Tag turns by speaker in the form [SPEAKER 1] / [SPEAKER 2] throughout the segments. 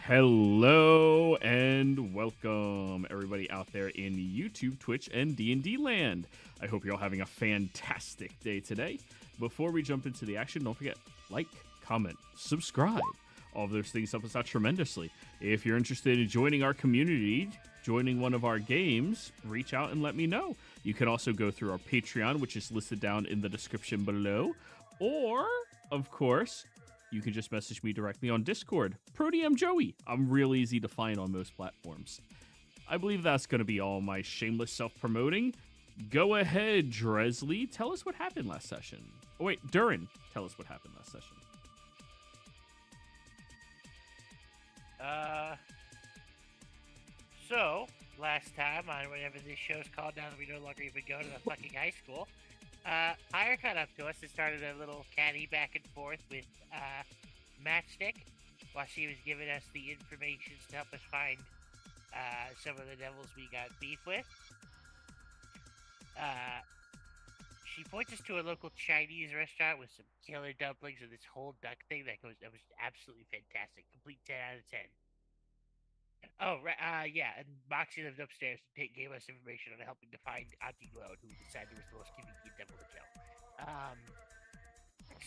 [SPEAKER 1] Hello and welcome everybody out there in YouTube, Twitch, and D&D land. I hope you're all having a fantastic day today. Before we jump into the action, don't forget, like, comment, subscribe. All of those things help us out tremendously. If you're interested in joining our community, joining one of our games, reach out and let me know. You can also go through our Patreon, which is listed down in the description below. Or, of course, you can just message me directly on Discord. Proteum Joey. I'm real easy to find on most platforms. I believe that's going to be all my shameless self-promoting. Go ahead, Dresley. Tell us what happened last session. Oh, wait, Durin, tell us what happened last session.
[SPEAKER 2] So, last time on whenever this show's called, now that we no longer even go to the fucking high school, Pyre caught up to us and started a little catty back and forth with Matchstick while she was giving us the information to help us find some of the devils we got beef with. She points us to a local Chinese restaurant with some killer dumplings and this whole duck thing that was absolutely fantastic. Complete 10 out of 10. Oh, right, yeah, and Moxie lived upstairs and gave us information on helping to find Auntie Glode, who decided was the most convenient devil to kill.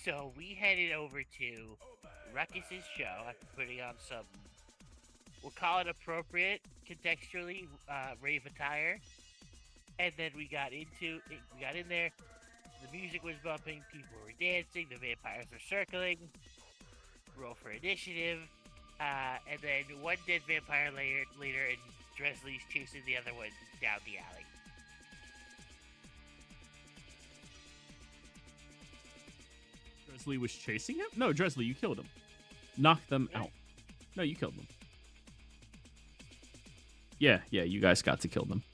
[SPEAKER 2] So we headed over to Ruckus's show after putting on some, we'll call it appropriate, contextually, rave attire. And then we got in there, the music was bumping, people were dancing, the vampires were circling, roll for initiative. And then one dead vampire later, and Dresley's chasing the other one down the alley.
[SPEAKER 1] Dresley was chasing him? No, Dresley, you killed him. Knocked them out. No, you killed them. Yeah, you guys got to kill them.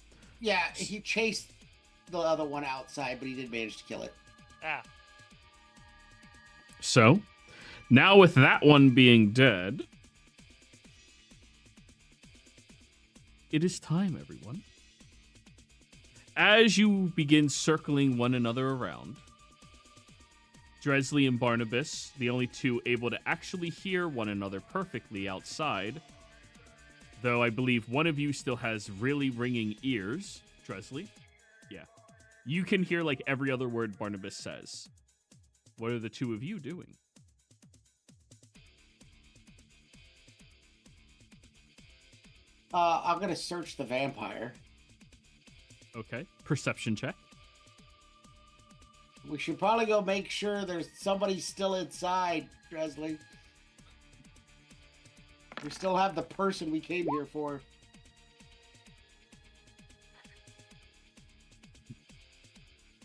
[SPEAKER 3] Yeah, he chased the other one outside, but he did manage to kill it.
[SPEAKER 2] Ah.
[SPEAKER 1] So, now with that one being dead, it is time, everyone. As you begin circling one another around, Dresley and Barnabas, the only two able to actually hear one another perfectly outside, though I believe one of you still has really ringing ears. Dresley? Yeah. You can hear like every other word Barnabas says. What are the two of you doing?
[SPEAKER 3] I'm going to search the vampire.
[SPEAKER 1] Okay. Perception check.
[SPEAKER 3] We should probably go make sure there's somebody still inside, Dresley. We still have the person we came here for.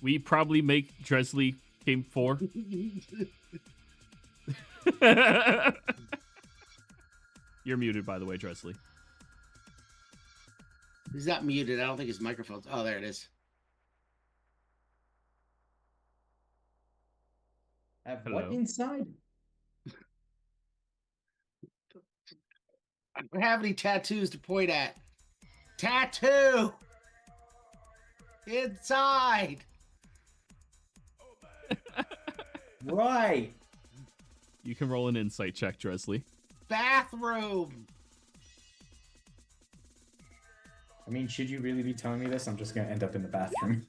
[SPEAKER 1] We probably make Dresley came for. You're muted, by the way, Dresley.
[SPEAKER 3] He's not muted. I don't think his microphone's... Oh, there it is.
[SPEAKER 4] Have
[SPEAKER 1] Hello.
[SPEAKER 4] what inside?
[SPEAKER 3] I don't have any tattoos to point at. Tattoo! Inside!
[SPEAKER 4] Right.
[SPEAKER 1] You can roll an insight check, Dresley.
[SPEAKER 3] Bathroom!
[SPEAKER 4] I mean, should you really be telling me this? I'm just gonna end up in the bathroom.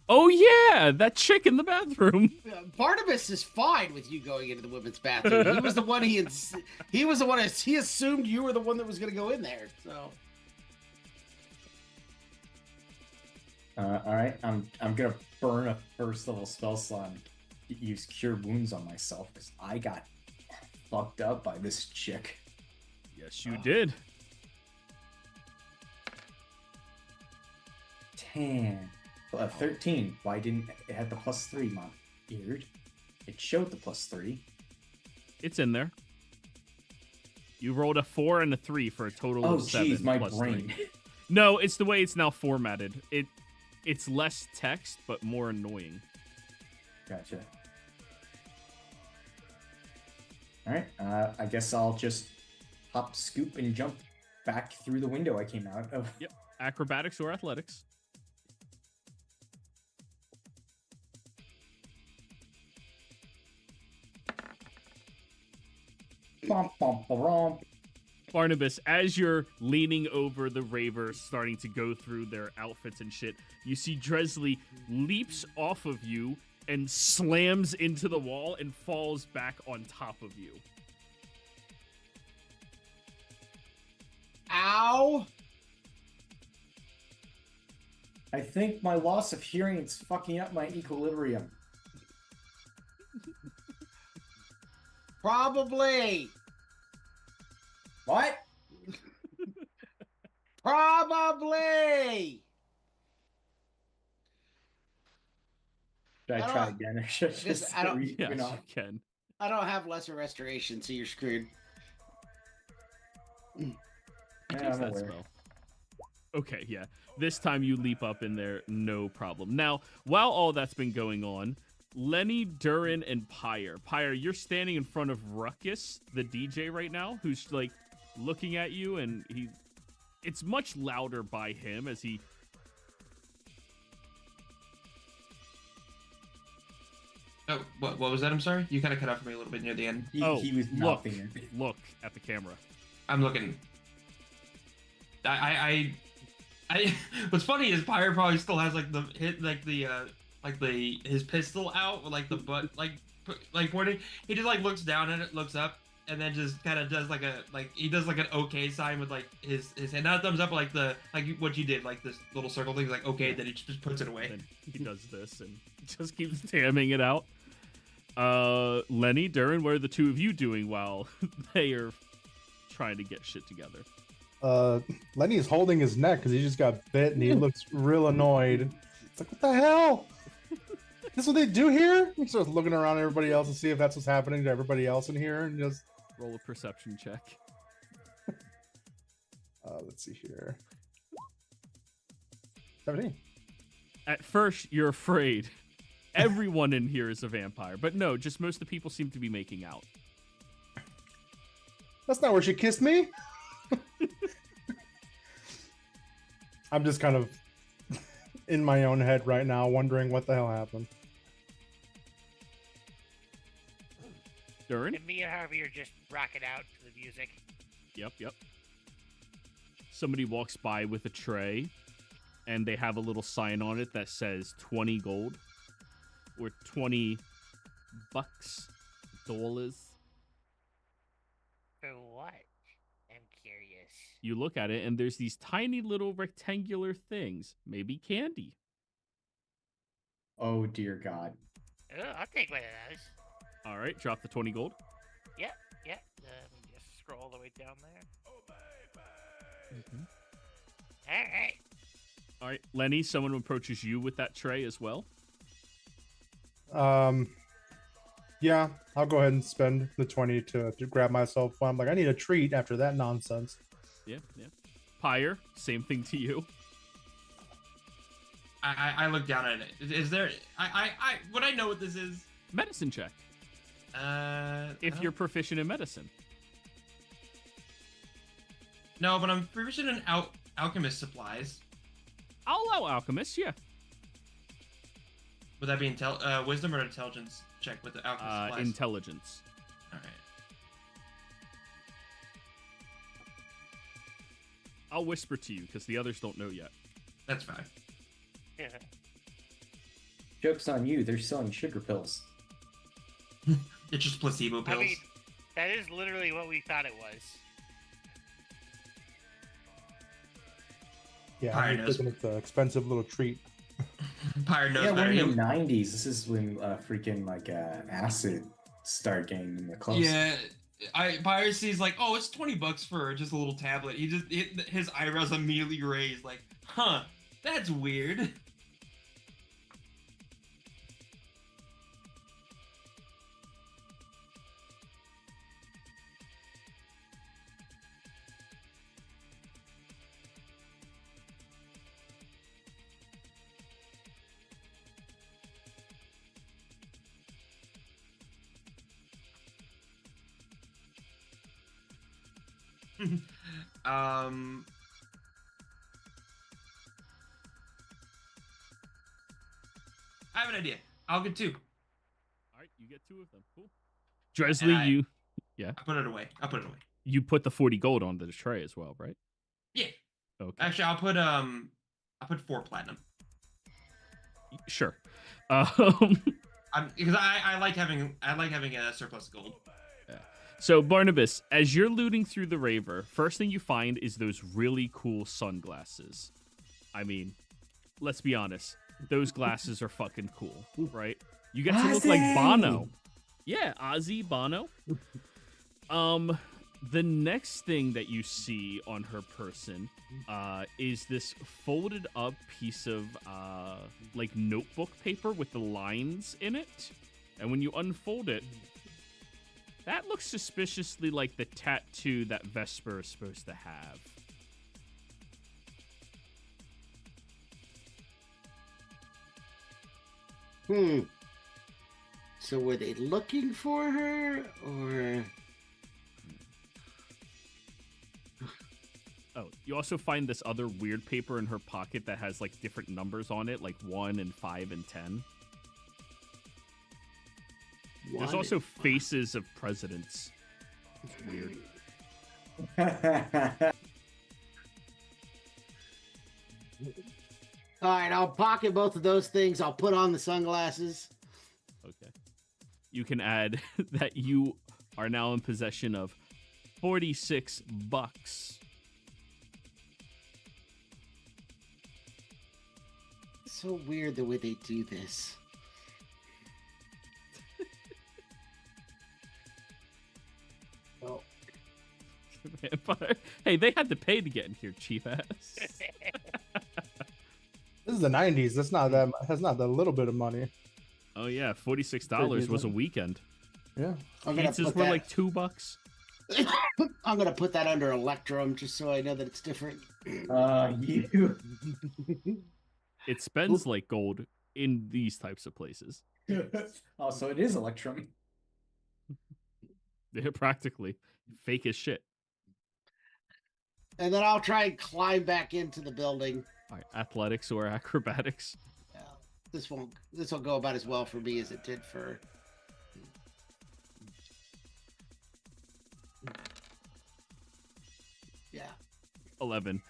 [SPEAKER 1] Oh yeah, that chick in the bathroom.
[SPEAKER 3] Barnabas is fine with you going into the women's bathroom. He was the one he assumed you were the one that was going to go in there. So,
[SPEAKER 4] All right, I'm gonna burn a first level spell slot and use Cure Wounds on myself because I got fucked up by this chick.
[SPEAKER 1] Yes, you did.
[SPEAKER 4] 10. 13. Why didn't it have the +3, Mom? Weird. It showed the +3.
[SPEAKER 1] It's in there. You rolled a 4 and a 3 for a total
[SPEAKER 4] Oh,
[SPEAKER 1] of 7.
[SPEAKER 4] jeez, my
[SPEAKER 1] plus
[SPEAKER 4] brain.
[SPEAKER 1] 3. No, it's the way it's now formatted. It's less text, but more annoying.
[SPEAKER 4] Gotcha. Alright, I guess I'll just hop, scoop, and jump back through the window I came out of.
[SPEAKER 1] Yep. Acrobatics or athletics.
[SPEAKER 4] Bum, bum, ba-rum.
[SPEAKER 1] Barnabas, as you're leaning over the Raver, starting to go through their outfits and shit, you see Dresley leaps off of you and slams into the wall and falls back on top of you.
[SPEAKER 3] Ow!
[SPEAKER 4] I think my loss of hearing is fucking up my equilibrium.
[SPEAKER 3] Probably.
[SPEAKER 4] What?
[SPEAKER 3] Probably.
[SPEAKER 4] Should I
[SPEAKER 3] I
[SPEAKER 4] try
[SPEAKER 3] don't-
[SPEAKER 4] again? Or should I just
[SPEAKER 3] I don't-
[SPEAKER 1] Yes,
[SPEAKER 4] you know?
[SPEAKER 1] you can.
[SPEAKER 3] I don't have lesser restoration, so you're screwed.
[SPEAKER 1] Use
[SPEAKER 4] Yeah, I'm
[SPEAKER 1] that
[SPEAKER 4] aware.
[SPEAKER 1] spell. Okay, yeah. This time you leap up in there, no problem. Now, while all that's been going on, Lenny, Durin, and Pyre. Pyre, you're standing in front of Ruckus, the DJ right now, who's like looking at you, and it's much louder by him as he.
[SPEAKER 5] Oh, what was that? I'm sorry. You kind of cut out for me a little bit near the end.
[SPEAKER 4] He was
[SPEAKER 1] look
[SPEAKER 4] nothing.
[SPEAKER 1] at the camera.
[SPEAKER 5] I'm looking. I what's funny is Pyre probably still has like his pistol out with like the butt like pointing. He just like looks down at it, looks up, and then just kind of does he does like an okay sign with like his hand, not a thumbs up, but like what you did, like this little circle thing, like okay, then he just puts it away.
[SPEAKER 1] And he does this and just keeps damming it out. Lenny, Durin, what are the two of you doing while they are trying to get shit together?
[SPEAKER 6] Lenny is holding his neck because he just got bit and he looks real annoyed. It's like, what the hell? This is what they do here? He starts looking around at everybody else to see if that's what's happening to everybody else in here, and just
[SPEAKER 1] Roll a perception check.
[SPEAKER 6] let's see here. 17.
[SPEAKER 1] At first, you're afraid. Everyone in here is a vampire, but no, just most of the people seem to be making out.
[SPEAKER 6] That's not where she kissed me. I'm just kind of in my own head right now, wondering what the hell happened.
[SPEAKER 1] Durin?
[SPEAKER 2] And me and Harvey are just rocking out to the music.
[SPEAKER 1] Yep. Somebody walks by with a tray, and they have a little sign on it that says 20 gold, or 20 bucks, dollars.
[SPEAKER 2] For what? I'm curious.
[SPEAKER 1] You look at it, and there's these tiny little rectangular things, maybe candy.
[SPEAKER 4] Oh dear God.
[SPEAKER 2] Oh, I'll take one of those.
[SPEAKER 1] All right, drop the 20 gold.
[SPEAKER 2] Yep. Let me just scroll all the way down there.
[SPEAKER 1] All right, Lenny, someone approaches you with that tray as well.
[SPEAKER 6] Yeah, I'll go ahead and spend the 20 to grab myself. I'm like, I need a treat after that nonsense.
[SPEAKER 1] Yeah. Pyre, same thing to you.
[SPEAKER 5] I look down at it. Is there? Would I know what this is?
[SPEAKER 1] Medicine check, if you're proficient in medicine.
[SPEAKER 5] No, but I'm proficient in alchemist supplies.
[SPEAKER 1] I'll allow alchemist, yeah.
[SPEAKER 5] Would that be wisdom or intelligence check with the alchemist supplies?
[SPEAKER 1] Intelligence.
[SPEAKER 5] All right.
[SPEAKER 1] I'll whisper to you because the others don't know yet.
[SPEAKER 5] That's fine.
[SPEAKER 2] Yeah.
[SPEAKER 4] Joke's on you. They're selling sugar pills.
[SPEAKER 5] It's just placebo pills.
[SPEAKER 2] I mean, that is literally what we thought it was.
[SPEAKER 6] Yeah,
[SPEAKER 5] Pyre
[SPEAKER 6] I'm
[SPEAKER 5] knows.
[SPEAKER 6] looking at the expensive little treat.
[SPEAKER 5] Pyre knows
[SPEAKER 4] Yeah,
[SPEAKER 5] better.
[SPEAKER 4] we're in the 90s. This is when freaking acid started getting in the clubs.
[SPEAKER 5] Yeah, Pyre sees like, oh, it's $20 for just a little tablet. His eyebrows immediately raised, like, huh, that's weird. I have an idea. I'll get two.
[SPEAKER 1] All right, you get two of them. Cool. Dresley,
[SPEAKER 5] And
[SPEAKER 1] you Yeah.
[SPEAKER 5] I put it away.
[SPEAKER 1] You put the 40 gold on the tray as well, right?
[SPEAKER 5] Yeah.
[SPEAKER 1] Okay.
[SPEAKER 5] Actually, I'll put 4 platinum.
[SPEAKER 1] Sure.
[SPEAKER 5] Because I like having a surplus gold.
[SPEAKER 1] So, Barnabas, as you're looting through the raver, first thing you find is those really cool sunglasses. I mean, let's be honest. Those glasses are fucking cool, right? You get to look like Bono. Yeah, Ozzy, Bono. The next thing that you see on her person is this folded up piece of like notebook paper with the lines in it. And when you unfold it, that looks suspiciously like the tattoo that Vesper is supposed to have.
[SPEAKER 3] So were they looking for her, or?
[SPEAKER 1] Oh, you also find this other weird paper in her pocket that has like different numbers on it, like 1 and 5 and 10. There's also faces of presidents. It's weird.
[SPEAKER 3] All right, I'll pocket both of those things. I'll put on the sunglasses.
[SPEAKER 1] Okay. You can add that you are now in possession of $46.
[SPEAKER 3] So weird the way they do this. Oh.
[SPEAKER 1] Vampire. Hey, they had to pay to get in here, cheap ass.
[SPEAKER 6] This is the 90s. That's not that. That's not that little bit of money.
[SPEAKER 1] Oh yeah, $46 was a weekend.
[SPEAKER 6] Yeah.
[SPEAKER 1] Pizzas were like $2.
[SPEAKER 3] I'm gonna put that under Electrum just so I know that it's different.
[SPEAKER 4] You.
[SPEAKER 1] It spends like gold in these types of places.
[SPEAKER 4] Oh, so it is Electrum.
[SPEAKER 1] Yeah, practically. Fake as shit.
[SPEAKER 3] And then I'll try and climb back into the building.
[SPEAKER 1] All right, athletics or acrobatics?
[SPEAKER 3] Yeah, this will go about as well for me as it did for. Yeah.
[SPEAKER 1] 11.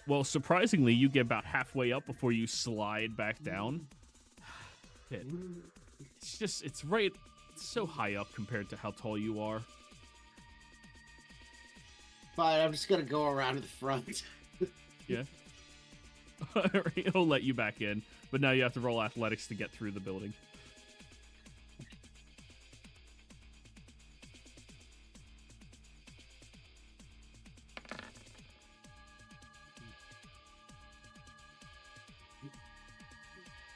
[SPEAKER 1] Well, surprisingly, you get about halfway up before you slide back down. It's right. It's so high up compared to how tall you are.
[SPEAKER 3] Fine, I'm just gonna go around to the front.
[SPEAKER 1] Yeah. He'll let you back in, but now you have to roll athletics to get through the building.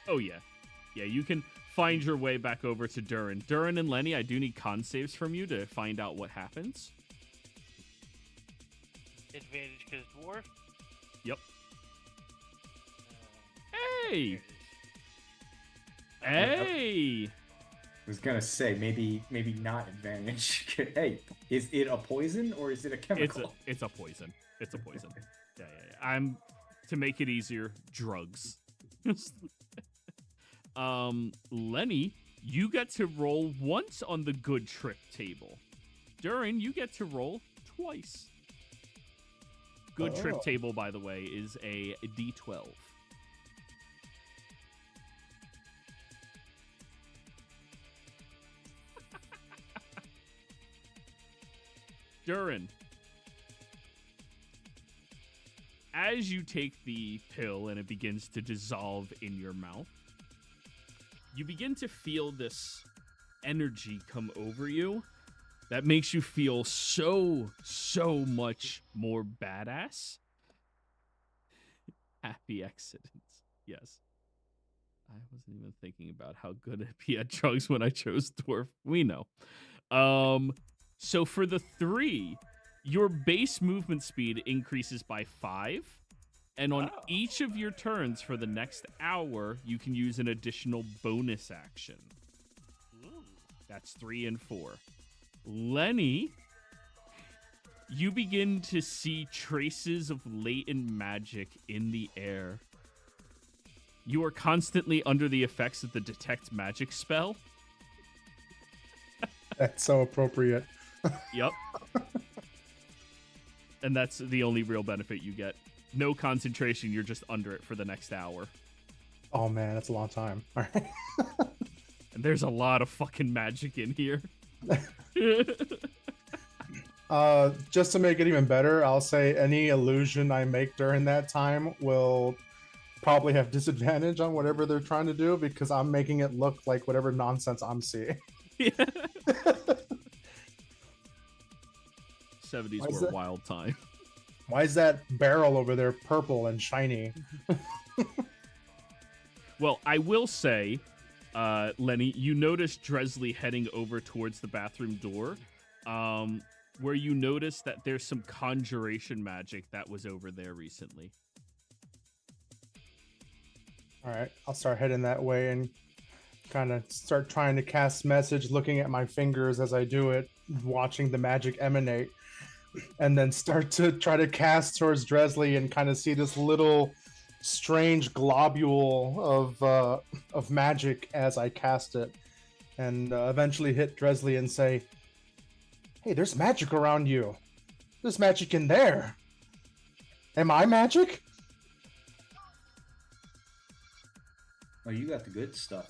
[SPEAKER 1] Oh, yeah. Yeah, you can find your way back over to Durin. Durin and Lenny, I do need con saves from you to find out what happens.
[SPEAKER 2] Advantage because dwarf?
[SPEAKER 1] Yep. Hey! Hey!
[SPEAKER 4] I was gonna say maybe not advantage. Hey, is it a poison or is it a chemical?
[SPEAKER 1] It's a poison. It's a poison. Yeah. I'm to make it easier, drugs. Lenny, you get to roll once on the good trip table. Durin, you get to roll twice. Good trip table, by the way, is a D12. Durin, as you take the pill and it begins to dissolve in your mouth, you begin to feel this energy come over you that makes you feel so much more badass. Happy accidents. Yes. I wasn't even thinking about how good it'd be at drugs when I chose dwarf. We know. So for the 3, your base movement speed increases by 5. And on each of your turns for the next hour, you can use an additional bonus action.
[SPEAKER 2] Ooh.
[SPEAKER 1] That's 3 and 4. Lenny, you begin to see traces of latent magic in the air. You are constantly under the effects of the detect magic spell.
[SPEAKER 6] That's so appropriate.
[SPEAKER 1] Yep. And that's the only real benefit you get. No concentration, you're just under it for the next hour.
[SPEAKER 6] Oh man, that's a long time. All right.
[SPEAKER 1] And there's a lot of fucking magic in here.
[SPEAKER 6] Just to make it even better, I'll say any illusion I make during that time will probably have disadvantage on whatever they're trying to do because I'm making it look like whatever nonsense I'm seeing.
[SPEAKER 1] Yeah. 70s were a wild time.
[SPEAKER 6] Why is that barrel over there purple and shiny?
[SPEAKER 1] Well, I will say, Lenny, you notice Dresley heading over towards the bathroom door, where you notice that there's some conjuration magic that was over there recently.
[SPEAKER 6] All right, I'll start heading that way and kind of start trying to cast message, looking at my fingers as I do it, watching the magic emanate, and then start to try to cast towards Dresley and kind of see this little strange globule of magic as I cast it, and eventually hit Dresley and say, "Hey, there's magic around you. There's magic in there. Am I magic?"
[SPEAKER 4] Oh, you got the good stuff.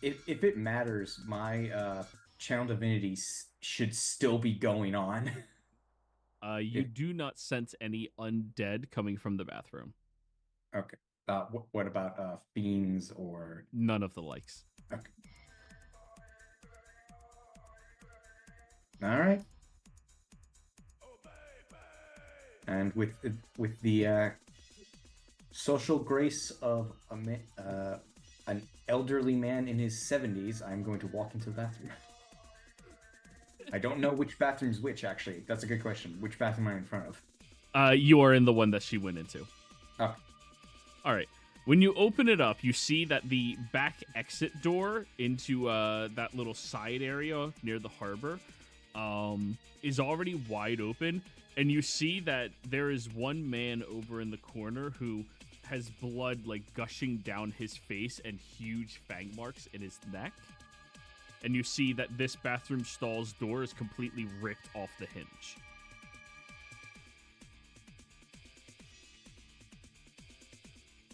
[SPEAKER 4] If it matters, my channel divinity should still be going on.
[SPEAKER 1] You do not sense any undead coming from the bathroom.
[SPEAKER 4] Okay. What about fiends or
[SPEAKER 1] none of the likes?
[SPEAKER 4] Okay. All right. And with the social grace of an elderly man in his 70s, I'm going to walk into the bathroom. I don't know which bathroom's which, actually. That's a good question. Which bathroom am I in front of?
[SPEAKER 1] You are in the one that she went into.
[SPEAKER 4] Oh.
[SPEAKER 1] All right. When you open it up, you see that the back exit door into that little side area near the harbor is already wide open. And you see that there is one man over in the corner who has blood like gushing down his face and huge fang marks in his neck. And you see that this bathroom stall's door is completely ripped off the hinge.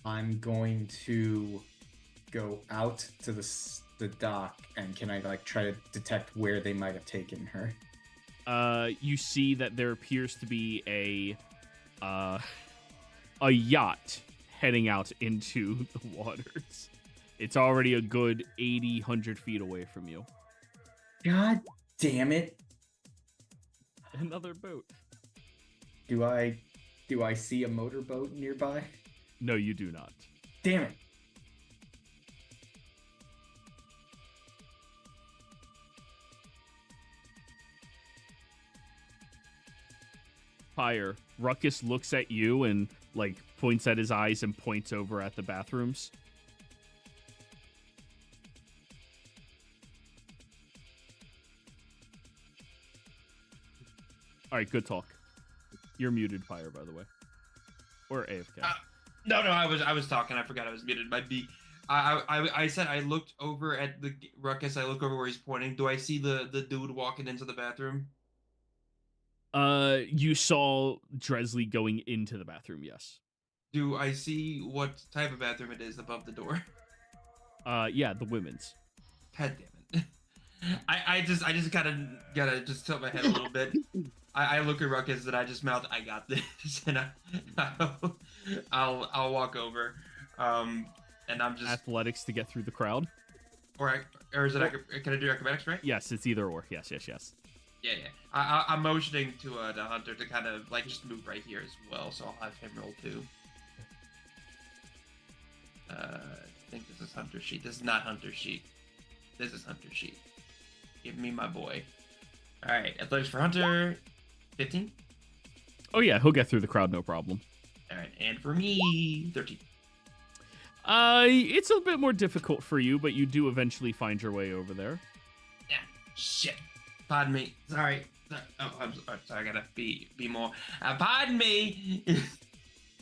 [SPEAKER 4] I'm going to go out to the dock, and can I like try to detect where they might have taken her?
[SPEAKER 1] You see that there appears to be a yacht heading out into the waters. It's already a good 80, 100 feet away from you.
[SPEAKER 4] God damn it.
[SPEAKER 1] Another boat.
[SPEAKER 4] Do I see a motorboat nearby?
[SPEAKER 1] No, you do not.
[SPEAKER 4] Damn it.
[SPEAKER 1] Fire. Ruckus looks at you and like points at his eyes and points over at the bathrooms. All right, good talk. You're muted, Fire, by the way, or AFK.
[SPEAKER 5] No, I was talking. I forgot I was muted. I said I looked over at the Ruckus. I look over where he's pointing. Do I see the dude walking into the bathroom?
[SPEAKER 1] You saw Dresley going into the bathroom. Yes.
[SPEAKER 5] Do I see what type of bathroom it is above the door?
[SPEAKER 1] Yeah, the women's.
[SPEAKER 5] God damn it. I just kind of gotta just tilt my head a little bit. I look at Ruckus and I just mouth, "I got this," and I'll walk over, and I'm just
[SPEAKER 1] athletics to get through the crowd.
[SPEAKER 5] Or is it can I do acrobatics, right?
[SPEAKER 1] Yes, it's either or. Yes.
[SPEAKER 5] Yeah. I'm motioning to the hunter to kind of like just move right here as well, so I'll have him roll too. I think this is hunter sheet. This is not hunter sheet. This is hunter sheet. Give me my boy. All right, athletics for hunter. 15?
[SPEAKER 1] Oh yeah, he'll get through the crowd, no problem.
[SPEAKER 5] All right, and for me, 13.
[SPEAKER 1] It's a bit more difficult for you, but you do eventually find your way over there.
[SPEAKER 5] Yeah, shit. Pardon me. Sorry. Oh, I'm sorry. I gotta be more. Pardon me.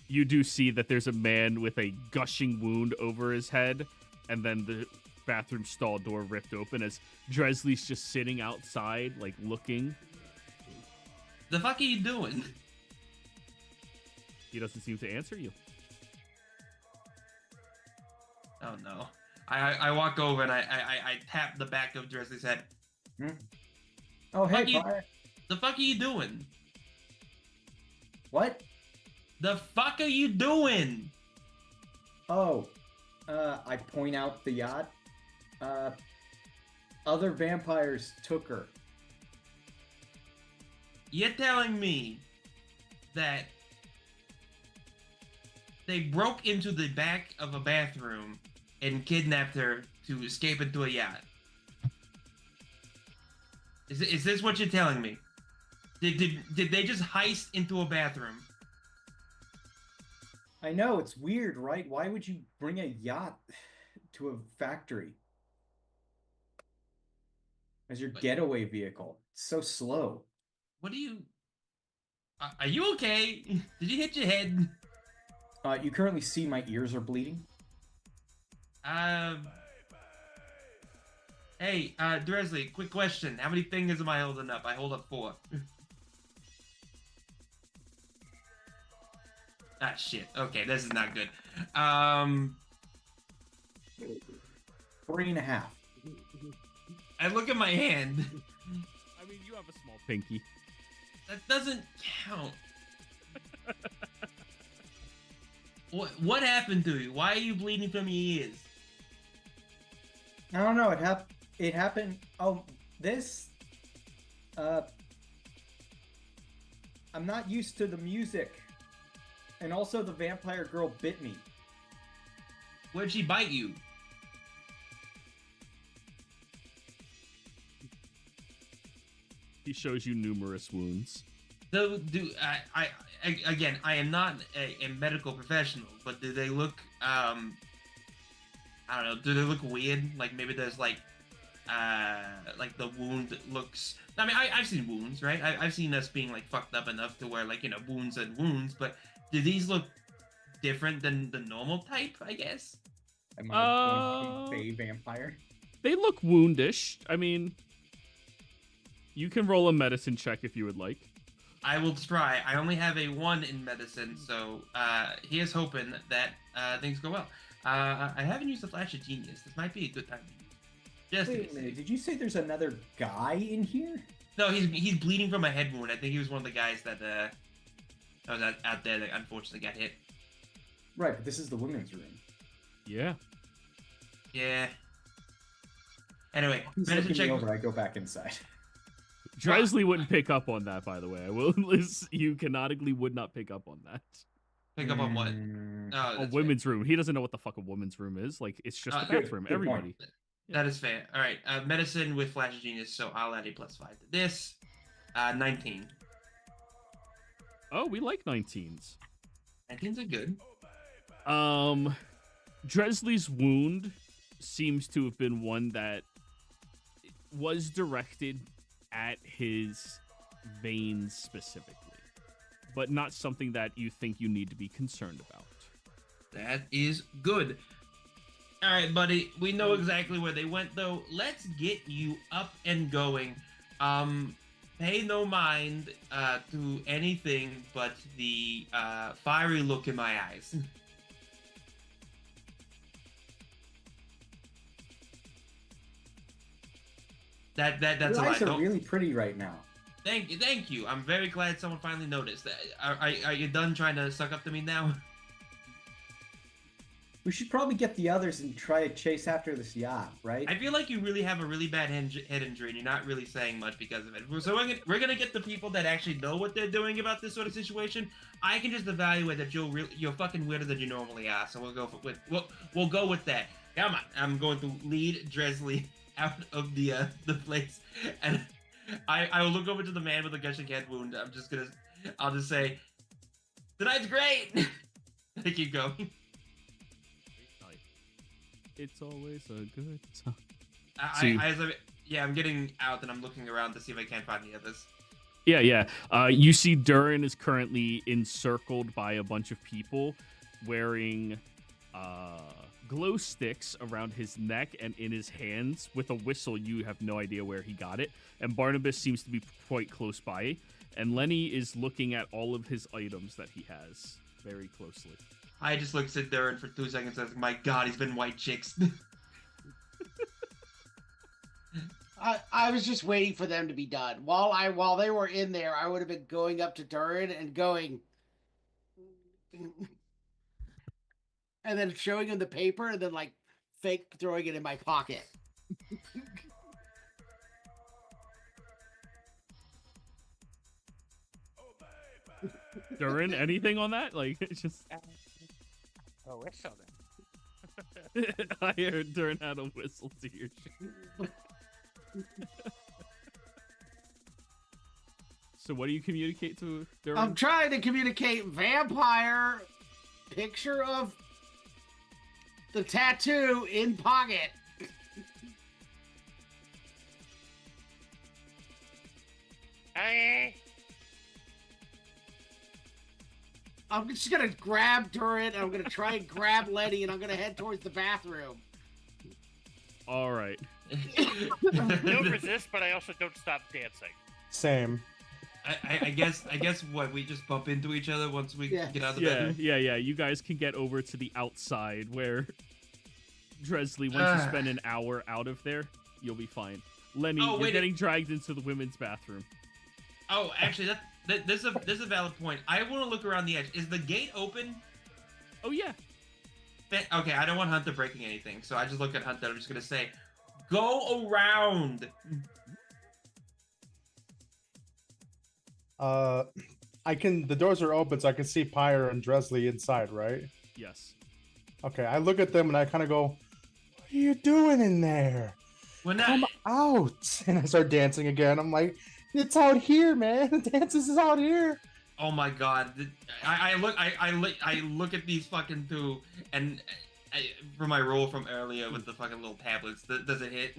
[SPEAKER 1] You do see that there's a man with a gushing wound over his head, and then bathroom stall door ripped open as Dresley's just sitting outside, like looking.
[SPEAKER 5] The fuck are you doing?
[SPEAKER 1] He doesn't seem to answer you.
[SPEAKER 5] Oh no. I walk over and I tap the back of Dresley's head.
[SPEAKER 4] Hmm? Oh, hey,
[SPEAKER 5] Fuck you.
[SPEAKER 4] Fire.
[SPEAKER 5] The fuck are you doing?
[SPEAKER 4] What?
[SPEAKER 5] The fuck are you doing?
[SPEAKER 4] Oh, I point out the yacht. Other vampires took her.
[SPEAKER 5] You're telling me that they broke into the back of a bathroom and kidnapped her to escape into a yacht? Is this what you're telling me? Did they just heist into a bathroom?
[SPEAKER 4] I know, it's weird, right? Why would you bring a yacht to a factory as your getaway vehicle? It's so slow.
[SPEAKER 5] What do you... Are you okay? Did you hit your head?
[SPEAKER 4] You currently see my ears are bleeding.
[SPEAKER 5] Hey, Dresley, quick question. How many fingers am I holding up? I hold up 4. Ah, shit. Okay, this is not good.
[SPEAKER 4] 3.5.
[SPEAKER 5] I look at my hand.
[SPEAKER 1] I mean, you have a small pinky.
[SPEAKER 5] That doesn't count. What happened to you? Why are you bleeding from your ears?
[SPEAKER 4] I don't know. It happened. Oh, this. I'm not used to the music, and also the vampire girl bit me.
[SPEAKER 5] Where'd she bite you?
[SPEAKER 1] He shows you numerous wounds.
[SPEAKER 5] So, again, I am not a medical professional, but do they look, I don't know, do they look weird? Like, maybe there's, like the wound looks... I mean, I've seen wounds, right? I've seen us being, like, fucked up enough to where, like, you know, wounds and wounds, but do these look different than the normal type, I guess?
[SPEAKER 4] Am I a vampire?
[SPEAKER 1] They look woundish. I mean, you can roll a medicine check if you would like.
[SPEAKER 5] I will try. I only have a 1 in medicine, so here's hoping that things go well. I haven't used the Flash of Genius. This might be a good time to use. Just
[SPEAKER 4] Wait a minute. Did you say there's another guy in here?
[SPEAKER 5] No, he's bleeding from a head wound. I think he was one of the guys that was out there that unfortunately got hit.
[SPEAKER 4] Right, but this is the women's room.
[SPEAKER 1] Yeah.
[SPEAKER 5] Yeah. Anyway,
[SPEAKER 4] He's
[SPEAKER 5] medicine
[SPEAKER 4] looking
[SPEAKER 5] check.
[SPEAKER 4] me over. I go back inside.
[SPEAKER 1] Dresley wouldn't pick up on that, by the way. I will list you canonically would not pick up on that.
[SPEAKER 5] Pick up on what? Oh,
[SPEAKER 1] A
[SPEAKER 5] that's
[SPEAKER 1] women's room. He doesn't know what the fuck a woman's room is. Like, it's just a
[SPEAKER 5] good-
[SPEAKER 1] bathroom.
[SPEAKER 4] good
[SPEAKER 1] Everybody.
[SPEAKER 4] point.
[SPEAKER 5] That is fair. All right, medicine with Flash of Genius, so I'll add a +5 to this. 19.
[SPEAKER 1] Oh, we like 19s.
[SPEAKER 5] 19s are good.
[SPEAKER 1] Dresley's wound seems to have been one that was directed at his veins specifically, but not something that you think you need to be concerned about.
[SPEAKER 5] That is good. All right, buddy. We know exactly where they went, though. Let's get you up and going. Pay no mind to anything but the fiery look in my eyes. That's
[SPEAKER 4] Your
[SPEAKER 5] a
[SPEAKER 4] eyes
[SPEAKER 5] lot.
[SPEAKER 4] are really pretty right now.
[SPEAKER 5] Thank you. I'm very glad someone finally noticed. Are you done trying to suck up to me now?
[SPEAKER 4] We should probably get the others and try to chase after this yacht, right?
[SPEAKER 5] I feel like you really have a really bad head injury and you're not really saying much because of it. So we're gonna get the people that actually know what they're doing about this sort of situation. I can just evaluate that you're fucking weirder than you normally are. So we'll go with that. Come on, I'm going to lead Dresley out of the place, and I will look over to the man with the gushing head wound. I'll just say, tonight's great. I keep going.
[SPEAKER 1] It's always a good time.
[SPEAKER 5] I'm getting out and I'm looking around to see if I can't find the others.
[SPEAKER 1] Yeah. You see Durin is currently encircled by a bunch of people wearing glow sticks around his neck and in his hands with a whistle. You have no idea where he got it. And Barnabas seems to be quite close by. And Lenny is looking at all of his items that he has very closely.
[SPEAKER 5] I just looked at Darren for 2 seconds and I was like, my god, he's been white chicks.
[SPEAKER 3] I was just waiting for them to be done. While they were in there, I would have been going up to Durin and going, and then showing him the paper, and then like fake throwing it in my pocket.
[SPEAKER 1] Durin, anything on that? Like, it's just.
[SPEAKER 2] Oh, whistle then.
[SPEAKER 1] I heard Durin had a whistle to your shit. So what do you communicate to Durin?
[SPEAKER 3] I'm trying to communicate vampire picture of the tattoo in pocket.
[SPEAKER 2] Okay.
[SPEAKER 3] I'm just gonna grab Durin, and I'm gonna try and grab Lenny, and I'm gonna head towards the bathroom.
[SPEAKER 1] All right.
[SPEAKER 2] Don't resist, but I also don't stop dancing.
[SPEAKER 6] Same.
[SPEAKER 5] I guess what, we just bump into each other once we
[SPEAKER 3] Yeah.
[SPEAKER 5] get out of the
[SPEAKER 1] Yeah,
[SPEAKER 5] bedroom?
[SPEAKER 1] yeah. You guys can get over to the outside where Dresley, once you spend an hour out of there, you'll be fine. Lenny,
[SPEAKER 5] Oh,
[SPEAKER 1] you're
[SPEAKER 5] wait,
[SPEAKER 1] getting dragged into the women's bathroom.
[SPEAKER 5] Oh, actually, this is a valid point. I want to look around the edge. Is the gate open?
[SPEAKER 1] Oh, yeah.
[SPEAKER 5] Okay, I don't want Hunter breaking anything, so I just look at Hunter. I'm just gonna say, go around.
[SPEAKER 6] The doors are open, so I can see Pyre and Dresley inside, right?
[SPEAKER 1] Yes.
[SPEAKER 6] Okay, I look at them and I kind of go, "What are you doing in there?
[SPEAKER 5] We're not.
[SPEAKER 6] Come out!" And I start dancing again. I'm like, "It's out here, man. The dances is out here."
[SPEAKER 5] Oh my god! I look at these fucking two, and for my roll from earlier with the fucking little tablets, does it hit?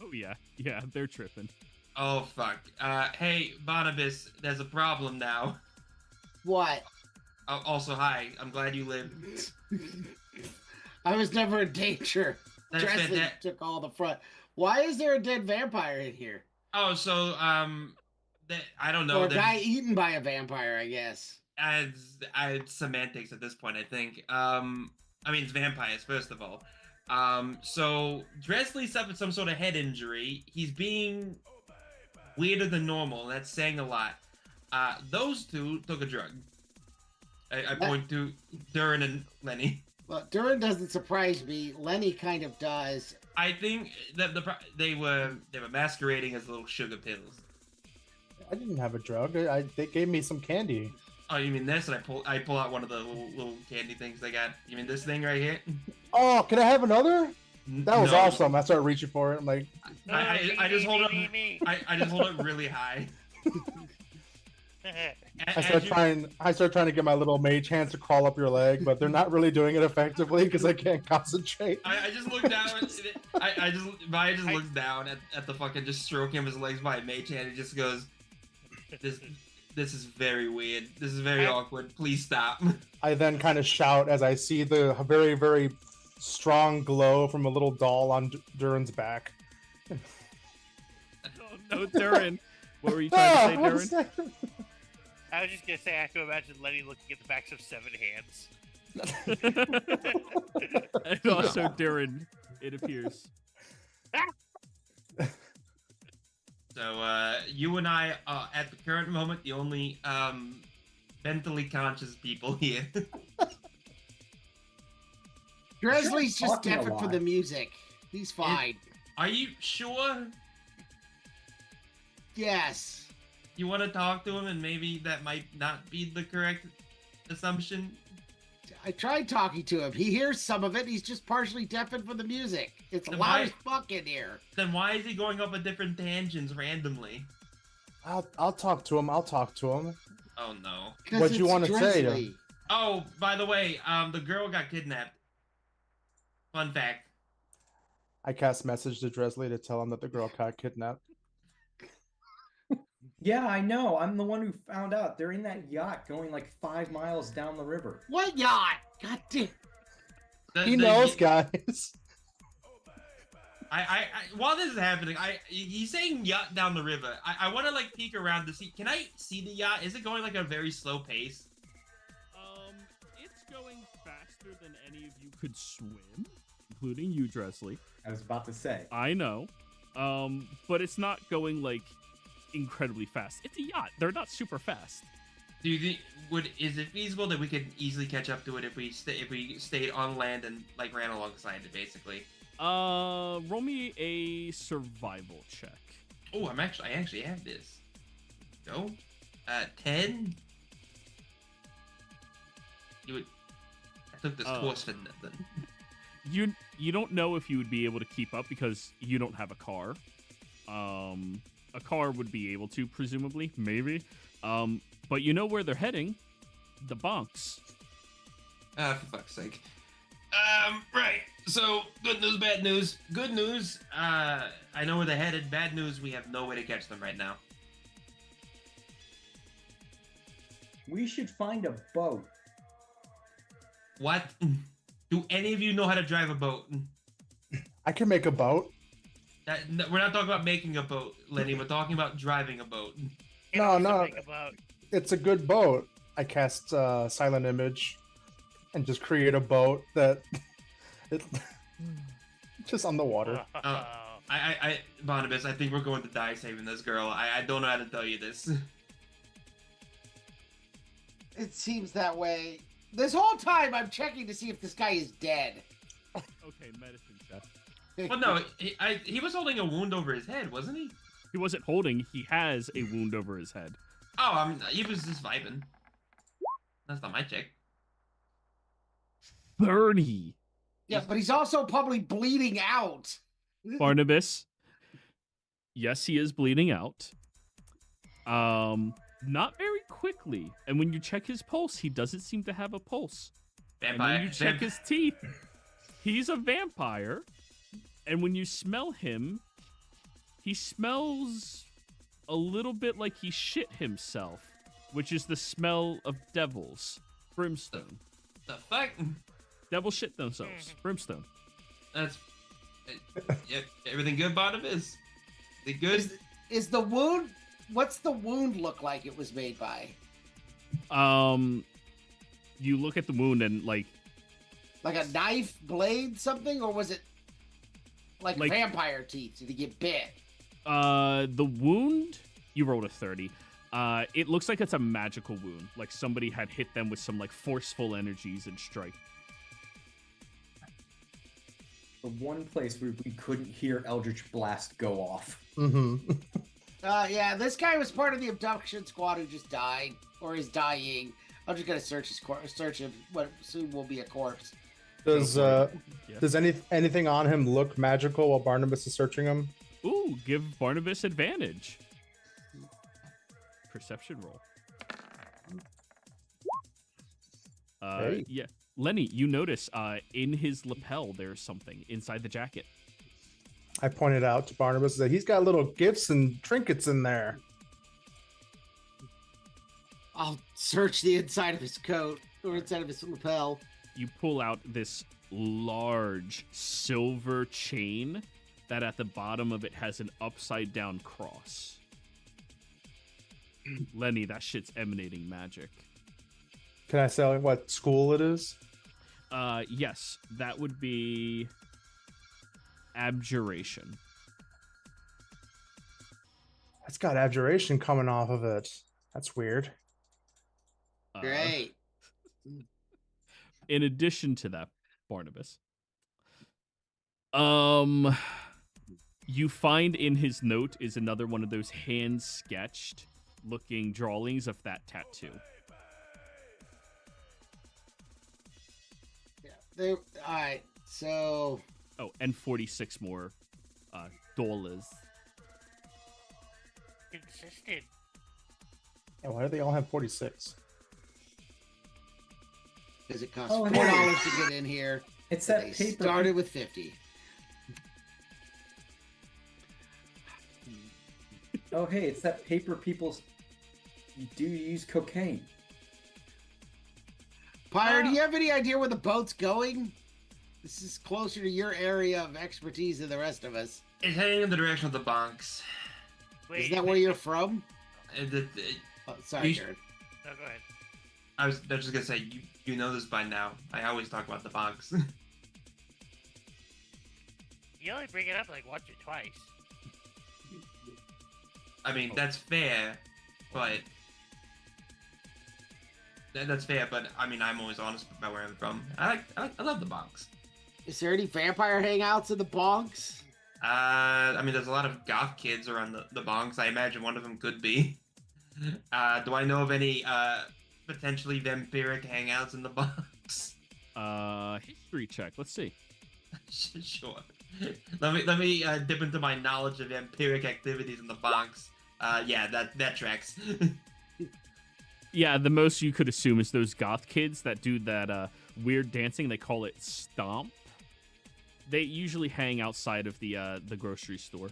[SPEAKER 1] Oh, yeah. Yeah, they're tripping.
[SPEAKER 5] Oh fuck! Hey Barnabas, there's a problem now.
[SPEAKER 3] What?
[SPEAKER 5] Also, hi. I'm glad you live.
[SPEAKER 3] I was never in danger.
[SPEAKER 5] That's
[SPEAKER 3] Dresley
[SPEAKER 5] fantastic.
[SPEAKER 3] took all the front. Why is there a dead vampire in here?
[SPEAKER 5] Oh, so I don't know.
[SPEAKER 3] Or a guy eaten by a vampire, I guess.
[SPEAKER 5] It's semantics at this point, I think. I mean, it's vampires, first of all. So Dresley suffered some sort of head injury. He's being weirder than normal, and that's saying a lot. Those two took a drug. I point to Durin and Lenny.
[SPEAKER 3] Well, Durin doesn't surprise me. Lenny kind of does.
[SPEAKER 5] I think that they were masquerading as little sugar pills.
[SPEAKER 6] I didn't have a drug. They gave me some candy.
[SPEAKER 5] Oh, you mean this? And I pull out one of the little candy things they got. You mean this thing right here?
[SPEAKER 6] Oh, can I have another? That was
[SPEAKER 5] No.
[SPEAKER 6] awesome. I started reaching for it. I'm like,
[SPEAKER 5] I just hold it. I just hold it really high.
[SPEAKER 6] I start trying to get my little mage hands to crawl up your leg, but they're not really doing it effectively because I can't concentrate.
[SPEAKER 5] I just look down. Maya just looks down at the fucking just stroking of his legs by a mage hand. He just goes, This is very weird. This is very awkward. Please stop.
[SPEAKER 6] I then kind of shout as I see the very, very strong glow from a little doll on Durin's back.
[SPEAKER 1] Oh, no, Durin. What were you trying to say, Durin?
[SPEAKER 2] I was just gonna say I can imagine Lenny looking at the backs of 7 hands.
[SPEAKER 1] And also Durin, it appears.
[SPEAKER 5] So you and I are at the current moment the only mentally conscious people here.
[SPEAKER 3] Dresley's just
[SPEAKER 4] talking a
[SPEAKER 3] deafened for
[SPEAKER 4] lot.
[SPEAKER 3] the music. He's fine.
[SPEAKER 5] Are you sure
[SPEAKER 3] Yes.
[SPEAKER 5] you want to talk to him and maybe that might not be the correct assumption?
[SPEAKER 3] I tried talking to him. He hears some of it. He's just partially deafened for the music. It's
[SPEAKER 5] Then
[SPEAKER 3] loud
[SPEAKER 5] why-
[SPEAKER 3] as fuck in here.
[SPEAKER 5] Then why is he going up at different tangents randomly?
[SPEAKER 6] I'll talk to him. I'll talk to him.
[SPEAKER 5] Oh no.
[SPEAKER 3] 'Cause
[SPEAKER 6] What'd you
[SPEAKER 3] it's
[SPEAKER 6] wanna say to him?
[SPEAKER 3] Dresley.
[SPEAKER 5] Oh, by the way, the girl got kidnapped. Fun fact.
[SPEAKER 6] I cast message to Dresley to tell him that the girl got kidnapped.
[SPEAKER 4] Yeah, I know. I'm the one who found out. They're in that yacht going like 5 miles down the river.
[SPEAKER 3] What yacht? God damn.
[SPEAKER 6] He knows, guys.
[SPEAKER 5] While this is happening, he's saying yacht down the river. I want to like peek around to see. Can I see the yacht? Is it going like a very slow pace?
[SPEAKER 1] It's going faster than any of you could swim, including you, Dressley.
[SPEAKER 4] I was about to say.
[SPEAKER 1] I know. But it's not going like incredibly fast. It's a yacht. They're not super fast.
[SPEAKER 5] Do you think is it feasible that we could easily catch up to it if we stayed on land and like ran alongside it, basically?
[SPEAKER 1] Roll me a survival check.
[SPEAKER 5] Oh, I actually have this. Go. 10. I took this course for nothing.
[SPEAKER 1] You don't know if you would be able to keep up because you don't have a car. A car would be able to, presumably, maybe. But you know where they're heading. The bunks.
[SPEAKER 5] For fuck's sake. Right. So, good news, bad news. Good news, I know where they're headed. Bad news, we have no way to catch them right now.
[SPEAKER 4] We should find a boat.
[SPEAKER 5] What? Do any of you know how to drive a boat?
[SPEAKER 6] I can make a boat.
[SPEAKER 5] We're not talking about making a boat, Lenny. We're talking about driving a boat.
[SPEAKER 6] No. It's a good boat. I cast Silent Image and just create a boat that just on the water.
[SPEAKER 5] Barnabas, I think we're going to die saving this girl. I don't know how to tell you this.
[SPEAKER 3] It seems that way. This whole time, I'm checking to see if this guy is dead.
[SPEAKER 1] Okay, medicine check.
[SPEAKER 5] Well, no, he was holding a wound over his head, wasn't he?
[SPEAKER 1] He wasn't holding. He has a wound over his head.
[SPEAKER 5] Oh, he was just vibing. That's not my check.
[SPEAKER 1] 30.
[SPEAKER 3] Yeah, but he's also probably bleeding out.
[SPEAKER 1] Barnabas. Yes, he is bleeding out. Not very quickly. And when you check his pulse, he doesn't seem to have a pulse.
[SPEAKER 5] Vampire.
[SPEAKER 1] And when you check his teeth, he's a vampire. And when you smell him, he smells a little bit like he shit himself, which is the smell of devils. Brimstone.
[SPEAKER 5] The fuck?
[SPEAKER 1] Devils shit themselves. Brimstone.
[SPEAKER 5] That's... Yeah, everything good, Barnabas? Is it good?
[SPEAKER 3] Is the wound... What's the wound look like it was made by?
[SPEAKER 1] You look at the wound and like
[SPEAKER 3] a knife, blade, something? Or was it like vampire teeth? Did he get bit?
[SPEAKER 1] The wound, you rolled a 30. It looks like it's a magical wound. Like somebody had hit them with some like forceful energies and strike.
[SPEAKER 4] The one place where we couldn't hear Eldritch Blast go off.
[SPEAKER 6] Mm-hmm.
[SPEAKER 3] Yeah, this guy was part of the abduction squad who just died or is dying. I'm just gonna search him. What soon will be a corpse.
[SPEAKER 6] Does anything on him look magical while Barnabas is searching him?
[SPEAKER 1] Ooh, give Barnabas advantage. Perception roll.
[SPEAKER 6] Hey.
[SPEAKER 1] Yeah, Lenny, you notice in his lapel there's something inside the jacket.
[SPEAKER 6] I pointed out to Barnabas that he's got little gifts and trinkets in there.
[SPEAKER 3] I'll search the inside of his coat or inside of his lapel.
[SPEAKER 1] You pull out this large silver chain that at the bottom of it has an upside down cross. Lenny, that shit's emanating magic.
[SPEAKER 6] Can I say what school it is?
[SPEAKER 1] Yes, that would be abjuration.
[SPEAKER 6] It's got abjuration coming off of it. That's weird.
[SPEAKER 3] Great.
[SPEAKER 1] In addition to that, Barnabas, you find in his note is another one of those hand-sketched looking drawings of that tattoo.
[SPEAKER 3] Yeah. All right. So.
[SPEAKER 1] Oh, and 46 more dollars.
[SPEAKER 2] Consistent.
[SPEAKER 6] Yeah, why do they all have 46?
[SPEAKER 3] Because it costs $4
[SPEAKER 4] hey.
[SPEAKER 3] to get in here.
[SPEAKER 4] It's
[SPEAKER 3] They
[SPEAKER 4] that paper.
[SPEAKER 3] started with 50.
[SPEAKER 4] Oh, hey, it's that paper people's. You do use cocaine.
[SPEAKER 3] Pyre, do you have any idea where the boat's going? This is closer to your area of expertise than the rest of us.
[SPEAKER 5] It's heading in the direction of the bunks.
[SPEAKER 3] Is that where you're from? Oh, sorry,
[SPEAKER 5] You-
[SPEAKER 3] Jared.
[SPEAKER 2] No, go ahead.
[SPEAKER 5] I was just gonna say, you know this by now. I always talk about the bunks.
[SPEAKER 2] You only bring it up like once or twice.
[SPEAKER 5] I mean, that's fair, but... That's fair, but I mean, I'm always honest about where I'm from. I love the bunks.
[SPEAKER 3] Is there any vampire hangouts in the bonks?
[SPEAKER 5] I mean, there's a lot of goth kids around the bonks. I imagine one of them could be. Do I know of any potentially vampiric hangouts in the bonks?
[SPEAKER 1] History check. Let's see.
[SPEAKER 5] Sure. Let me dip into my knowledge of vampiric activities in the bonks. Yeah, that tracks.
[SPEAKER 1] Yeah, the most you could assume is those goth kids that do that weird dancing. They call it stomp. They usually hang outside of the grocery store.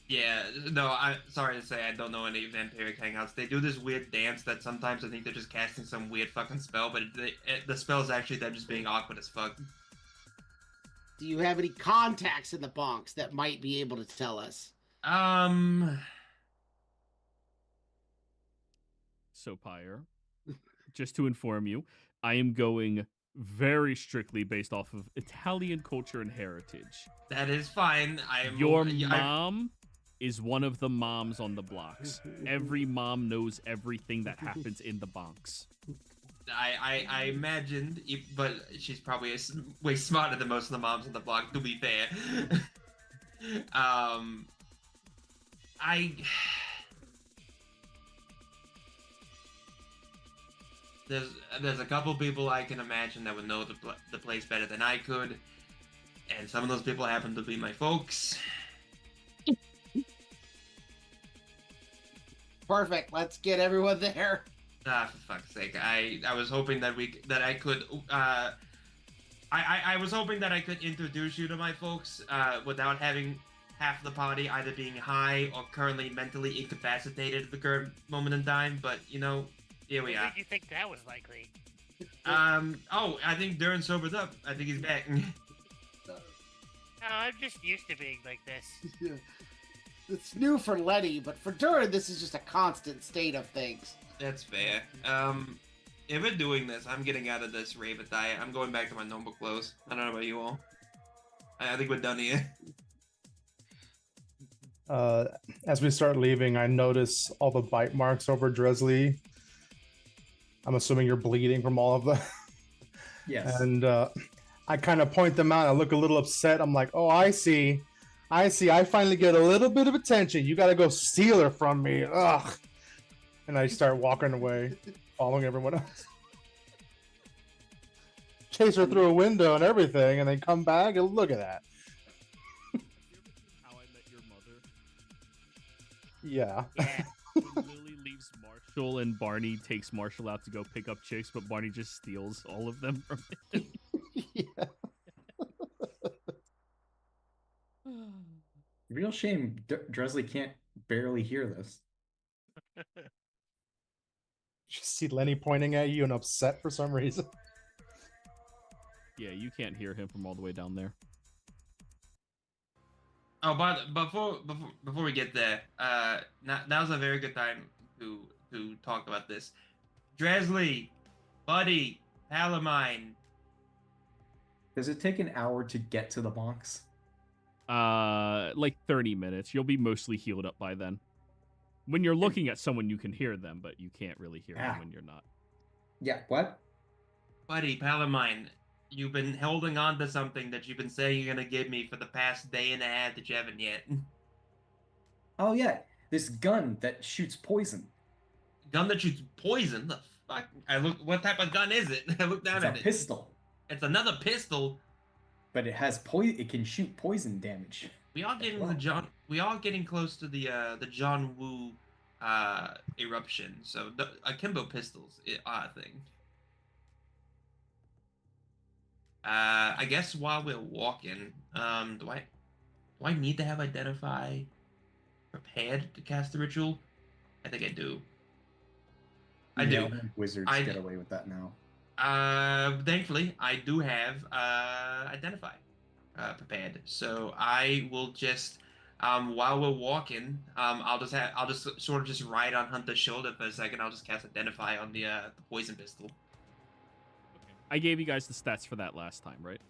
[SPEAKER 5] Yeah, no, I'm sorry to say I don't know any vampiric hangouts. They do this weird dance that sometimes I think they're just casting some weird fucking spell, but the spell is actually them just being awkward as fuck.
[SPEAKER 3] Do you have any contacts in the bonks that might be able to tell us?
[SPEAKER 1] So, Pyre, just to inform you, I am going very strictly based off of Italian culture and heritage.
[SPEAKER 5] That is fine.
[SPEAKER 1] Your mom is one of the moms on the blocks. Every mom knows everything that happens in the bonks.
[SPEAKER 5] I imagined, but she's probably way smarter than most of the moms on the block, to be fair. There's a couple people I can imagine that would know the place better than I could, and some of those people happen to be my folks.
[SPEAKER 3] Perfect. Let's get everyone there.
[SPEAKER 5] Ah, for fuck's sake! I was hoping that I could I was hoping that I could introduce you to my folks without having half the party either being high or currently mentally incapacitated at the current moment in time. But you know, here we
[SPEAKER 2] When
[SPEAKER 5] are.
[SPEAKER 2] did you think that was likely?
[SPEAKER 5] Oh, I think Durin sobered up. I think he's back.
[SPEAKER 2] No, I'm just used to being like this.
[SPEAKER 3] It's new for Letty, but for Durin, this is just a constant state of things.
[SPEAKER 5] That's fair. If we're doing this, I'm getting out of this Raven diet. I'm going back to my normal clothes. I don't know about you all. I think we're done here.
[SPEAKER 6] As we start leaving, I notice all the bite marks over Dresley. I'm assuming you're bleeding from all of them.
[SPEAKER 4] Yes.
[SPEAKER 6] And I kind of point them out. I look a little upset. I'm like, oh, I see. I finally get a little bit of attention. You got to go steal her from me. Ugh. And I start walking away, following everyone else. Chase her through a window and everything, and then come back and look at that.
[SPEAKER 1] How I Met Your Mother.
[SPEAKER 6] Yeah.
[SPEAKER 2] Yeah.
[SPEAKER 1] When Lily leaves Marshall and Barney takes Marshall out to go pick up chicks, but Barney just steals all of them from him.
[SPEAKER 6] Yeah.
[SPEAKER 4] Real shame Dresley can't barely hear this.
[SPEAKER 6] Just see Lenny pointing at you and upset for some reason.
[SPEAKER 1] Yeah, you can't hear him from all the way down there.
[SPEAKER 5] Oh, but before we get there, now's a very good time to talk about this. Dresley, Buddy, Palamine.
[SPEAKER 4] Does it take an hour to get to the box?
[SPEAKER 1] Like 30 minutes. You'll be mostly healed up by then. When you're looking at someone, you can hear them, but you can't really hear them when you're not.
[SPEAKER 4] Yeah, what?
[SPEAKER 5] Buddy, Palamine, you've been holding on to something that you've been saying you're gonna give me for the past day and a half that you haven't yet.
[SPEAKER 4] Oh yeah, this gun that shoots poison.
[SPEAKER 5] Gun that shoots poison? The fuck? What type of gun is it? I look down
[SPEAKER 4] It's
[SPEAKER 5] at
[SPEAKER 4] a
[SPEAKER 5] it.
[SPEAKER 4] pistol,
[SPEAKER 5] It's another pistol.
[SPEAKER 4] but it has poison. It can shoot poison damage.
[SPEAKER 5] We are getting
[SPEAKER 4] Wow.
[SPEAKER 5] We are getting close to the John Woo eruption. So the akimbo pistols are a thing. I guess while we're walking, do I need to have identify prepared to cast the ritual? I think I do. I do.
[SPEAKER 4] Wizards
[SPEAKER 5] I-
[SPEAKER 4] get away with that now.
[SPEAKER 5] Thankfully, I do have identify prepared, so I will just while we're walking, I'll just sort of just ride on Hunter's shoulder for a second. I'll just cast identify on the poison pistol.
[SPEAKER 1] I gave you guys the stats for that last time, right?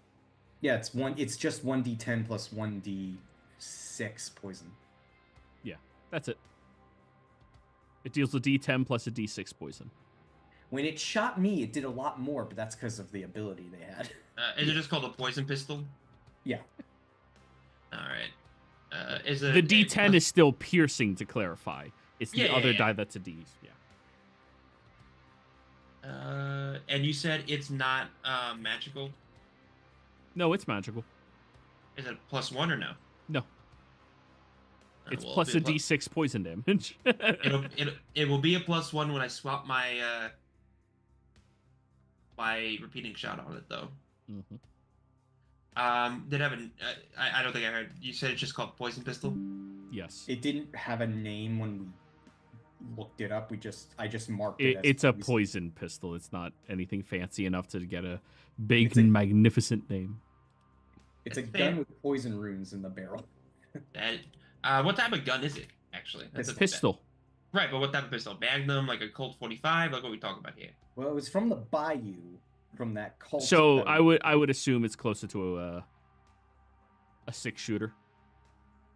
[SPEAKER 4] Yeah, it's just 1d10 plus 1d6 poison.
[SPEAKER 1] Yeah, that's it. It deals with D10 plus a D6 poison.
[SPEAKER 4] When it shot me, it did a lot more, but that's because of the ability they had.
[SPEAKER 5] Is it just called a poison pistol?
[SPEAKER 4] Yeah.
[SPEAKER 5] All right. Is it
[SPEAKER 1] The D10 is still piercing, to clarify. It's the other die that's a D. Yeah.
[SPEAKER 5] And you said it's not magical?
[SPEAKER 1] No, it's magical.
[SPEAKER 5] Is it +1 or no?
[SPEAKER 1] No. It's
[SPEAKER 5] Well,
[SPEAKER 1] plus a
[SPEAKER 5] it'll be
[SPEAKER 1] D6 poison damage.
[SPEAKER 5] it will be a +1 when I swap my my repeating shot on it, though.
[SPEAKER 1] Mm-hmm.
[SPEAKER 5] Did have a? I don't think I heard. You said it's just called poison pistol.
[SPEAKER 1] Yes.
[SPEAKER 4] It didn't have a name when we looked it up. I just marked it.
[SPEAKER 1] It's a poison pistol. It's not anything fancy enough to get a big and magnificent name.
[SPEAKER 4] It's a gun with poison runes in the barrel.
[SPEAKER 5] What type of gun is it, actually?
[SPEAKER 1] It's a pistol.
[SPEAKER 5] Right, but what type of pistol? Magnum, like a Colt 45? Like what are we talking about here?
[SPEAKER 4] Well, it was from the Bayou, from that cult.
[SPEAKER 1] So I would assume it's closer to a 6-shooter.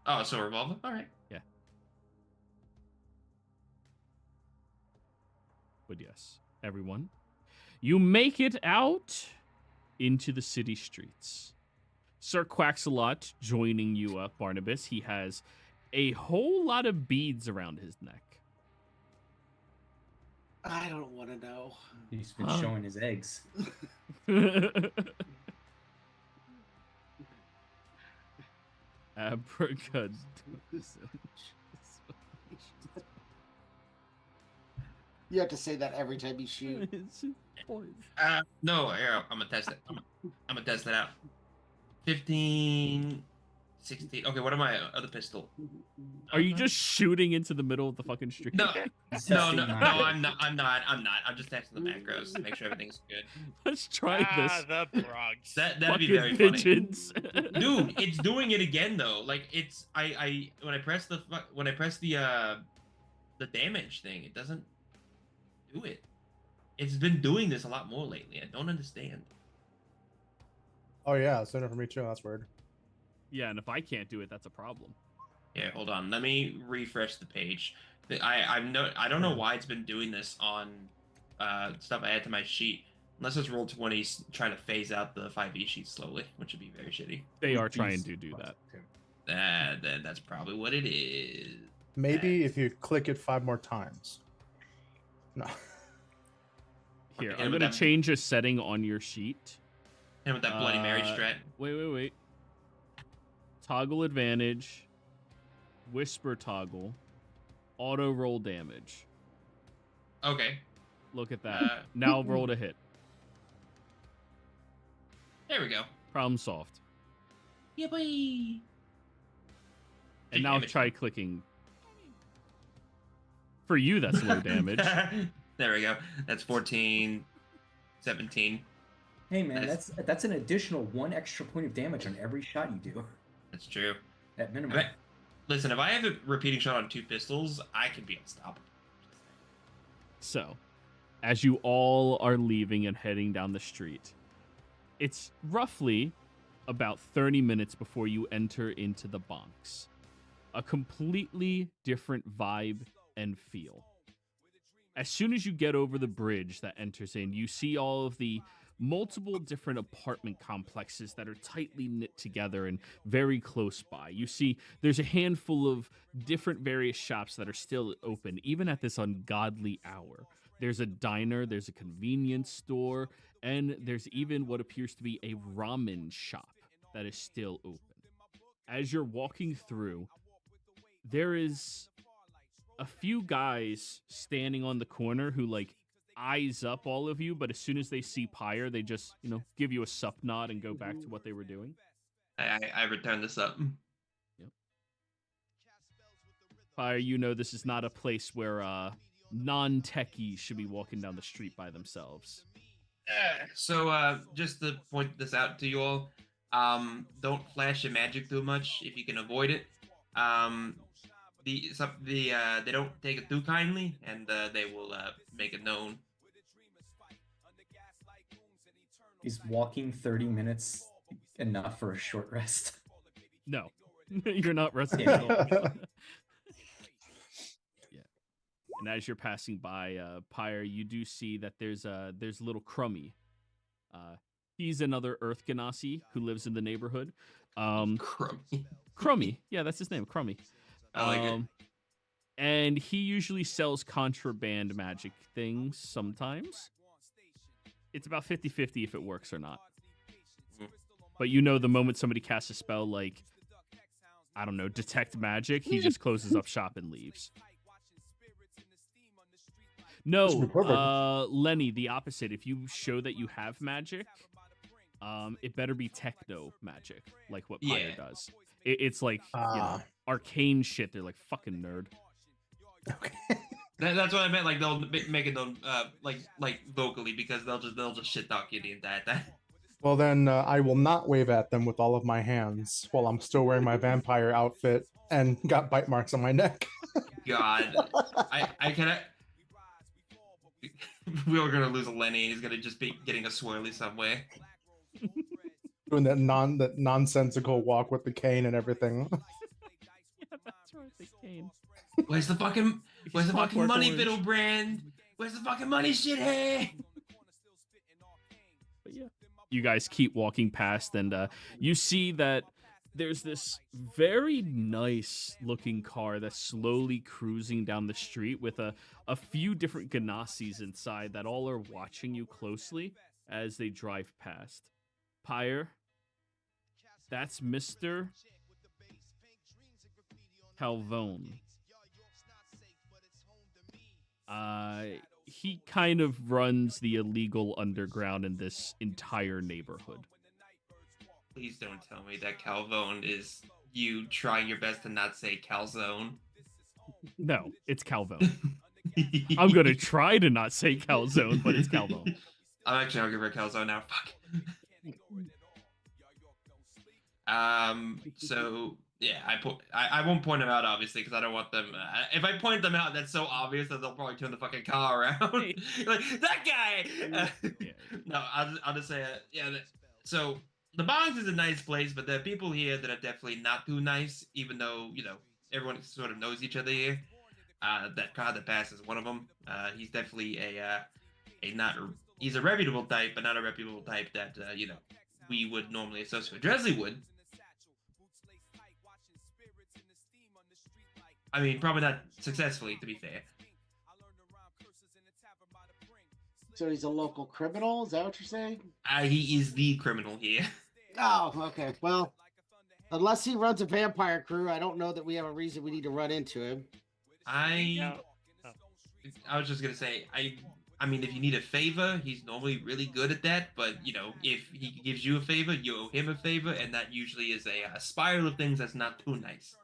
[SPEAKER 5] Oh, so a revolver? All right.
[SPEAKER 1] Yeah. But yes, everyone, you make it out into the city streets. Sir Quaxalot joining you up, Barnabas. He has a whole lot of beads around his neck.
[SPEAKER 3] I don't want to know.
[SPEAKER 4] He's been showing his eggs.
[SPEAKER 1] Abracadabra.
[SPEAKER 3] You have to say that every time you shoot.
[SPEAKER 5] No, here, I'm gonna test it. I'm gonna test it out. 15, 16. Okay, what am my other pistol?
[SPEAKER 1] Are you just shooting into the middle of the fucking street?
[SPEAKER 5] No, I'm not. I'm just testing the macros to make sure everything's good.
[SPEAKER 1] Let's try this.
[SPEAKER 2] The Bronx.
[SPEAKER 5] That'd be
[SPEAKER 1] Fucking
[SPEAKER 5] very
[SPEAKER 1] pigeons.
[SPEAKER 5] funny. Dude, it's doing it again though. Like it's when I press the damage thing, it doesn't do it. It's been doing this a lot more lately. I don't understand.
[SPEAKER 6] Oh yeah, send it for me too. That's weird.
[SPEAKER 1] Yeah, and if I can't do it, that's a problem.
[SPEAKER 5] Yeah, hold on. Let me refresh the page. I don't know why it's been doing this on stuff I add to my sheet. Unless it's roll 20s trying to phase out the 5e sheet slowly, which would be very shitty.
[SPEAKER 1] They are trying to do that.
[SPEAKER 5] That's probably what it is.
[SPEAKER 6] Maybe if you click it 5 more times. No.
[SPEAKER 1] Here,
[SPEAKER 5] Okay,
[SPEAKER 1] I'm going to change a setting on your sheet.
[SPEAKER 5] And with that Bloody Mary strat.
[SPEAKER 1] Wait. Toggle advantage. Whisper toggle. Auto roll damage.
[SPEAKER 5] Okay.
[SPEAKER 1] Look at that. Now roll to hit.
[SPEAKER 5] There we go.
[SPEAKER 1] Problem solved.
[SPEAKER 5] Yeah, boy.
[SPEAKER 1] And now try clicking. For you, that's low damage.
[SPEAKER 5] There we go. That's 14, 17.
[SPEAKER 4] Hey man, that's an additional 1 extra point of damage on every shot you do.
[SPEAKER 5] That's true.
[SPEAKER 4] At minimum.
[SPEAKER 5] Listen, if I have a repeating shot on 2 pistols, I can be unstoppable.
[SPEAKER 1] So, as you all are leaving and heading down the street, it's roughly about 30 minutes before you enter into the Bonks. A completely different vibe and feel. As soon as you get over the bridge that enters in, you see all of the multiple different apartment complexes that are tightly knit together and very close by. You see there's a handful of different various shops that are still open, even at this ungodly hour. There's a diner, there's a convenience store, and there's even what appears to be a ramen shop that is still open. As you're walking through, there is a few guys standing on the corner who eyes up all of you, but as soon as they see Pyre, they just, give you a sup nod and go back to what they were doing.
[SPEAKER 5] I returned this up.
[SPEAKER 1] Yep. Pyre, this is not a place where non-techies should be walking down the street by themselves.
[SPEAKER 5] So, just to point this out to you all, don't flash your magic too much if you can avoid it. They don't take it too kindly, and they will make it known.
[SPEAKER 4] Is walking 30 minutes enough for a short rest?
[SPEAKER 1] No, you're not resting
[SPEAKER 4] Yeah.
[SPEAKER 1] at all. Yeah. And as you're passing by Pyre, you do see that there's little Crummy. He's another Earth Ganassi who lives in the neighborhood.
[SPEAKER 5] Crummy.
[SPEAKER 1] Crummy, yeah, that's his name, Crummy.
[SPEAKER 5] I like it.
[SPEAKER 1] And he usually sells contraband magic things sometimes. It's about 50-50 if it works or not. But you know, the moment somebody casts a spell like, I don't know, detect magic, he just closes up shop and leaves. No, Lenny, the opposite. If you show that you have magic, it better be techno magic, like what Pyre does. It's like, arcane shit. They're like, fucking nerd.
[SPEAKER 6] Okay.
[SPEAKER 5] That's what I meant. Like they'll make it known, like vocally, because they'll just shit talk you the entire time.
[SPEAKER 6] Well, then I will not wave at them with all of my hands while I'm still wearing my vampire outfit and got bite marks on my neck.
[SPEAKER 5] God, I cannot. We are gonna lose a Lenny, and he's gonna just be getting a swirly somewhere.
[SPEAKER 6] Doing that nonsensical walk with the cane and everything.
[SPEAKER 1] Yeah, that's right, the cane.
[SPEAKER 5] Where's the fucking money,
[SPEAKER 1] orange.
[SPEAKER 5] fiddle brand? Where's the fucking money, shithead?
[SPEAKER 1] But yeah, you guys keep walking past, and you see that there's this very nice looking car that's slowly cruising down the street with a few different Ganassis inside that all are watching you closely as they drive past. Pyre, that's Mr. Calvone. He kind of runs the illegal underground in this entire neighborhood.
[SPEAKER 5] Please don't tell me that Calvone is you trying your best to not say calzone.
[SPEAKER 1] No, it's Calvone. I'm gonna try to not say calzone, but it's Calvone.
[SPEAKER 5] I'm actually hungry for calzone now. Fuck. So yeah, I won't point them out obviously because I don't want them. If I point them out, that's so obvious that they'll probably turn the fucking car around. Like that guy. No, I'll just say so the Bongs is a nice place, but there are people here that are definitely not too nice. Even though everyone sort of knows each other here. That car that passed is one of them. He's definitely he's a reputable type, but not a reputable type that we would normally associate with. Dressley would. I mean, probably not successfully, to be fair.
[SPEAKER 3] So he's a local criminal? Is that what you're saying?
[SPEAKER 5] He is the criminal here.
[SPEAKER 3] Oh, okay. Well, unless he runs a vampire crew, I don't know that we have a reason we need to run into him.
[SPEAKER 5] I was just gonna say, I mean, if you need a favor, he's normally really good at that. But if he gives you a favor, you owe him a favor, and that usually is a spiral of things that's not too nice.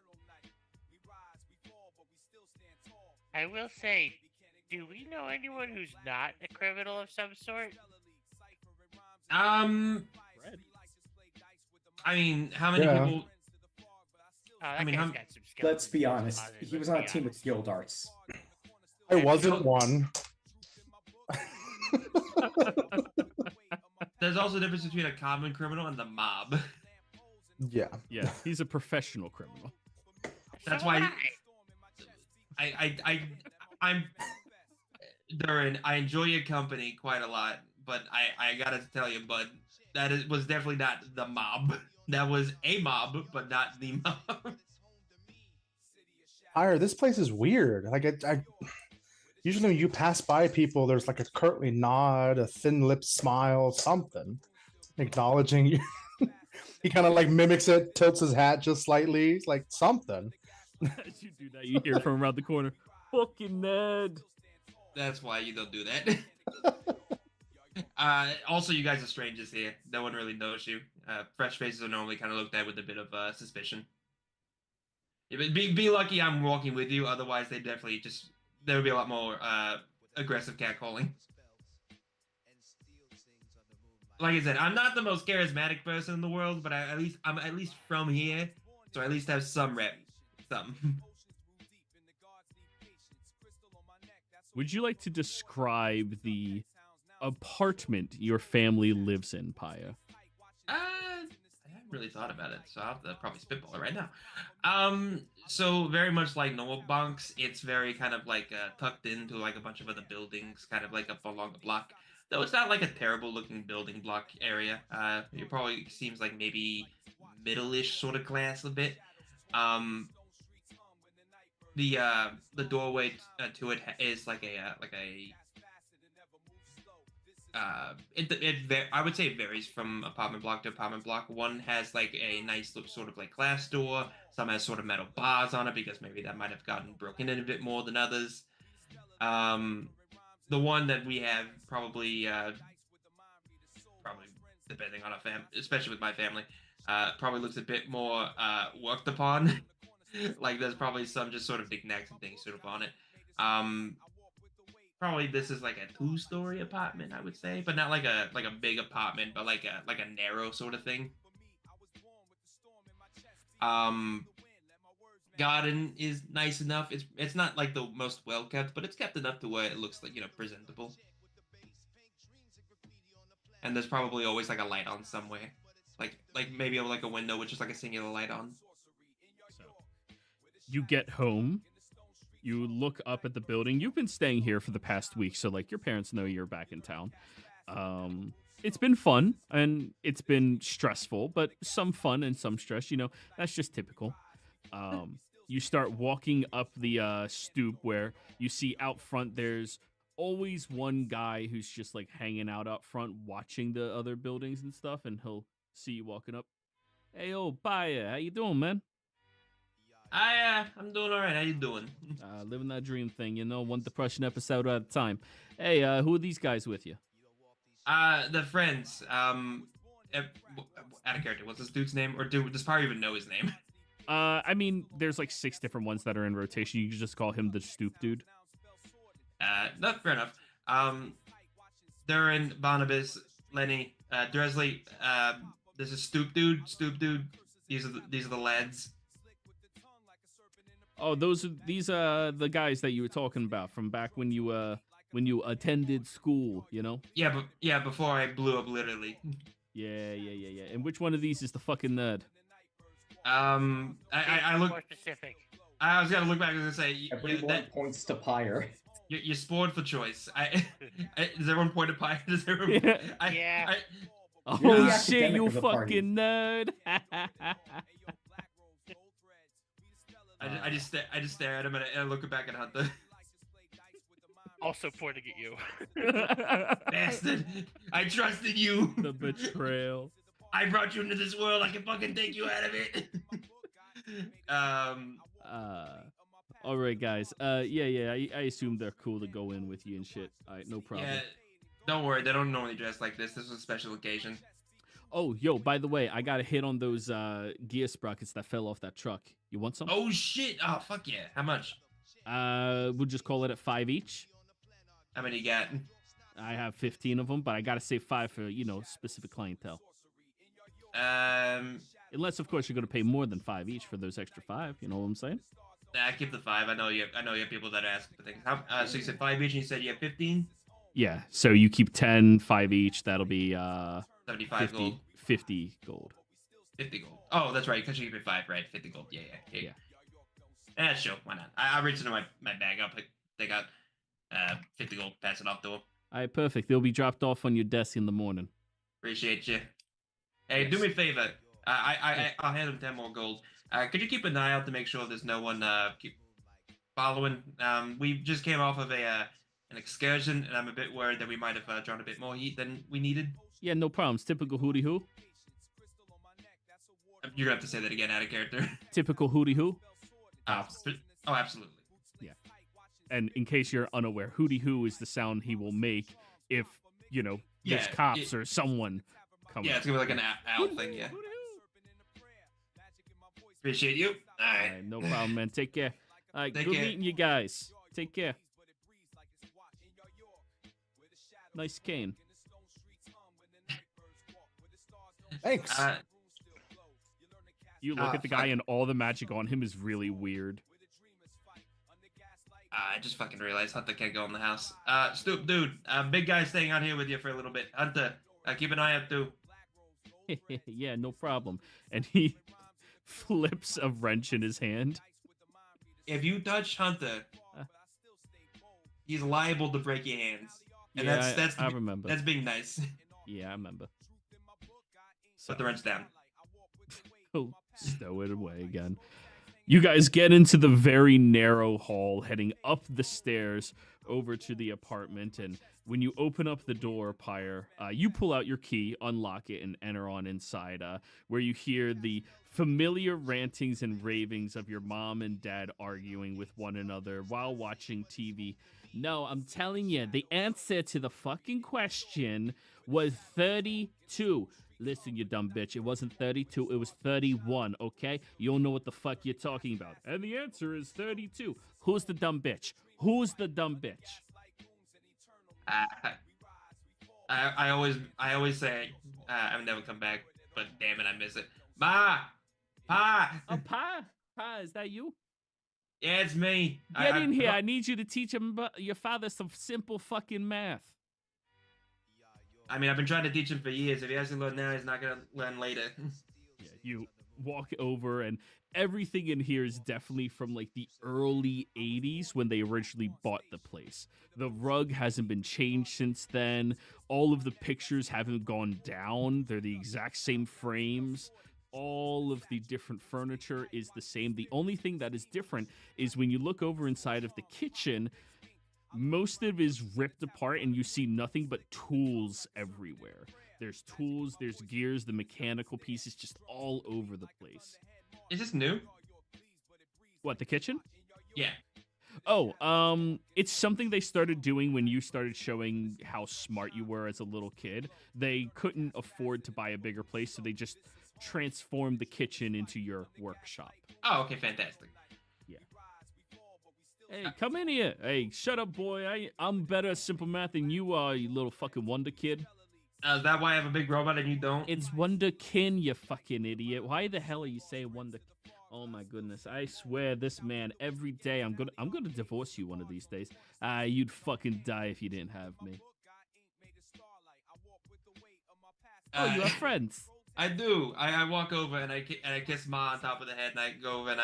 [SPEAKER 2] I will say, do we know anyone who's not a criminal of some sort?
[SPEAKER 5] I mean, how many people?
[SPEAKER 2] Oh, that
[SPEAKER 5] mean,
[SPEAKER 2] guy's got some skills.
[SPEAKER 4] Let's be honest. He was on a team with Guild Arts.
[SPEAKER 6] I wasn't one.
[SPEAKER 5] There's also a difference between a common criminal and the mob.
[SPEAKER 6] Yeah.
[SPEAKER 1] Yeah, he's a professional criminal.
[SPEAKER 5] That's why I'm Durin. I enjoy your company quite a lot, but I gotta tell you, bud, was definitely not the mob. That was a mob, but not the mob.
[SPEAKER 6] Pyre, this place is weird. Like I usually when you pass by people, there's like a courtly nod, a thin-lipped smile, something acknowledging you. He kind of like mimics it, tilts his hat just slightly, like something.
[SPEAKER 1] As you do that, you hear from around the corner, "Fucking Ned."
[SPEAKER 5] That's why you don't do that. Also, you guys are strangers here. No one really knows you. Fresh faces are normally kind of looked at with a bit of suspicion. Yeah, but be lucky I'm walking with you. Otherwise, there would be a lot more aggressive catcalling. like I said, I'm not the most charismatic person in the world, but I'm at least from here, so I at least have some rep. Some.
[SPEAKER 1] Would you like to describe the apartment your family lives in, Paya?
[SPEAKER 5] I haven't really thought about it, so I'll have to probably spitball it right now. So very much like normal bunks, it's very kind of like tucked into like a bunch of other buildings, kind of like up along the block. Though it's not like a terrible looking building block area. It probably seems like maybe middle-ish sort of class a bit. Um, the doorway to it is like I would say it varies from apartment block to apartment block. One has like a nice sort of like glass door. Some has sort of metal bars on it because maybe that might have gotten broken in a bit more than others. The one that we have probably depending on our family, especially with my family, probably looks a bit more worked upon. Like there's probably some just sort of knickknacks and things sort of on it. Probably this is like a 2-story apartment, I would say, but not like a big apartment, but like a narrow sort of thing. Garden is nice enough. It's not like the most well kept, but it's kept enough to where it looks like presentable. And there's probably always like a light on somewhere, like maybe like a window with just like a singular light on.
[SPEAKER 1] So you get home. You look up at the building. You've been staying here for the past week, so like your parents know you're back in town. It's been fun and it's been stressful, but some fun and some stress. That's just typical. You start walking up the stoop where you see out front. There's always one guy who's just like hanging out front, watching the other buildings and stuff, and he'll see you walking up. Hey, old Paya, how you doing, man?
[SPEAKER 5] I'm doing all right. How you doing?
[SPEAKER 1] Living that dream thing, one depression episode at a time. Hey, who are these guys with you?
[SPEAKER 5] The friends. Out of character. What's this dude's name? Or does Pyre even know his name?
[SPEAKER 1] I mean, there's like 6 different ones that are in rotation. You can just call him the stoop dude.
[SPEAKER 5] No, fair enough. Durin, Barnabas, Lenny, Dresley. This is Stoop Dude. These are the lads.
[SPEAKER 1] Oh, these are the guys that you were talking about from back when you attended school,
[SPEAKER 5] Yeah, before I blew up, literally.
[SPEAKER 1] Yeah. And which one of these is the fucking nerd?
[SPEAKER 5] I look
[SPEAKER 2] more specific.
[SPEAKER 5] I was gonna look back and say
[SPEAKER 4] Everyone points to Pyre.
[SPEAKER 5] You're spoiled for choice. Does everyone point to Pyre? Does everyone?
[SPEAKER 1] Yeah.
[SPEAKER 2] Yeah.
[SPEAKER 1] Oh
[SPEAKER 4] the
[SPEAKER 1] shit, you
[SPEAKER 4] academic of the party.
[SPEAKER 1] fucking nerd!
[SPEAKER 5] I just stare at him and I look back at Hunter.
[SPEAKER 2] Also pointing at you.
[SPEAKER 5] Bastard! I trusted you.
[SPEAKER 1] The betrayal.
[SPEAKER 5] I brought you into this world. I can fucking take you out of it.
[SPEAKER 1] All right, guys. Yeah. I assume they're cool to go in with you and shit. All right, no problem.
[SPEAKER 5] Yeah, don't worry. They don't normally dress like this. This was a special occasion.
[SPEAKER 1] Oh, yo, by the way, I got a hit on those gear sprockets that fell off that truck. You want some?
[SPEAKER 5] Oh shit! Oh fuck yeah! How much?
[SPEAKER 1] We'll just call it at 5 each.
[SPEAKER 5] How many you got?
[SPEAKER 1] I have 15 of them, but I gotta save 5 for specific clientele. Unless, of course, you're gonna pay more than 5 each for those extra 5. You know what I'm saying?
[SPEAKER 5] Nah, keep the 5. I know you have people that ask for things. So you said 5 each, and you said you have 15.
[SPEAKER 1] Yeah. So you keep 10, 5 each. That'll be
[SPEAKER 5] 75
[SPEAKER 1] 50,
[SPEAKER 5] gold.
[SPEAKER 1] 50 gold.
[SPEAKER 5] 50 gold. Oh, that's right. Because you give me 5, right? 50 gold. Yeah. Sure. Why not? I reached into my bag. I'll take out 50 gold. Pass it off to him.
[SPEAKER 1] All right, perfect. They'll be dropped off on your desk in the morning.
[SPEAKER 5] Appreciate you. Hey,
[SPEAKER 1] Yes.
[SPEAKER 5] do me a favor. I'll hand him 10 more gold. Could you keep an eye out to make sure there's no one keep following? We just came off of an excursion, and I'm a bit worried that we might have drawn a bit more heat than we needed.
[SPEAKER 1] Yeah, no problems. Typical hootie hoo.
[SPEAKER 5] You're gonna have to say that again out of character.
[SPEAKER 1] Typical hootie hoo.
[SPEAKER 5] Oh, absolutely.
[SPEAKER 1] Yeah. And in case you're unaware, hootie hoo is the sound he will make if there's
[SPEAKER 5] Yeah,
[SPEAKER 1] cops or someone coming.
[SPEAKER 5] Yeah, it's gonna be like an owl thing. Yeah. Appreciate you. All
[SPEAKER 1] All
[SPEAKER 5] right.
[SPEAKER 1] right, no problem, man. Take care. All right,
[SPEAKER 5] Take
[SPEAKER 1] good
[SPEAKER 5] care.
[SPEAKER 1] meeting you guys. Take care. Nice cane.
[SPEAKER 6] Thanks.
[SPEAKER 1] You look at the guy, and all the magic on him is really weird.
[SPEAKER 5] I just fucking realized Hunter can't go in the house. Stoop, dude, big guy staying out here with you for a little bit. Hunter, keep an eye out too.
[SPEAKER 1] Yeah, no problem. And he flips a wrench in his hand.
[SPEAKER 5] If you touch Hunter, he's liable to break your hands. And
[SPEAKER 1] Yeah,
[SPEAKER 5] that's
[SPEAKER 1] I remember.
[SPEAKER 5] That's being nice.
[SPEAKER 1] Yeah, I remember.
[SPEAKER 5] Put the wrench down.
[SPEAKER 1] Oh, stow it away again. You guys get into the very narrow hall, heading up the stairs over to the apartment. And when you open up the door, Pyre, you pull out your key, unlock it, and enter on inside, where you hear the familiar rantings and ravings of your mom and dad arguing with one another while watching TV. No, I'm telling you, the answer to the fucking question was 32. Listen, you dumb bitch. It wasn't 32. It was 31, okay? You don't know what the fuck you're talking about. And the answer is 32. Who's the dumb bitch? Who's the dumb bitch?
[SPEAKER 5] I always say I would never come back, but damn it, I miss it. Pa! Pa!
[SPEAKER 1] Oh, Pa? Pa, is that you?
[SPEAKER 5] Yeah, it's me.
[SPEAKER 1] Get in here. I need you to teach your father some simple fucking math.
[SPEAKER 5] I mean, I've been trying to teach him for years. If he hasn't learned now, he's not going to learn later.
[SPEAKER 1] Yeah, you walk over, and everything in here is definitely from like the early 80s when they originally bought the place. The rug hasn't been changed since then. All of the pictures haven't gone down. They're the exact same frames. All of the different furniture is the same. The only thing that is different is when you look over inside of the kitchen, most of it is ripped apart and you see nothing but tools everywhere. There's tools, there's gears, the mechanical pieces just all over the place.
[SPEAKER 5] Is this new?
[SPEAKER 1] What, the kitchen?
[SPEAKER 5] Yeah.
[SPEAKER 1] Oh, it's something they started doing when you started showing how smart you were as a little kid. They couldn't afford to buy a bigger place, so they just transformed the kitchen into your workshop.
[SPEAKER 5] Oh, okay, fantastic.
[SPEAKER 1] Yeah. Hey, come in here. Hey, shut up, boy. I'm better at simple math than you are, you little fucking wonder kid.
[SPEAKER 5] Is that why I have a big robot and you don't?
[SPEAKER 1] It's Wonderkin, you fucking idiot. Why the hell are you saying Wonder? Oh my goodness! I swear, this man every day. I'm gonna divorce you one of these days. You'd fucking die if you didn't have me. Oh, you have friends.
[SPEAKER 5] I do. I walk over and I kiss Ma on top of the head, and I go over and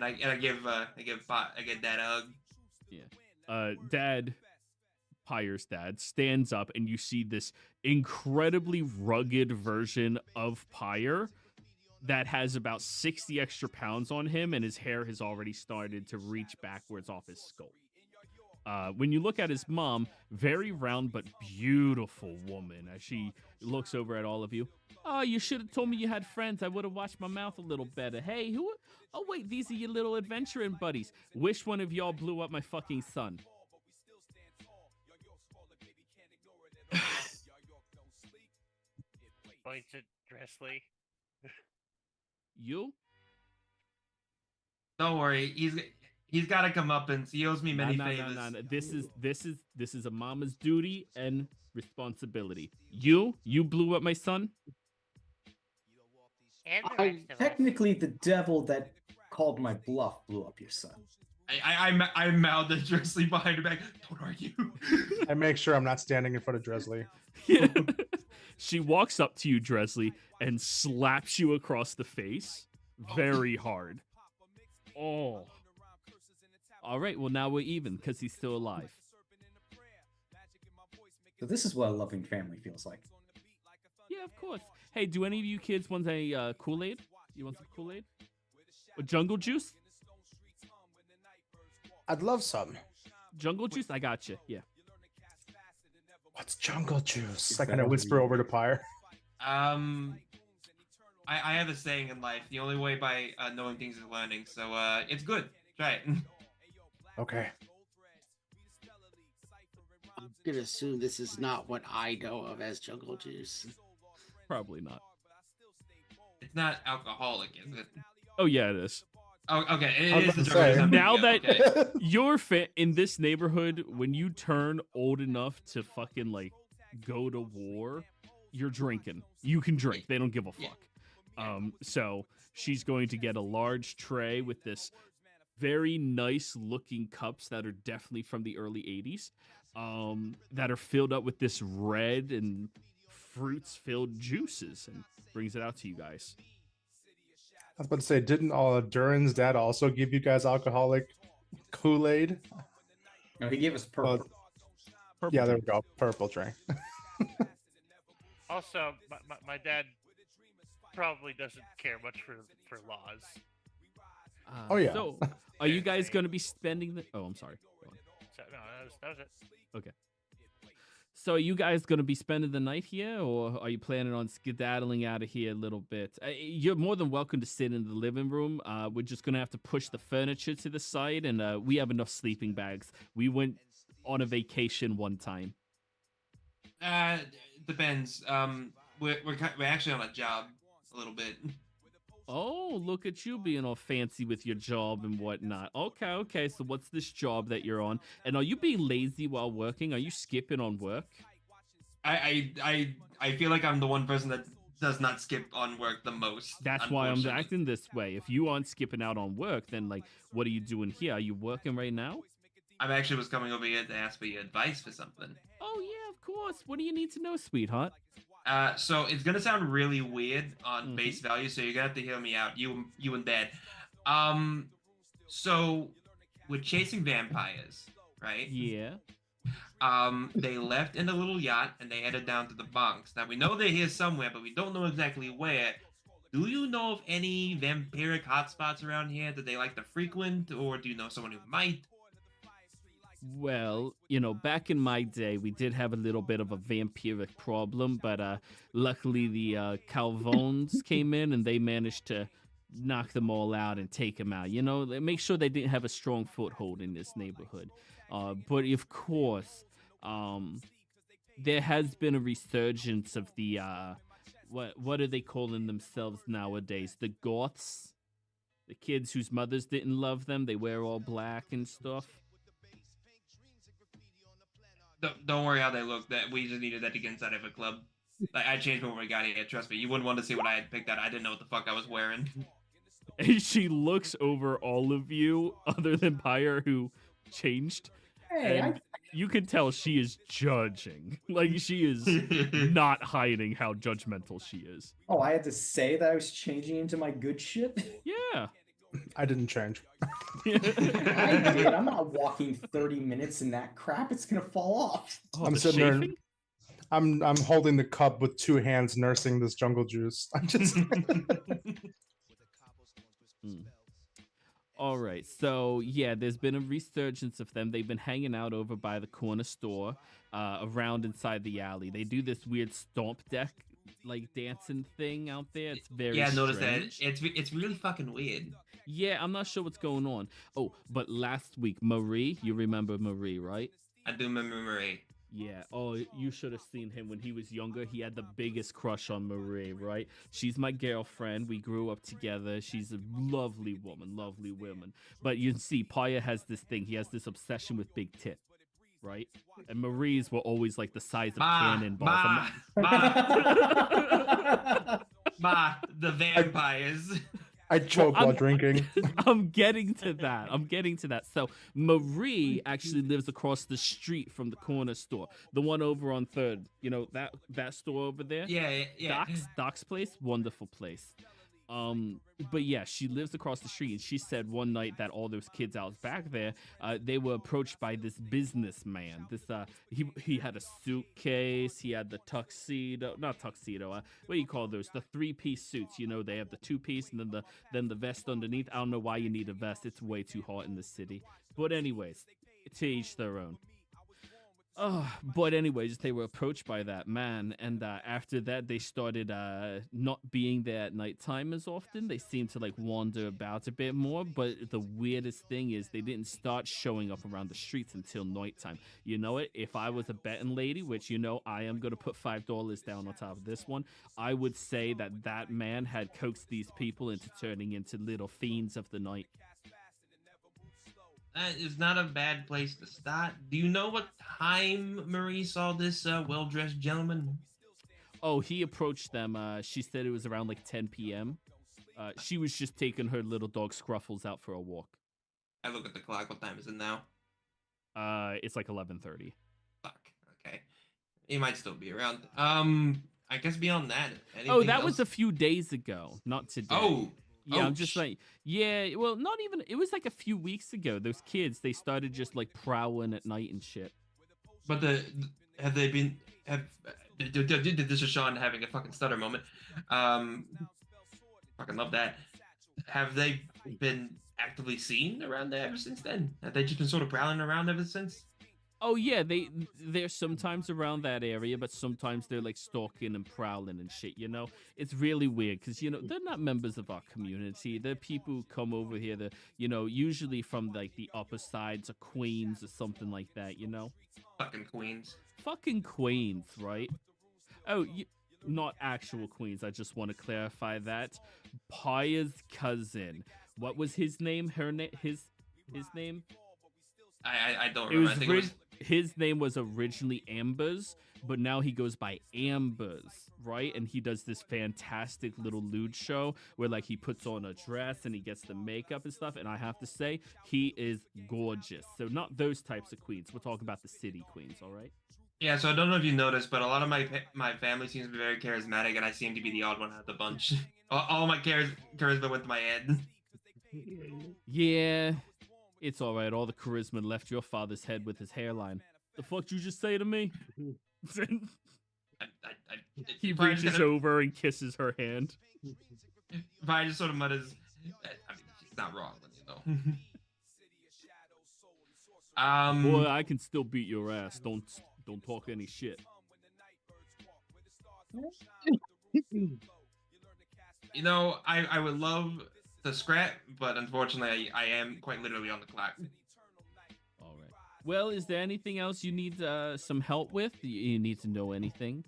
[SPEAKER 5] I give Dad a hug.
[SPEAKER 1] Yeah. Dad, Pyre's dad, stands up, and you see this incredibly rugged version of Pyre that has about 60 extra pounds on him, and his hair has already started to reach backwards off his skull. When you look at his mom, very round but beautiful woman, as she looks over at all of you. Oh, you should have told me you had friends. I would have watched my mouth a little better. Hey, who? Oh, wait, these are your little adventuring buddies. Wish one of y'all blew up my fucking son.
[SPEAKER 2] Point to Dressley.
[SPEAKER 1] You?
[SPEAKER 5] Don't worry, he's got to come up, and he owes me many favors.
[SPEAKER 1] No. This is a mama's duty and responsibility. You blew up my son.
[SPEAKER 2] And the rest of us.
[SPEAKER 4] Technically, the devil that called my bluff blew up your son.
[SPEAKER 5] I mouthed at Dressley behind her back. Don't argue.
[SPEAKER 6] I make sure I'm not standing in front of Dressley.
[SPEAKER 1] Yeah. She walks up to you, Dressley, and slaps you across the face very hard. Oh. All right, well, now we're even because he's still alive.
[SPEAKER 4] So this is what a loving family feels like.
[SPEAKER 1] Yeah, of course. Hey, do any of you kids want a Kool-Aid? You want some Kool-Aid? Or jungle juice?
[SPEAKER 6] I'd love some.
[SPEAKER 1] Jungle juice? I got you. Yeah.
[SPEAKER 6] What's jungle juice? I kind of whisper over to Pyre.
[SPEAKER 5] I have a saying in life: the only way by knowing things is learning. So it's good. Try it.
[SPEAKER 6] Okay.
[SPEAKER 3] I'm gonna assume this is not what I know of as jungle juice.
[SPEAKER 1] Probably not.
[SPEAKER 5] It's not alcoholic, is it?
[SPEAKER 1] Oh, yeah, it is.
[SPEAKER 5] Oh, okay. It
[SPEAKER 6] I was
[SPEAKER 5] is the
[SPEAKER 6] about to
[SPEAKER 5] jungle
[SPEAKER 6] say.
[SPEAKER 5] juice.
[SPEAKER 1] Now
[SPEAKER 5] Yeah,
[SPEAKER 1] that
[SPEAKER 5] okay.
[SPEAKER 1] you're fit in this neighborhood, when you turn old enough to fucking like go to war, you're drinking. You can drink. They don't give a
[SPEAKER 5] Yeah.
[SPEAKER 1] fuck. So she's going to get a large tray with this very nice looking cups that are definitely from the early 80s, that are filled up with this red and fruits filled juices, and brings it out to you guys.
[SPEAKER 6] I was about to say, didn't Durin's dad also give you guys alcoholic Kool-Aid?
[SPEAKER 4] No, he gave us purple.
[SPEAKER 1] Purple
[SPEAKER 6] Yeah, there
[SPEAKER 1] drink.
[SPEAKER 6] we go. Purple drink.
[SPEAKER 2] Also, my dad probably doesn't care much for laws.
[SPEAKER 6] Oh, yeah.
[SPEAKER 1] So, are you guys going to be spending the? Oh, I'm sorry. Go on.
[SPEAKER 2] So no, that was it.
[SPEAKER 1] So, are you guys going to be spending the night here, or are you planning on skedaddling out of here a little bit? You're more than welcome to sit in the living room. We're just going to have to push the furniture to the side, and we have enough sleeping bags. We went on a vacation one time.
[SPEAKER 5] Depends. We're actually on a job a little bit.
[SPEAKER 1] Oh, look at you being all fancy with your job and whatnot. Okay. So what's this job that you're on? And are you being lazy while working? Are you skipping on work?
[SPEAKER 5] I feel like I'm the one person that does not skip on work the most.
[SPEAKER 1] That's why I'm
[SPEAKER 5] unfortunately.
[SPEAKER 1] acting this way. If you aren't skipping out on work, then like, what are you doing here? Are you working right now?
[SPEAKER 5] I actually was coming over here to ask for your advice for something.
[SPEAKER 1] Oh yeah, of course. What do you need to know, sweetheart?
[SPEAKER 5] So it's gonna sound really weird on
[SPEAKER 1] Mhm.
[SPEAKER 5] base value, so you're gonna have to hear me out, you and Dad. So we're chasing vampires, right?
[SPEAKER 1] Yeah.
[SPEAKER 5] They left in a little yacht and they headed down to the Bronx. Now we know they're here somewhere, but we don't know exactly where. Do you know of any vampiric hotspots around here that they like to frequent, or do you know someone who might?
[SPEAKER 1] Well, back in my day, we did have a little bit of a vampiric problem, but luckily the Calvones came in and they managed to knock them all out and take them out. They make sure they didn't have a strong foothold in this neighborhood. But of course, there has been a resurgence of the what are they calling themselves nowadays? The goths, the kids whose mothers didn't love them. They wear all black and stuff.
[SPEAKER 5] Don't worry how they look. That we just needed that to get inside of a club. Like, I changed before we got here. Trust me, you wouldn't want to see what I had picked out. I didn't know what the fuck I was wearing.
[SPEAKER 1] And she looks over all of you, other than Pyre, who changed.
[SPEAKER 4] Hey,
[SPEAKER 1] And you can tell she is judging. Like, she is not hiding how judgmental she is.
[SPEAKER 4] I had to say that I was changing into my good shit.
[SPEAKER 1] Yeah.
[SPEAKER 6] I didn't change.
[SPEAKER 4] I did. I'm not walking 30 minutes in that crap. It's gonna fall off.
[SPEAKER 1] Oh,
[SPEAKER 6] I'm
[SPEAKER 1] the
[SPEAKER 6] sitting there.
[SPEAKER 1] chafing?
[SPEAKER 6] I'm holding the cup with two hands, nursing this jungle juice. I'm just.
[SPEAKER 1] All right. So, yeah, there's been a resurgence of them. They've been hanging out over by the corner store, around inside the alley. They do this weird stomp deck, like, dancing thing out there. It's very
[SPEAKER 5] Yeah, I noticed that.
[SPEAKER 1] strange.
[SPEAKER 5] It's really fucking weird.
[SPEAKER 1] Yeah, I'm not sure what's going on. Oh, but last week, Marie, you remember Marie, right?
[SPEAKER 5] I do remember Marie.
[SPEAKER 1] Yeah. Oh, you should have seen him when he was younger. He had the biggest crush on Marie, right? She's my girlfriend. We grew up together. She's a lovely woman, lovely woman. But you see, Paya has this thing. He has this obsession with big tit, right? And Marie's were always like the size of cannonballs.
[SPEAKER 5] The vampires.
[SPEAKER 6] I choke while drinking.
[SPEAKER 1] I'm getting to that. So Marie actually lives across the street from the corner store, the one over on 3rd. You know that store over there.
[SPEAKER 5] Yeah.
[SPEAKER 1] Doc's place, wonderful place. But yeah, she lives across the street, and she said one night that all those kids out back there, they were approached by this businessman. This he had a suitcase, he had the not tuxedo. What do you call those? The 3-piece suits. They have the 2-piece and then the vest underneath. I don't know why you need a vest. It's way too hot in the city. But anyways, to each their own. But anyways, they were approached by that man, and after that, they started not being there at nighttime as often. They seemed to like wander about a bit more, but the weirdest thing is they didn't start showing up around the streets until nighttime. You know what? If I was a betting lady, which I am going to put $5 down on top of this one, I would say that man had coaxed these people into turning into little fiends of the night.
[SPEAKER 5] That is not a bad place to start. Do you know what time Marie saw this well-dressed gentleman?
[SPEAKER 1] Oh, he approached them. She said it was around like 10 p.m. She was just taking her little dog Scruffles out for a walk.
[SPEAKER 5] I look at the clock. What time is it now?
[SPEAKER 1] It's like 11:30.
[SPEAKER 5] Fuck. Okay. He might still be around. I guess beyond that.
[SPEAKER 1] Oh, that
[SPEAKER 5] else?
[SPEAKER 1] was a few days ago, not today.
[SPEAKER 5] Oh.
[SPEAKER 1] Yeah, I'm just like, yeah, well, not even, it was like a few weeks ago. Those kids, they started just like prowling at night and shit.
[SPEAKER 5] But this is Sean having a fucking stutter moment. Fucking love that. Have they been actively seen around there ever since then? Have they just been sort of prowling around ever since?
[SPEAKER 1] Oh yeah, they're sometimes around that area, but sometimes they're like stalking and prowling and shit, you know? It's really weird because, you know, they're not members of our community. They're people who come over here, you know, usually from like the upper sides of Queens or something like that, you know?
[SPEAKER 5] Fucking Queens.
[SPEAKER 1] Fucking Queens, right? Oh, not actual Queens. I just want to clarify that. Paya's cousin. What was his name? His name?
[SPEAKER 5] I don't remember. I think
[SPEAKER 1] his name was originally Embers, but now he goes by Ambers, right? And he does this fantastic little lewd show where like he puts on a dress and he gets the makeup and stuff. And I have to say, he is gorgeous. So not those types of queens. We're talking about the city queens, all right?
[SPEAKER 5] Yeah, so I don't know if you noticed, but a lot of my family seems to be very charismatic, and I seem to be the odd one out of the bunch. All my charisma went to my head.
[SPEAKER 1] Yeah, it's all right. All the charisma left your father's head with his hairline. The fuck did you just say to me? He reaches over and kisses her hand.
[SPEAKER 5] I just sort of mutters, I mean, he's not wrong, you know.
[SPEAKER 1] Boy, I can still beat your ass. Don't talk any shit.
[SPEAKER 5] You know, I would love to scrap, but unfortunately, I am quite literally on the clock.
[SPEAKER 1] All right. Well, is there anything else you need some help with? You need to know anything?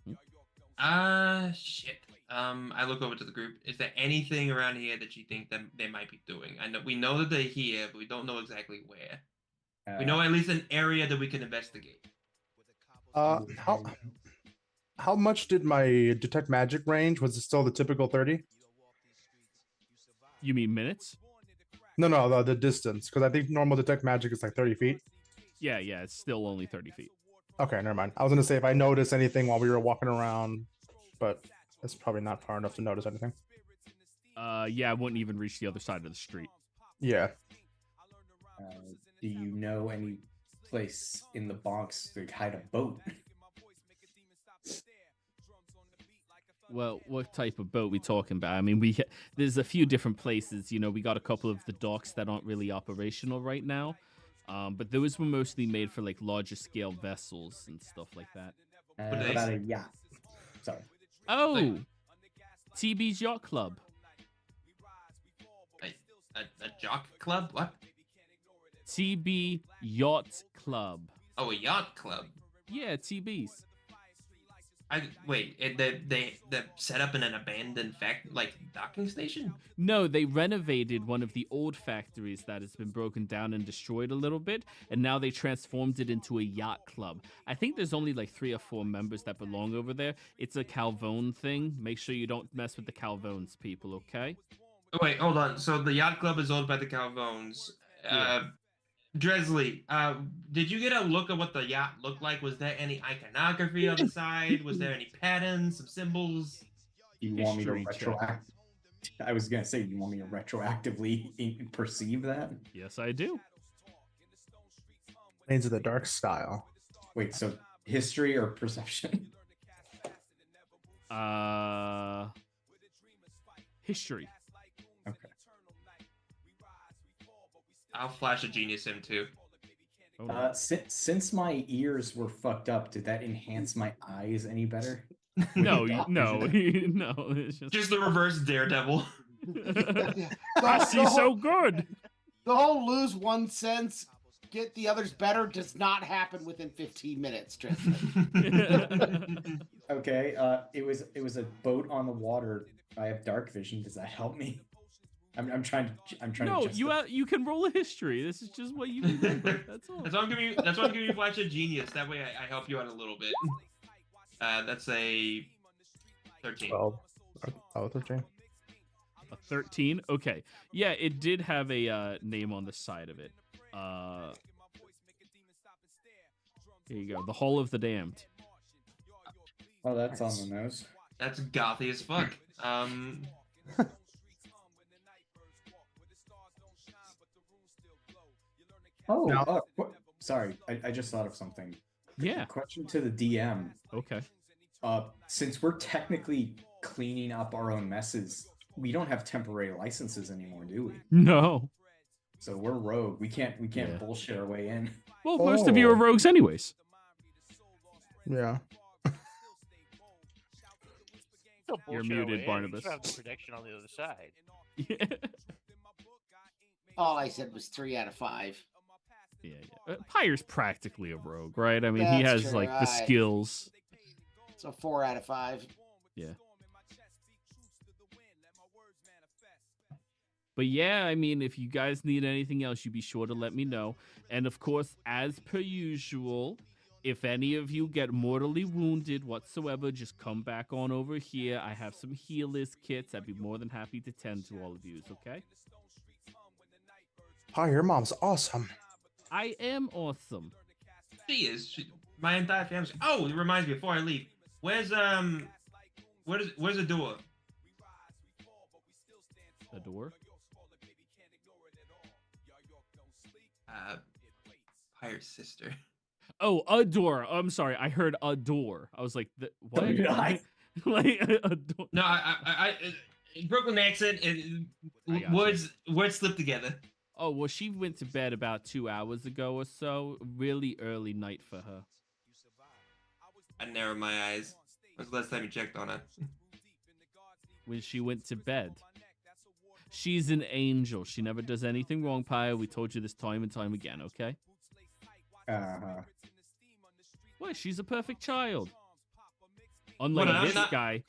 [SPEAKER 5] Shit. I look over to the group. Is there anything around here that you think that they might be doing? We know that they're here, but we don't know exactly where. We know at least an area that we can investigate.
[SPEAKER 6] How much did my detect magic range? Was it still the typical 30?
[SPEAKER 1] You mean minutes?
[SPEAKER 6] No, the distance, because I think normal detect magic is like 30 feet.
[SPEAKER 1] Yeah, it's still only 30 feet.
[SPEAKER 6] Okay, never mind. I was gonna say if I noticed anything while we were walking around, but it's probably not far enough to notice anything.
[SPEAKER 1] Yeah, I wouldn't even reach the other side of the street.
[SPEAKER 6] Yeah.
[SPEAKER 4] Do you know any place in the Bronx to hide a boat?
[SPEAKER 1] Well, what type of boat we talking about? I mean, there's a few different places. You know, we got a couple of the docks that aren't really operational right now, but those were mostly made for like larger scale vessels and stuff like that.
[SPEAKER 4] What about a yacht? Sorry.
[SPEAKER 1] Oh, TB's Yacht Club.
[SPEAKER 5] A jock club? What?
[SPEAKER 1] TB Yacht Club.
[SPEAKER 5] Oh, a yacht club.
[SPEAKER 1] Yeah, TB's.
[SPEAKER 5] They set up in an abandoned docking station?
[SPEAKER 1] No, they renovated one of the old factories that has been broken down and destroyed a little bit, and now they transformed it into a yacht club. I think there's only like 3 or 4 members that belong over there. It's a Calvone thing. Make sure you don't mess with the Calvones, people, okay?
[SPEAKER 5] Oh, wait, hold on. So the yacht club is owned by the Calvones.
[SPEAKER 1] Yeah.
[SPEAKER 5] Dresley, did you get a look at what the yacht looked like? Was there any iconography on the side? Was there any patterns, some symbols?
[SPEAKER 4] You want me to I was gonna say, you want me to retroactively perceive that?
[SPEAKER 1] Yes, I do.
[SPEAKER 6] Lanes of the Dark style.
[SPEAKER 4] Wait, so history or perception?
[SPEAKER 1] History.
[SPEAKER 4] Okay.
[SPEAKER 5] I'll flash a genius him too.
[SPEAKER 4] Since my ears were fucked up, did that enhance my eyes any better?
[SPEAKER 1] No. It's
[SPEAKER 5] just the reverse Daredevil.
[SPEAKER 1] I see so good.
[SPEAKER 3] The whole lose one sense, get the others better does not happen within 15 minutes, Tristan.
[SPEAKER 4] Okay, it was a boat on the water. I have dark vision. Does that help me? I'm trying to.
[SPEAKER 1] No, you can roll a history. This is just what you remember. That's all.
[SPEAKER 5] That's why I'm giving you flash of genius. That way I help you out a little bit. That's a 13.
[SPEAKER 6] 12. Oh, 13.
[SPEAKER 1] A 13. Okay. Yeah, it did have a name on the side of it. Here you go. The Hall of the Damned.
[SPEAKER 4] Oh, that's on the nose.
[SPEAKER 5] That's gothy as fuck.
[SPEAKER 4] Oh,
[SPEAKER 6] No.
[SPEAKER 4] sorry. I just thought of something.
[SPEAKER 1] Yeah.
[SPEAKER 4] Question to the DM.
[SPEAKER 1] Okay.
[SPEAKER 4] Since we're technically cleaning up our own messes, we don't have temporary licenses anymore, do we?
[SPEAKER 1] No.
[SPEAKER 4] So we're rogue. We can't
[SPEAKER 1] Yeah.
[SPEAKER 4] bullshit our way in.
[SPEAKER 1] Well, most of you are rogues anyways.
[SPEAKER 6] Yeah.
[SPEAKER 2] Still
[SPEAKER 1] You're
[SPEAKER 2] bullshit
[SPEAKER 1] muted,
[SPEAKER 2] away.
[SPEAKER 1] Barnabas.
[SPEAKER 2] You just have the protection on the other side.
[SPEAKER 1] Yeah.
[SPEAKER 3] All I said was 3 out of 5.
[SPEAKER 1] Yeah. Pyre's practically a rogue, right? I mean, he
[SPEAKER 3] That's
[SPEAKER 1] has
[SPEAKER 3] true,
[SPEAKER 1] like the
[SPEAKER 3] right.
[SPEAKER 1] skills.
[SPEAKER 3] So 4 out of 5.
[SPEAKER 1] Yeah. But yeah, I mean, if you guys need anything else, you be sure to let me know. And of course, as per usual, if any of you get mortally wounded whatsoever, just come back on over here. I have some healers kits. I'd be more than happy to tend to all of you, okay?
[SPEAKER 6] Oh, your mom's awesome.
[SPEAKER 1] I am awesome.
[SPEAKER 5] She is. My entire family. Oh, it reminds me. Before I leave, where's the door?
[SPEAKER 1] The door?
[SPEAKER 5] Pyre's sister.
[SPEAKER 1] Oh, adore. I'm sorry. I heard adore. I was like, what?
[SPEAKER 4] So did I.
[SPEAKER 1] Like, adore.
[SPEAKER 5] No, I Brooklyn accent and
[SPEAKER 1] I got
[SPEAKER 5] words slip together.
[SPEAKER 1] Oh, well, she went to bed about 2 hours ago or so. Really early night for her.
[SPEAKER 5] I narrowed my eyes. When's the last time you checked on her?
[SPEAKER 1] When she went to bed. She's an angel. She never does anything wrong, Pyre. We told you this time and time again, okay? What? She's a perfect child. Unlike
[SPEAKER 5] What, I'm
[SPEAKER 1] this
[SPEAKER 5] not-
[SPEAKER 1] guy.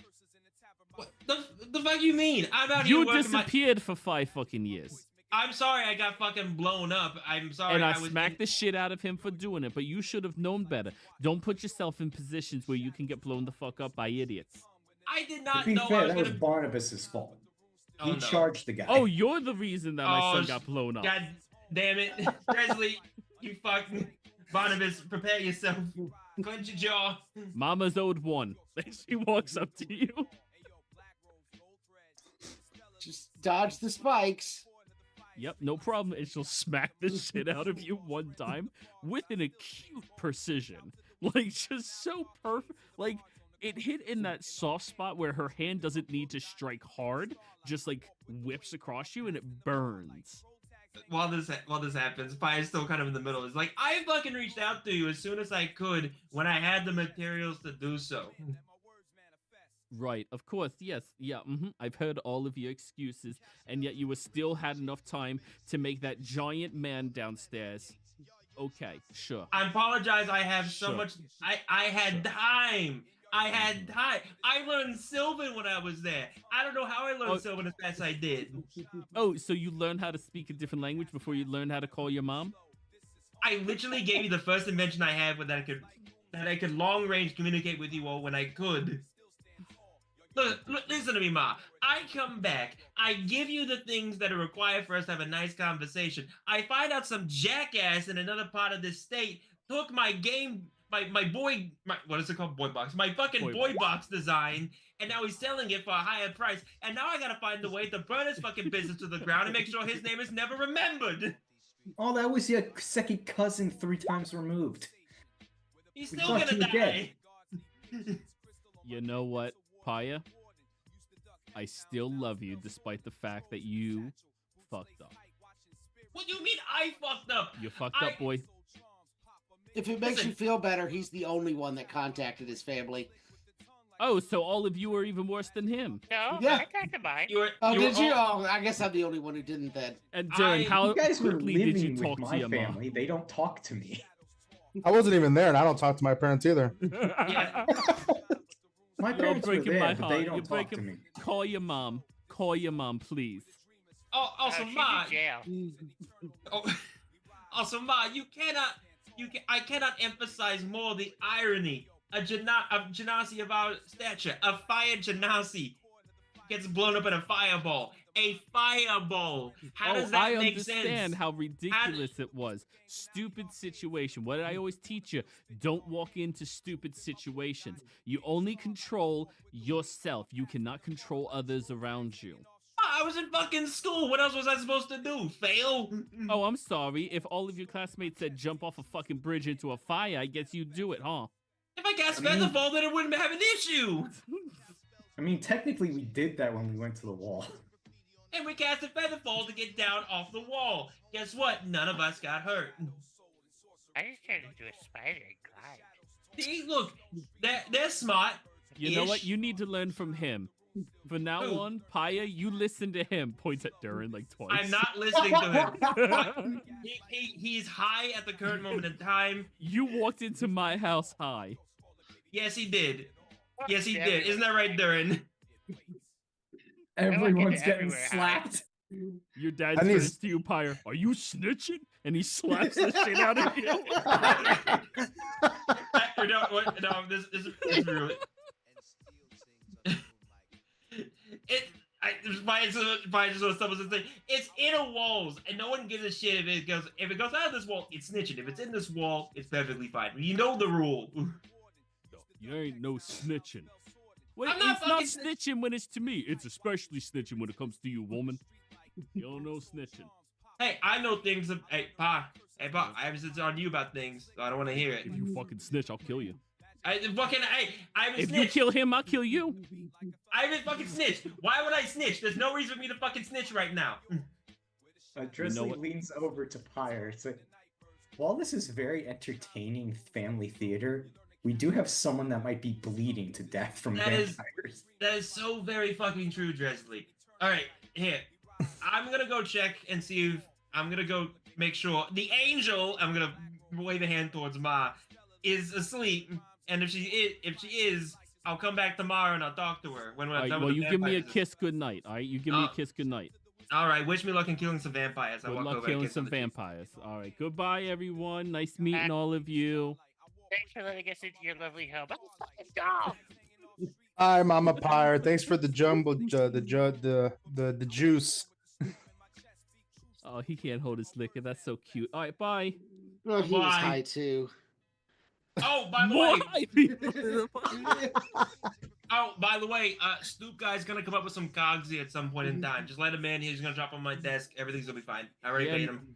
[SPEAKER 5] What the fuck you mean? I'm out
[SPEAKER 1] You
[SPEAKER 5] here working
[SPEAKER 1] disappeared for 5 fucking years.
[SPEAKER 5] I'm sorry I got fucking blown up. I'm sorry.
[SPEAKER 1] And I
[SPEAKER 5] was
[SPEAKER 1] smacked the shit out of him for doing it, but you should have known better. Don't put yourself in positions where you can get blown the fuck up by idiots.
[SPEAKER 5] I did
[SPEAKER 4] To
[SPEAKER 5] not
[SPEAKER 4] be
[SPEAKER 5] know I
[SPEAKER 4] fair,
[SPEAKER 5] was
[SPEAKER 4] that was
[SPEAKER 5] gonna.
[SPEAKER 4] Barnabas's fault.
[SPEAKER 5] Oh,
[SPEAKER 4] He
[SPEAKER 5] no.
[SPEAKER 4] charged the guy.
[SPEAKER 1] Oh, you're the reason that my
[SPEAKER 5] Oh,
[SPEAKER 1] son got blown up.
[SPEAKER 5] God damn it, Presley, you fucking Barnabas, prepare yourself. Clench your jaw.
[SPEAKER 1] Mama's owed 1. She walks up to you.
[SPEAKER 3] Just dodge the spikes.
[SPEAKER 1] Yep, no problem. And she'll smack the shit out of you one time with an acute precision. Like, just so perfect. Like, it hit in that soft spot where her hand doesn't need to strike hard. Just, like, whips across you and it burns.
[SPEAKER 5] While this happens, Pi's still kind of in the middle. It's like, I fucking reached out to you as soon as I could when I had the materials to do so.
[SPEAKER 1] Right, of course, yes, yeah, I've heard all of your excuses, and yet you still had enough time to make that giant man downstairs. Okay, sure.
[SPEAKER 5] I apologize. I have so
[SPEAKER 1] Sure.
[SPEAKER 5] much. I had time. I had time. I learned Sylvan when I was there. I don't know how I learned Sylvan as fast as I did.
[SPEAKER 1] Oh, so you learned how to speak a different language before you learned how to call your mom?
[SPEAKER 5] I literally gave you the first invention I had with that I could long range communicate with you all when I could. Look, listen to me, Ma. I come back. I give you the things that are required for us to have a nice conversation. I find out some jackass in another part of this state took my game, what is it called? Boy box. My fucking boy box design, and now he's selling it for a higher price. And now I gotta find a way to burn his fucking business to the ground and make sure his name is never remembered.
[SPEAKER 4] Oh, that was your second cousin 3 times removed.
[SPEAKER 5] He's
[SPEAKER 4] We
[SPEAKER 5] still
[SPEAKER 4] thought
[SPEAKER 5] gonna
[SPEAKER 4] you were
[SPEAKER 5] die.
[SPEAKER 4] dead.
[SPEAKER 1] You know what, Paya? I still love you despite the fact that you fucked up.
[SPEAKER 5] What do you mean I fucked up?
[SPEAKER 1] You fucked up, boy.
[SPEAKER 3] If it makes
[SPEAKER 5] Listen.
[SPEAKER 3] you feel better, he's the only one that contacted his family.
[SPEAKER 1] Oh, so all of you are even worse than him.
[SPEAKER 2] No,
[SPEAKER 3] Yeah.
[SPEAKER 2] I talked to mine.
[SPEAKER 3] Oh, did you?
[SPEAKER 5] all-
[SPEAKER 3] Oh, I guess I'm the only one who didn't then.
[SPEAKER 1] And Darren, how
[SPEAKER 4] You guys were
[SPEAKER 1] quickly did you
[SPEAKER 4] living
[SPEAKER 1] talk
[SPEAKER 4] with
[SPEAKER 1] to
[SPEAKER 4] my
[SPEAKER 1] your
[SPEAKER 4] family. They don't talk to me.
[SPEAKER 6] I wasn't even there, and I don't talk to my parents either.
[SPEAKER 1] mom?
[SPEAKER 5] Yeah.
[SPEAKER 4] My
[SPEAKER 1] You're
[SPEAKER 4] parents were
[SPEAKER 1] breaking
[SPEAKER 4] there,
[SPEAKER 1] my
[SPEAKER 4] but
[SPEAKER 1] heart.
[SPEAKER 4] they
[SPEAKER 1] You're
[SPEAKER 4] don't talk to
[SPEAKER 1] breaking-
[SPEAKER 4] me.
[SPEAKER 1] Call your mom. Call your mom, please.
[SPEAKER 5] Oh, also,
[SPEAKER 2] she's
[SPEAKER 5] Ma.
[SPEAKER 2] in jail.
[SPEAKER 5] Also, Ma, I cannot emphasize more the irony a genasi of our stature, a fire genasi, gets blown up in a fireball. A fireball. How does that
[SPEAKER 1] I
[SPEAKER 5] make sense?
[SPEAKER 1] understand how ridiculous it was. Stupid situation. What did I always teach you? Don't walk into stupid situations. You only control yourself. You cannot control others around you.
[SPEAKER 5] I was in fucking school. What else was I supposed to do? Fail?
[SPEAKER 1] Oh, I'm sorry. If all of your classmates said jump off a fucking bridge into a fire, I guess you'd do it, huh?
[SPEAKER 5] If I cast Featherfall, then it wouldn't have an issue.
[SPEAKER 4] I mean, technically, we did that when we went to the wall.
[SPEAKER 5] And we cast a Featherfall to get down off the wall. Guess what? None of us got hurt.
[SPEAKER 2] I just turned into a spider and climbed.
[SPEAKER 5] See, look, they're smart.
[SPEAKER 1] You know what? You need to learn from him. From now on, Paya, you listen to him. Points at Durin like twice.
[SPEAKER 5] I'm not listening to him. He's high at the current moment in time.
[SPEAKER 1] You walked into my house high.
[SPEAKER 5] Yes, he did. Yes, he did. Isn't that right, Durin?
[SPEAKER 4] Everyone's getting
[SPEAKER 2] everywhere,
[SPEAKER 4] slapped.
[SPEAKER 1] Your dad turns to you, Pyre. Are you snitching? And he slaps the shit out of you.
[SPEAKER 5] No, this is really. It's inner walls, and no one gives a shit if it goes out of this wall. It's snitching. If it's in this wall, it's perfectly fine. You know the rule.
[SPEAKER 1] You ain't no snitching. Wait,
[SPEAKER 5] I'm not
[SPEAKER 1] it's not
[SPEAKER 5] fucking
[SPEAKER 1] snitching when it's to me. It's especially snitching when it comes to you, woman. You don't know snitching.
[SPEAKER 5] Hey, I know things. Hey, Pa, I haven't said on you about things, so I don't want to hear it.
[SPEAKER 1] If you fucking snitch, I'll kill you.
[SPEAKER 5] I haven't
[SPEAKER 1] If
[SPEAKER 5] snitched.
[SPEAKER 1] you kill him, I'll kill you.
[SPEAKER 5] I haven't fucking snitched. Why would I snitch? There's no reason for me to fucking snitch right now.
[SPEAKER 4] Drizzly leans over to Pyre. It's like, while this is very entertaining family theater, we do have someone that might be bleeding to death from vampires.
[SPEAKER 5] That is so very fucking true, Dresley. All right, here. I'm gonna go check and see if I'm gonna go make sure the angel. I'm gonna wave a hand towards Ma is asleep, and if she is, I'll come back tomorrow and I'll talk to her. When
[SPEAKER 1] All right, well, you give me a kiss goodnight. All right, you give me a kiss goodnight.
[SPEAKER 5] All right, wish me luck in killing some vampires.
[SPEAKER 1] Good luck killing some vampires. All right, goodbye, everyone. Nice meeting all of you.
[SPEAKER 2] Thanks for letting us into your lovely home. Let's go.
[SPEAKER 6] Hi, Mama Pyre. Thanks for the the juice.
[SPEAKER 1] Oh, he can't hold his liquor. That's so cute. All right, bye.
[SPEAKER 3] Oh, he was high too.
[SPEAKER 5] Oh, by the way. Oh, by the way, Stoop Guy's gonna come up with some cogsy at some point in time. Just let him in. He's gonna drop on my desk. Everything's gonna be fine. I already paid him.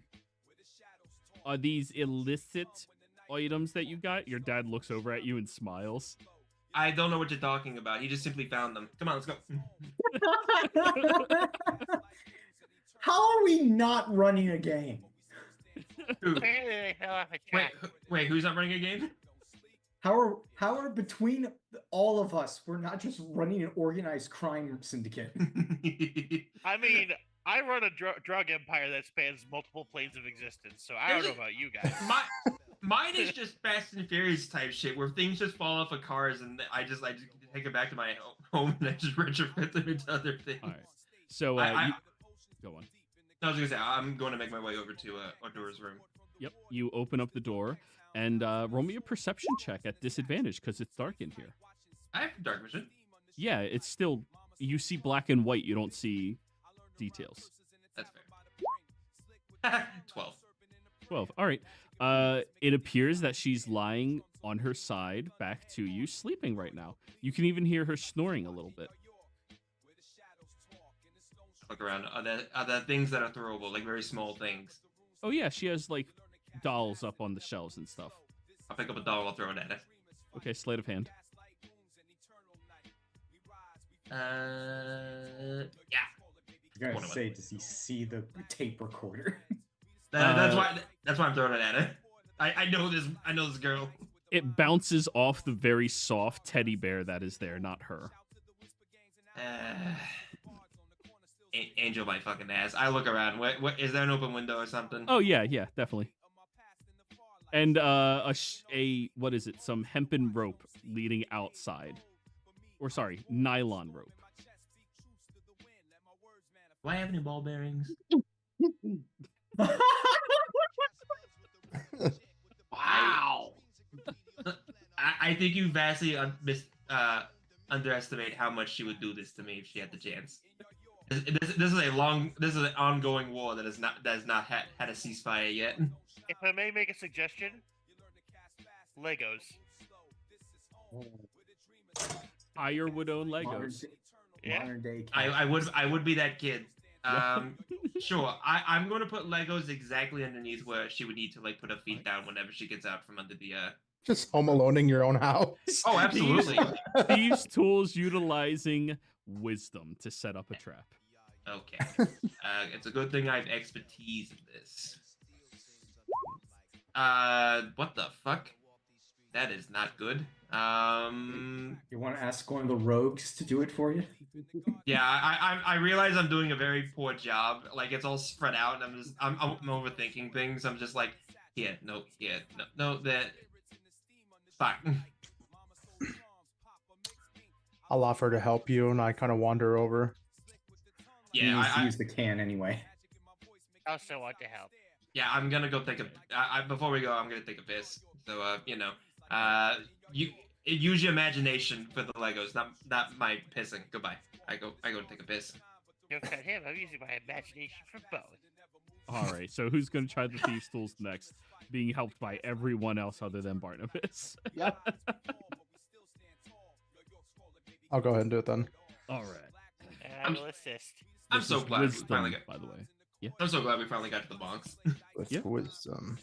[SPEAKER 1] Are these illicit items that you got? Your dad looks over at you and smiles.
[SPEAKER 5] I don't know what you're talking about. He just simply found them. Come on, let's go.
[SPEAKER 4] How are we not running a game?
[SPEAKER 2] Apparently they fell off a track.
[SPEAKER 5] Wait, who's not running a game?
[SPEAKER 4] How are between all of us, we're not just running an organized crime syndicate?
[SPEAKER 7] I mean, I run a drug empire that spans multiple planes of existence, so I don't know about you guys.
[SPEAKER 5] Mine is just Fast and Furious type shit, where things just fall off of cars, and I just take it back to my home and I just retrofit them into other things.
[SPEAKER 1] All right. So, go on.
[SPEAKER 5] I was gonna say I'm going to make my way over to Arthur's room.
[SPEAKER 1] Yep. You open up the door and roll me a perception check at disadvantage because it's dark in here.
[SPEAKER 5] I have dark vision.
[SPEAKER 1] Yeah, it's still you see black and white. You don't see details.
[SPEAKER 5] That's fair. 12.
[SPEAKER 1] 12. All right. It appears that she's lying on her side, back to you, sleeping right now. You can even hear her snoring a little bit.
[SPEAKER 5] Look around. Are there things that are throwable, like very small things?
[SPEAKER 1] Oh yeah, she has like dolls up on the shelves and stuff.
[SPEAKER 5] I'll pick up a doll. I'll throw it at it.
[SPEAKER 1] Okay, sleight of hand.
[SPEAKER 5] Yeah.
[SPEAKER 4] I gotta say, does he see the tape recorder?
[SPEAKER 5] That's why I'm throwing it at it. I know this girl.
[SPEAKER 1] It bounces off the very soft teddy bear that is there, not her.
[SPEAKER 5] Angel my fucking ass. I look around. What is there an open window or something?
[SPEAKER 1] Oh yeah, definitely. And what is it? Some hempen rope leading outside, or sorry, nylon rope.
[SPEAKER 5] Do I have any ball bearings?
[SPEAKER 3] Wow.
[SPEAKER 5] I think you vastly underestimate how much she would do this to me if she had the chance. This is an ongoing war that has not had a ceasefire yet.
[SPEAKER 7] If I may make a suggestion, Legos.
[SPEAKER 1] Pyre would own Legos.
[SPEAKER 7] Yeah.
[SPEAKER 4] Modern day.
[SPEAKER 5] I would be that kid.
[SPEAKER 1] Yeah.
[SPEAKER 5] Sure. I'm going to put Legos exactly underneath where she would need to like put her feet down whenever she gets out from under the.
[SPEAKER 6] Just home aloneing your own house.
[SPEAKER 5] Oh, absolutely.
[SPEAKER 1] These tools utilizing wisdom to set up a trap.
[SPEAKER 5] Okay. It's a good thing I have expertise in this. What the fuck? That is not good.
[SPEAKER 4] You want to ask one of the rogues to do it for you?
[SPEAKER 5] Yeah, I realize I'm doing a very poor job. Like it's all spread out, and I'm overthinking things. I'm just like, no, that. Fuck.
[SPEAKER 6] I'll offer to help you, and I kind of wander over.
[SPEAKER 4] He
[SPEAKER 5] Yeah,
[SPEAKER 4] needs to use the can anyway.
[SPEAKER 2] I also want to help.
[SPEAKER 5] yeah, I'm gonna go take a. Before we go, I'm gonna take a piss. So you use your imagination for the Legos, not my pissing. Goodbye. I go take a piss.
[SPEAKER 2] Don't cut him. I'm using my imagination for both.
[SPEAKER 1] All right, so who's going to try the thieves' tools next? Being helped by everyone else other than Barnabas.
[SPEAKER 3] Yep.
[SPEAKER 6] I'll go ahead and do it then.
[SPEAKER 1] All right.
[SPEAKER 2] And I will assist.
[SPEAKER 5] I'm
[SPEAKER 1] This
[SPEAKER 5] so
[SPEAKER 1] is
[SPEAKER 5] glad we
[SPEAKER 1] wisdom,
[SPEAKER 5] finally got.
[SPEAKER 1] by the way. Yeah.
[SPEAKER 5] I'm so glad we finally got to the box.
[SPEAKER 6] With
[SPEAKER 1] Yeah.
[SPEAKER 6] wisdom.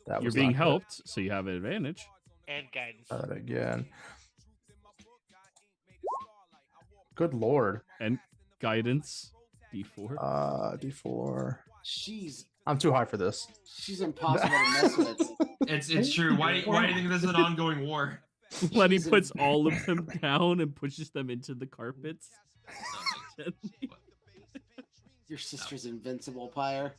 [SPEAKER 6] That
[SPEAKER 1] You're
[SPEAKER 6] was
[SPEAKER 1] being
[SPEAKER 6] not good.
[SPEAKER 1] helped, so you have an advantage.
[SPEAKER 2] And guidance.
[SPEAKER 6] That again. Good lord.
[SPEAKER 1] And guidance, D4.
[SPEAKER 6] D4.
[SPEAKER 3] She's
[SPEAKER 6] I'm too high for this.
[SPEAKER 3] impossible to mess with.
[SPEAKER 5] It's true. Why do you think this is an ongoing war?
[SPEAKER 1] Lenny
[SPEAKER 3] she's a-
[SPEAKER 1] puts all of them down and pushes them into the carpets.
[SPEAKER 3] Your sister's invincible, Pyre.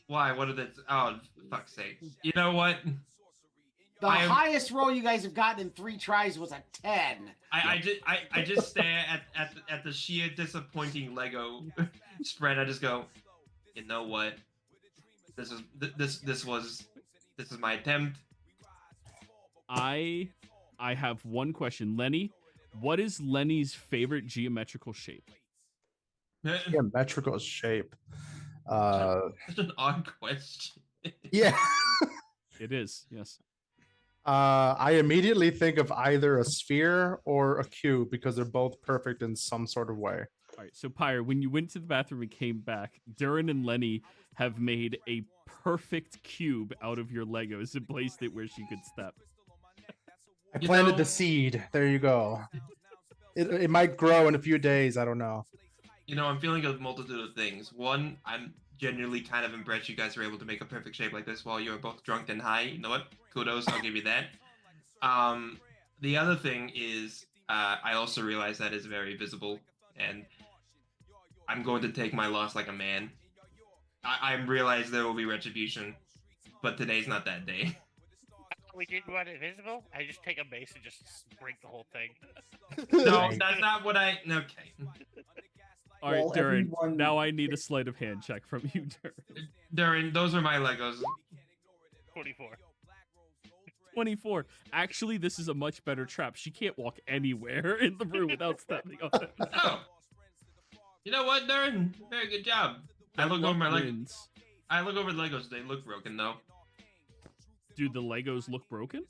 [SPEAKER 5] Why? What did it? Oh, fuck's sake! You know what?
[SPEAKER 3] The
[SPEAKER 5] I am-
[SPEAKER 3] highest roll you guys have gotten in 3 tries was a 10.
[SPEAKER 5] I just stare at the sheer disappointing Lego spread. I just go, you know what? This is my attempt.
[SPEAKER 1] I have one question. Lenny, what is Lenny's favorite geometrical shape?
[SPEAKER 6] Geometrical shape.
[SPEAKER 5] Such an odd question.
[SPEAKER 6] Yeah.
[SPEAKER 1] It is, yes.
[SPEAKER 6] I immediately think of either a sphere or a cube because they're both perfect in some sort of way.
[SPEAKER 1] All right, so Pyre, when you went to the bathroom and came back, Durin and Lenny have made a perfect cube out of your Legos and placed it where she could step.
[SPEAKER 6] I
[SPEAKER 5] You
[SPEAKER 6] planted
[SPEAKER 5] know-
[SPEAKER 6] the seed. There you go. It might grow in a few days. I don't know.
[SPEAKER 5] You know, I'm feeling a multitude of things. One, I'm genuinely kind of impressed you guys were able to make a perfect shape like this while you were both drunk and high. You know what? Kudos, I'll give you that. The other thing is, I also realize that is very visible, and I'm going to take my loss like a man. I realize there will be retribution, but today's not that day.
[SPEAKER 2] We didn't want it visible. I just take a mace and just break the whole thing.
[SPEAKER 5] No, that's not what I. Okay.
[SPEAKER 1] All right,
[SPEAKER 4] Well,
[SPEAKER 1] Durin,
[SPEAKER 4] everyone-
[SPEAKER 1] now I need a sleight of hand check from you, Durin.
[SPEAKER 5] Durin, those are my Legos.
[SPEAKER 7] 24.
[SPEAKER 1] 24. Actually, this is a much better trap. She can't walk anywhere in the room without stepping on it.
[SPEAKER 5] Oh. You know what, Durin? Very good job. I look over my Legos.
[SPEAKER 1] Wins.
[SPEAKER 5] I look over the Legos. They look broken though.
[SPEAKER 1] Do the Legos look broken?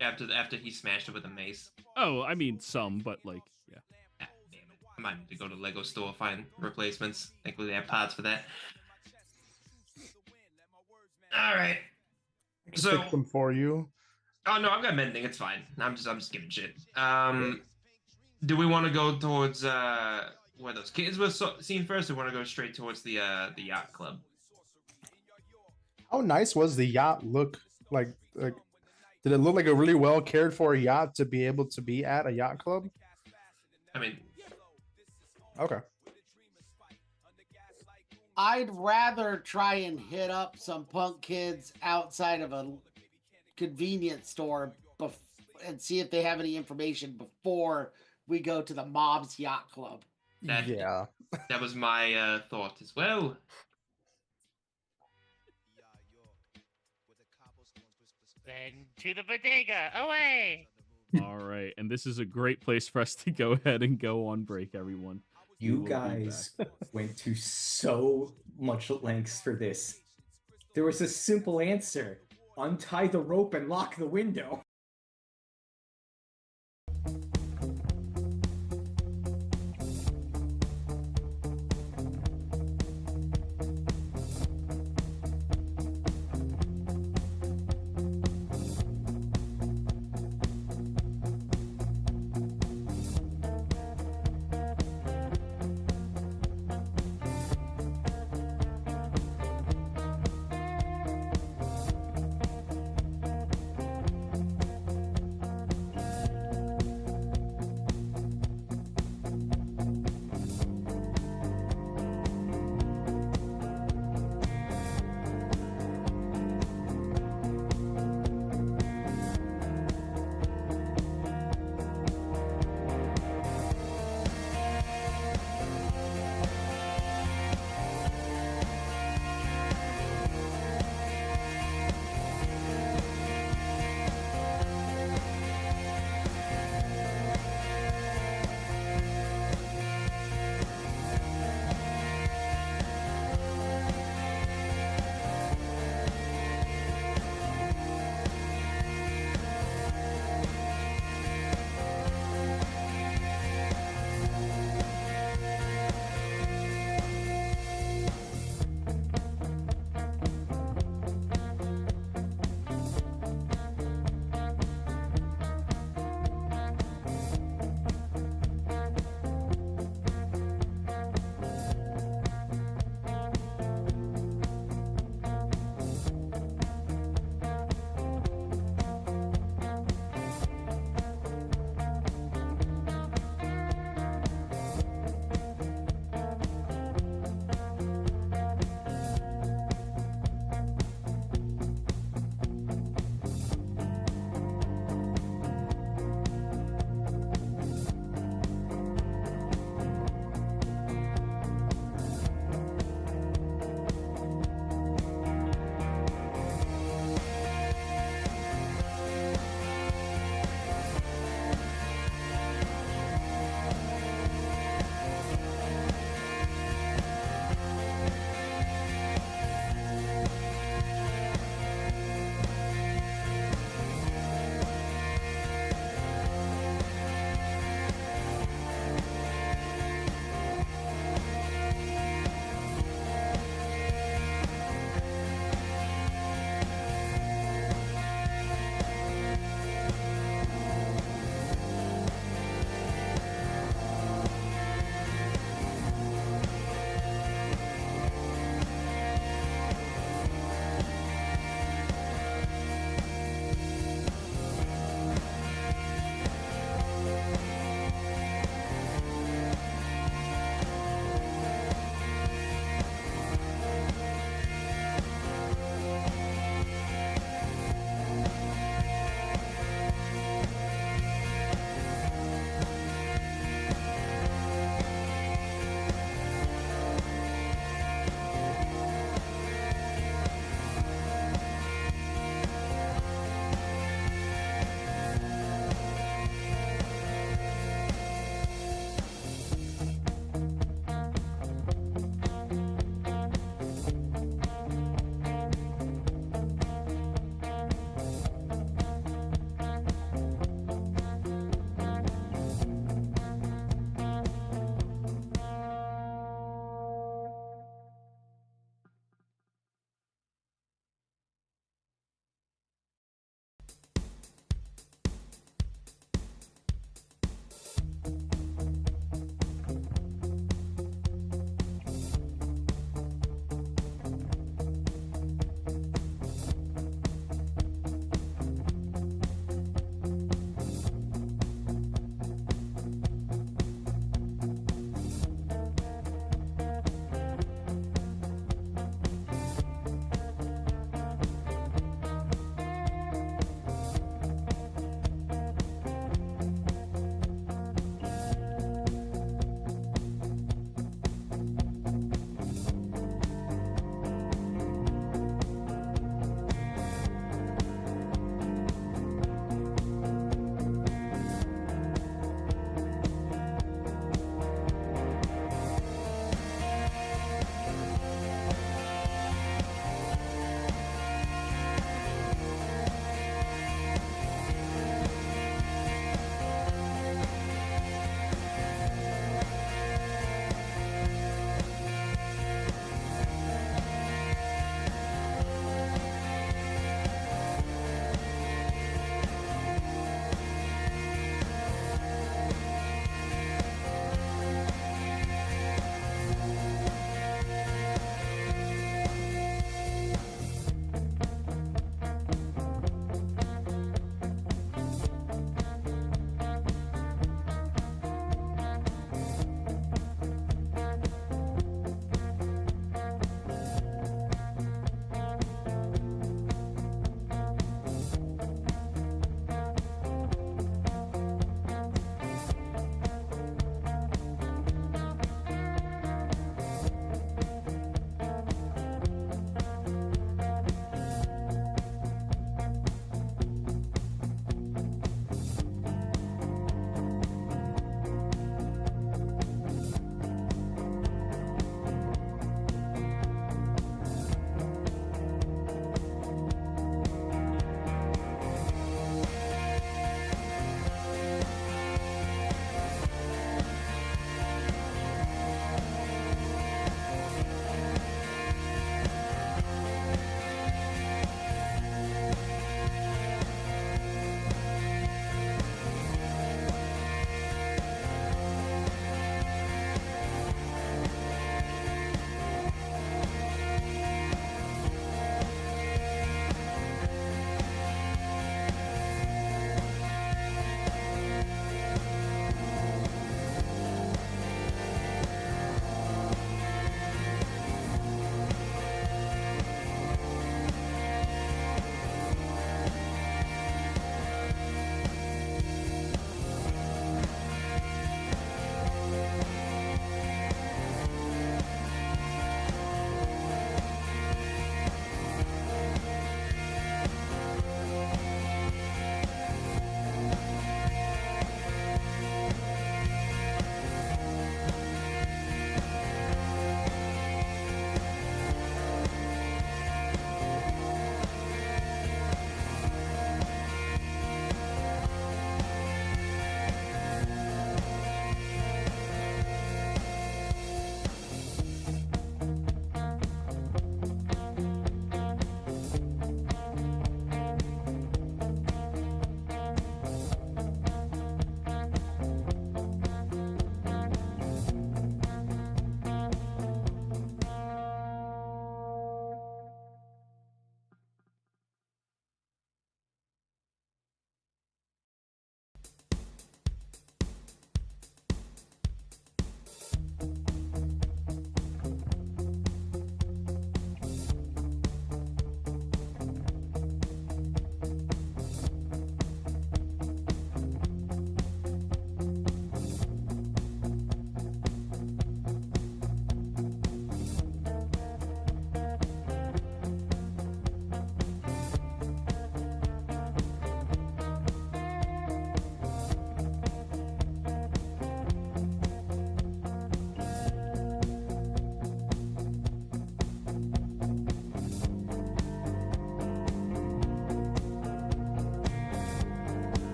[SPEAKER 5] After he smashed it with a mace.
[SPEAKER 1] Oh, I mean some, but like, yeah.
[SPEAKER 5] Ah, damn it. I might need to go to the Lego store find replacements. Thankfully they have pods for that. All right. So,
[SPEAKER 6] Fix them for you.
[SPEAKER 5] oh no, I've got mending. It's fine. I'm just giving shit. Do we want to go towards where those kids were seen first, or want to go straight towards the yacht club?
[SPEAKER 6] How nice was the yacht look? Like, did it look like a really well cared for yacht to be able to be at a yacht club?
[SPEAKER 5] I mean,
[SPEAKER 6] Okay.
[SPEAKER 3] I'd rather try and hit up some punk kids outside of a convenience store and see if they have any information before we go to the mob's yacht club.
[SPEAKER 5] That-
[SPEAKER 6] Yeah.
[SPEAKER 5] that was my thought as well.
[SPEAKER 2] Then to the bodega. Away!
[SPEAKER 1] All right, and this is a great place for us to go ahead and go on break, everyone. We
[SPEAKER 4] You
[SPEAKER 1] will be
[SPEAKER 4] guys
[SPEAKER 1] back.
[SPEAKER 4] went to so much lengths for this. There was a simple answer. Untie the rope and lock the window.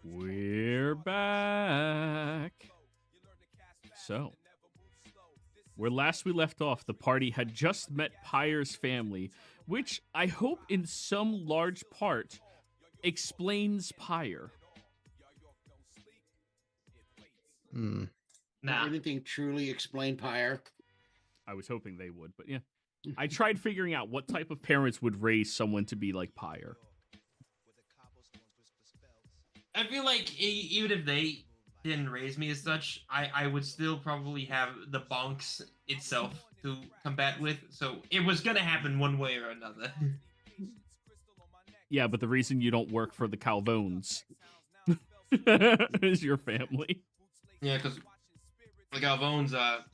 [SPEAKER 1] We're back. So, where last we left off, the party had just met Pyre's family, which I hope in some large part explains Pyre.
[SPEAKER 3] Will
[SPEAKER 5] Nah.
[SPEAKER 3] anything truly explain Pyre?
[SPEAKER 1] I was hoping they would, but yeah. I tried figuring out what type of parents would raise someone to be like Pyre.
[SPEAKER 5] I feel like even if they didn't raise me as such, I would still probably have the bonks itself to combat with. So it was gonna happen one way or another.
[SPEAKER 1] Yeah, but the reason you don't work for the Calvones is your family.
[SPEAKER 5] Yeah, because the Galvones, not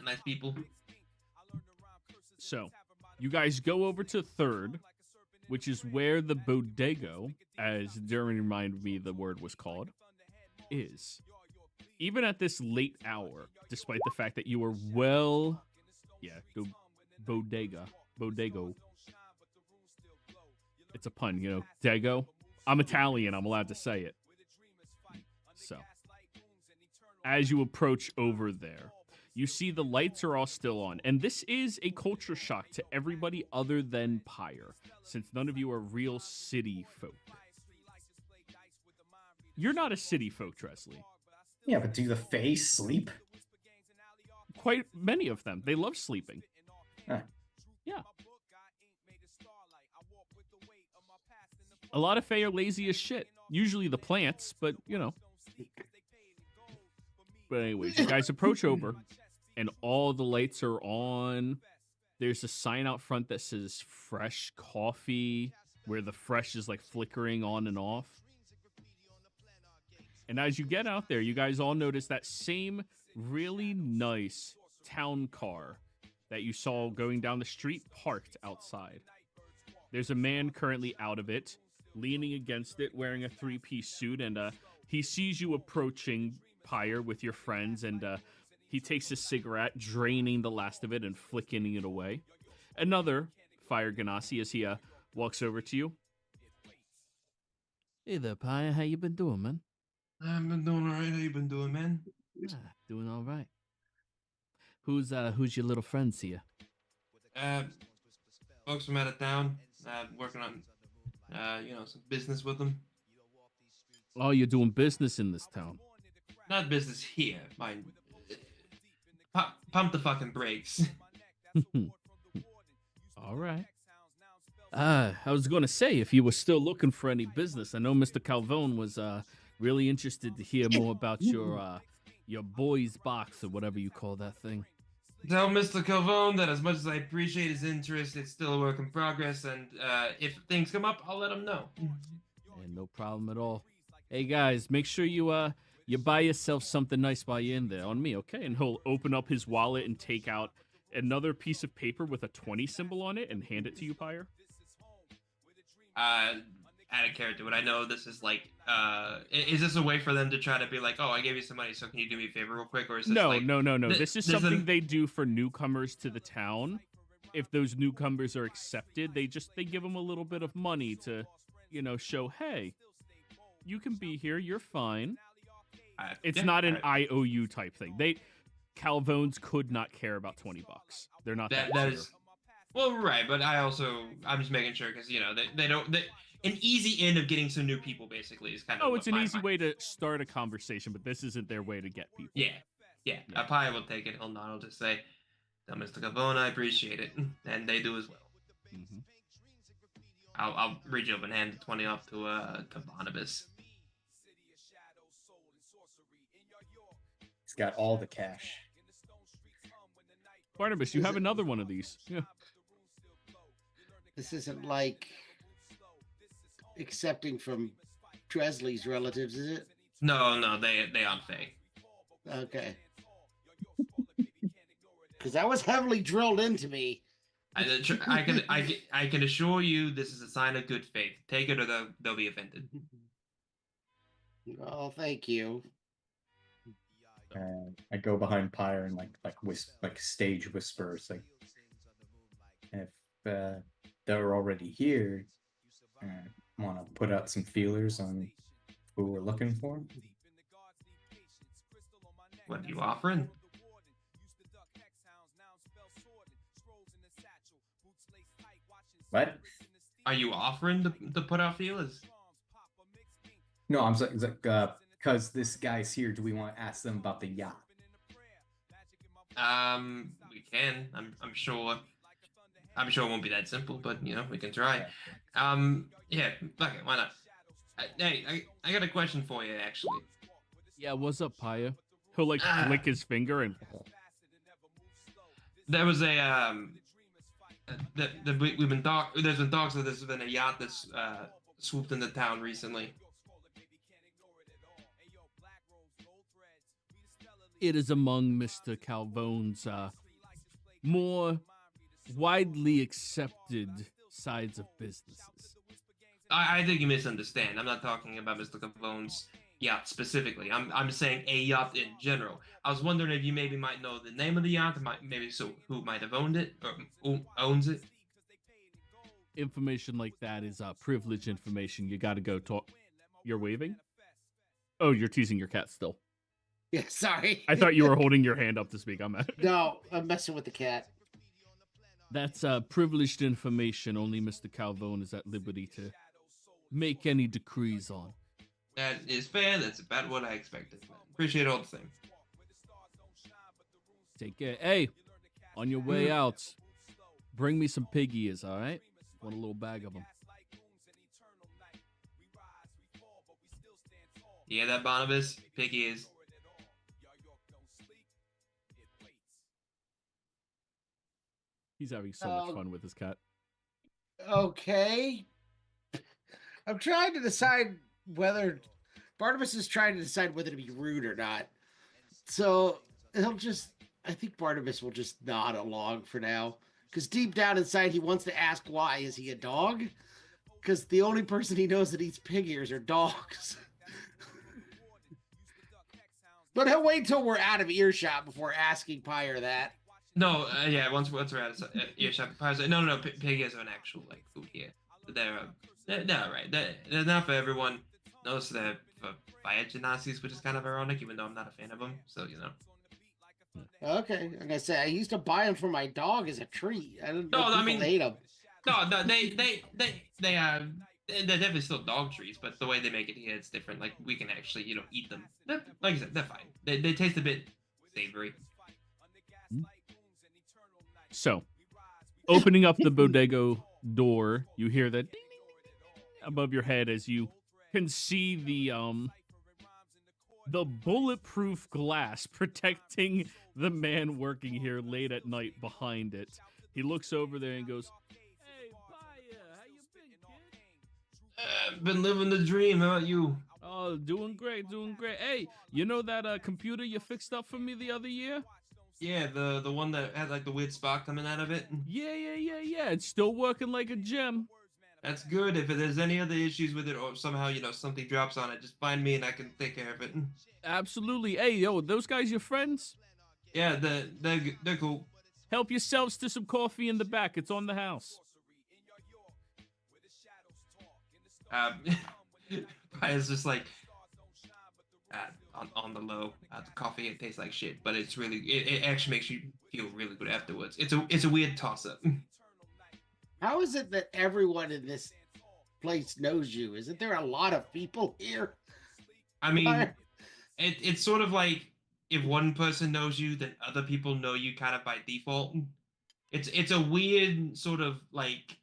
[SPEAKER 5] nice people.
[SPEAKER 1] So, you guys go over to Third, which is where the bodega, as Darren reminded me the word was called, is. Even at this late hour, despite the fact that you were bodego. It's a pun, Dago. I'm Italian, I'm allowed to say it. So, as you approach over there, you see the lights are all still on. And this is a culture shock to everybody other than Pyre, since none of you are real city folk. You're not a city folk, Tresley.
[SPEAKER 4] Yeah, but do the Fae sleep?
[SPEAKER 1] Quite many of them. They love sleeping.
[SPEAKER 4] Huh.
[SPEAKER 1] Yeah. A lot of Fae are lazy as shit. Usually the plants, but, But anyways, you guys approach over, and all the lights are on. There's a sign out front that says fresh coffee, where the fresh is like flickering on and off. And as you get out there, you guys all notice that same really nice town car that you saw going down the street parked outside. There's a man currently out of it, leaning against it, wearing a three-piece suit, and he sees you approaching Pyre with your friends, and he takes a cigarette, draining the last of it and flicking it away. Another Fire Ganassi as he walks over to you. Hey there, Pyre. How you been doing, man?
[SPEAKER 5] I've been doing alright. How you been doing, man?
[SPEAKER 1] Doing all right. Who's your little friends here?
[SPEAKER 5] Folks from out of town. Working on, some business with them.
[SPEAKER 1] Oh, you're doing business in this town.
[SPEAKER 5] Not business here, mind. Pump the fucking brakes.
[SPEAKER 1] All right. I was going to say, if you were still looking for any business, I know Mr. Calvone was really interested to hear more about your boys box or whatever you call that thing.
[SPEAKER 5] Tell Mr. Calvone that as much as I appreciate his interest, it's still a work in progress, and if things come up, I'll let him know.
[SPEAKER 1] And no problem at all. Hey guys, make sure you buy yourself something nice while you're in there on me, okay? And he'll open up his wallet and take out another piece of paper with a 20 symbol on it and hand it to you, Pyre.
[SPEAKER 5] Out of character, would I know this is like, is this a way for them to try to be like, oh, I gave you some money, so can you do me a favor real quick? Or is this
[SPEAKER 1] No. This is something they do for newcomers to the town. If those newcomers are accepted, they give them a little bit of money to, show, hey, you can be here, you're fine. It's not an IOU type thing. Calvones could not care about $20. They're not that
[SPEAKER 5] is well, right, but I'm just making sure because they don't. An easy end of getting some new people basically is kind of.
[SPEAKER 1] Oh, it's an easy way to start a conversation, but this isn't their way to get people.
[SPEAKER 5] Yeah. Apaya will take it. He'll not. He'll just say, "Tell Mr. Calvone I appreciate it," and they do as well.
[SPEAKER 1] Mm-hmm.
[SPEAKER 5] I'll reach up and hand the 20 off to Barnabas.
[SPEAKER 4] He's got all the cash.
[SPEAKER 1] Barnabas, you have another one of these. Yeah.
[SPEAKER 3] This isn't like accepting from Tresley's relatives, is it?
[SPEAKER 5] No, they aren't Fae.
[SPEAKER 3] Okay. Because that was heavily drilled into me.
[SPEAKER 5] I can assure you this is a sign of good faith. Take it or they'll be offended.
[SPEAKER 3] Oh, thank you.
[SPEAKER 4] I go behind Pyre and like stage whispers, like if they're already here, and want to put out some feelers on who we're looking for.
[SPEAKER 5] What are you offering?
[SPEAKER 4] What?
[SPEAKER 5] Are you offering to put out feelers?
[SPEAKER 4] No, I'm saying because this guy's here. Do we want to ask them about the yacht?
[SPEAKER 5] We can. I'm sure. I'm sure it won't be that simple, but you know we can try. Yeah, fuck it. Why not? Hey, I got a question for you actually.
[SPEAKER 1] Yeah, what's up, Paya? He'll like flick his finger and.
[SPEAKER 5] There was a we've been there's been talks that there's been a yacht that's swooped into town recently.
[SPEAKER 1] It is among Mr. Calvone's more widely accepted sides of businesses.
[SPEAKER 5] I think you misunderstand. I'm not talking about Mr. Calvone's yacht specifically. I'm saying a yacht in general. I was wondering if you maybe might know the name of the yacht, maybe who might have owned it or who owns it.
[SPEAKER 1] Information like that is privileged information. You got to go talk. You're waving? Oh, you're teasing your cat still.
[SPEAKER 3] Yeah, sorry.
[SPEAKER 1] I thought you were holding your hand up to speak.
[SPEAKER 3] No, I'm messing with the cat.
[SPEAKER 1] That's privileged information. Only Mr. Calvone is at liberty to make any decrees on.
[SPEAKER 5] That is fair. That's about what I expected. Appreciate all the same.
[SPEAKER 1] Take care. Hey, on your way out, bring me some pig ears, all right? Want a little bag of them.
[SPEAKER 5] Yeah, that Barnabas? Pig ears.
[SPEAKER 1] He's having so much fun with his cat.
[SPEAKER 3] Okay. I'm trying to decide whether Barnabas is trying to decide whether to be rude or not. So I think Barnabas will just nod along for now. Because deep down inside, he wants to ask why. Is he a dog? Because the only person he knows that eats pig ears are dogs. But he'll wait till we're out of earshot before asking Pyre that.
[SPEAKER 5] No, yeah, once we're out of earshot, no, pig ears are an actual like food here. They're right. They're not for everyone. No, so they're for fire genazis, which is kind of ironic, even though I'm not a fan of them. So you know.
[SPEAKER 3] Okay, like I said, I used to buy them for my dog as a treat. I don't know.
[SPEAKER 5] No, I mean,
[SPEAKER 3] ate them.
[SPEAKER 5] No, they're definitely still dog treats, but the way they make it here, it's different. Like we can actually, eat them. Like I said, they're fine. They taste a bit savory.
[SPEAKER 1] So, opening up the bodega door, you hear that ding, ding, ding, ding, above your head as you can see the bulletproof glass protecting the man working here late at night behind it. He looks over there and goes, "Hey, Paya, how you been, kid?"
[SPEAKER 5] Been living the dream. How about you?
[SPEAKER 1] Oh, doing great. Hey, you know that computer you fixed up for me the other year?
[SPEAKER 5] Yeah, the one that had like the weird spark coming out of it.
[SPEAKER 1] Yeah. It's still working like a gem.
[SPEAKER 5] That's good. If there's any other issues with it or somehow, something drops on it, just find me and I can take care of it.
[SPEAKER 1] Absolutely. Hey, yo, those guys your friends?
[SPEAKER 5] Yeah, they're cool.
[SPEAKER 1] Help yourselves to some coffee in the back. It's on the house.
[SPEAKER 5] It's just like on the low. The coffee, it tastes like shit, but it's really it actually makes you feel really good afterwards. It's a weird toss up.
[SPEAKER 3] How is it that everyone in this place knows you? Isn't there a lot of people here?
[SPEAKER 5] I mean, it's sort of like if one person knows you, then other people know you kind of by default. It's a weird sort of like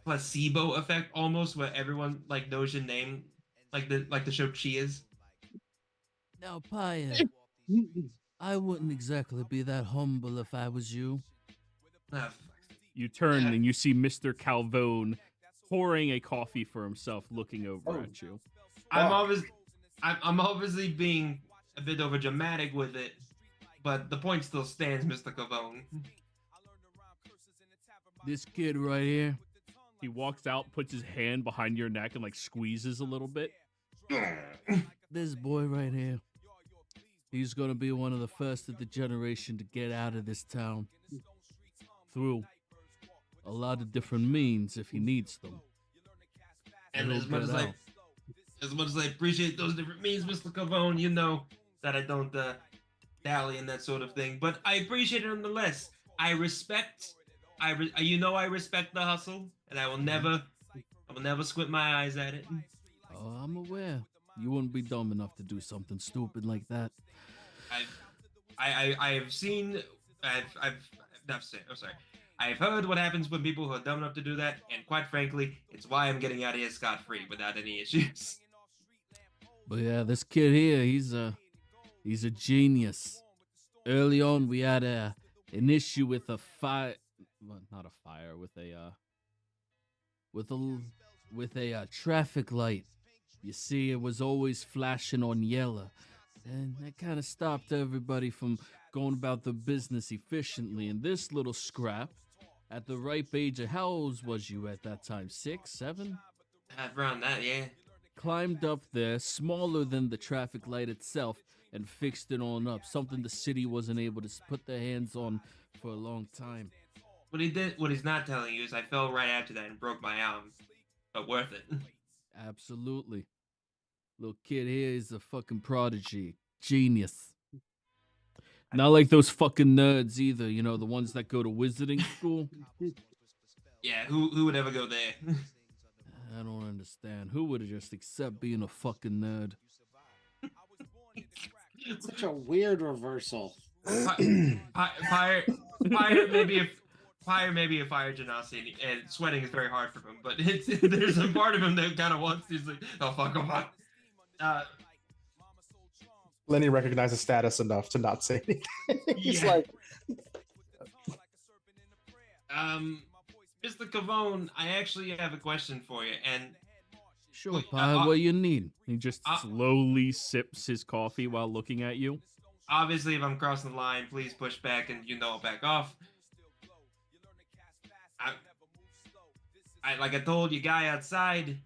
[SPEAKER 5] placebo effect almost, where everyone like knows your name, like the show Cheers.
[SPEAKER 1] Now, Paya, I wouldn't exactly be that humble if I was you. You turn and you see Mr. Calvone pouring a coffee for himself, looking over at you.
[SPEAKER 5] I'm obviously being a bit over dramatic with it, but the point still stands, Mr. Calvone.
[SPEAKER 1] This kid right here. He walks out, puts his hand behind your neck, and like squeezes a little bit. This boy right here. He's gonna be one of the first of the generation to get out of this town. Through a lot of different means if he needs them.
[SPEAKER 5] And
[SPEAKER 1] It'll get out.
[SPEAKER 5] as much as I appreciate those different means, Mr. Cavone, you know that I don't dally in that sort of thing. But I appreciate it nonetheless. I respect. You know I respect the hustle, and I will never squint my eyes at it.
[SPEAKER 1] Oh, I'm aware. You wouldn't be dumb enough to do something stupid like that.
[SPEAKER 5] I've seen. I'm sorry. I've heard what happens when people who are dumb enough to do that, and quite frankly, it's why I'm getting out of here scot-free without any issues.
[SPEAKER 1] But yeah, this kid here, he's a genius. Early on, we had an issue with a fire. Well, not a fire, with a traffic light. You see, it was always flashing on yellow, and that kind of stopped everybody from going about the business efficiently. And this little scrap, at the ripe age of how old was you at that time? 6, 7?
[SPEAKER 5] Around that, yeah.
[SPEAKER 1] Climbed up there, smaller than the traffic light itself, and fixed it on up. Something the city wasn't able to put their hands on for a long time.
[SPEAKER 5] What he's not telling you is I fell right after that and broke my arm, but worth it.
[SPEAKER 1] Absolutely. Little kid here is a fucking prodigy. Genius. Not like those fucking nerds either, you know, the ones that go to wizarding school.
[SPEAKER 5] Yeah, who would ever go there?
[SPEAKER 1] I don't understand. Who would just accept being a fucking nerd?
[SPEAKER 3] Such a weird reversal.
[SPEAKER 5] Fire maybe a fire genasi, and sweating is very hard for him. But there's a part of him that kind of wants. He's like, oh fuck him up.
[SPEAKER 6] Lenny recognizes status enough to not say anything. He's
[SPEAKER 5] Yeah.
[SPEAKER 6] like,
[SPEAKER 5] Mr. Cavone, I actually have a question for you, and
[SPEAKER 1] Sure,
[SPEAKER 5] Wait,
[SPEAKER 1] Pi, what you need? He just slowly sips his coffee while looking at you.
[SPEAKER 5] obviously, if I'm crossing the line, please push back, and I'll back off. Like I told you, guy outside,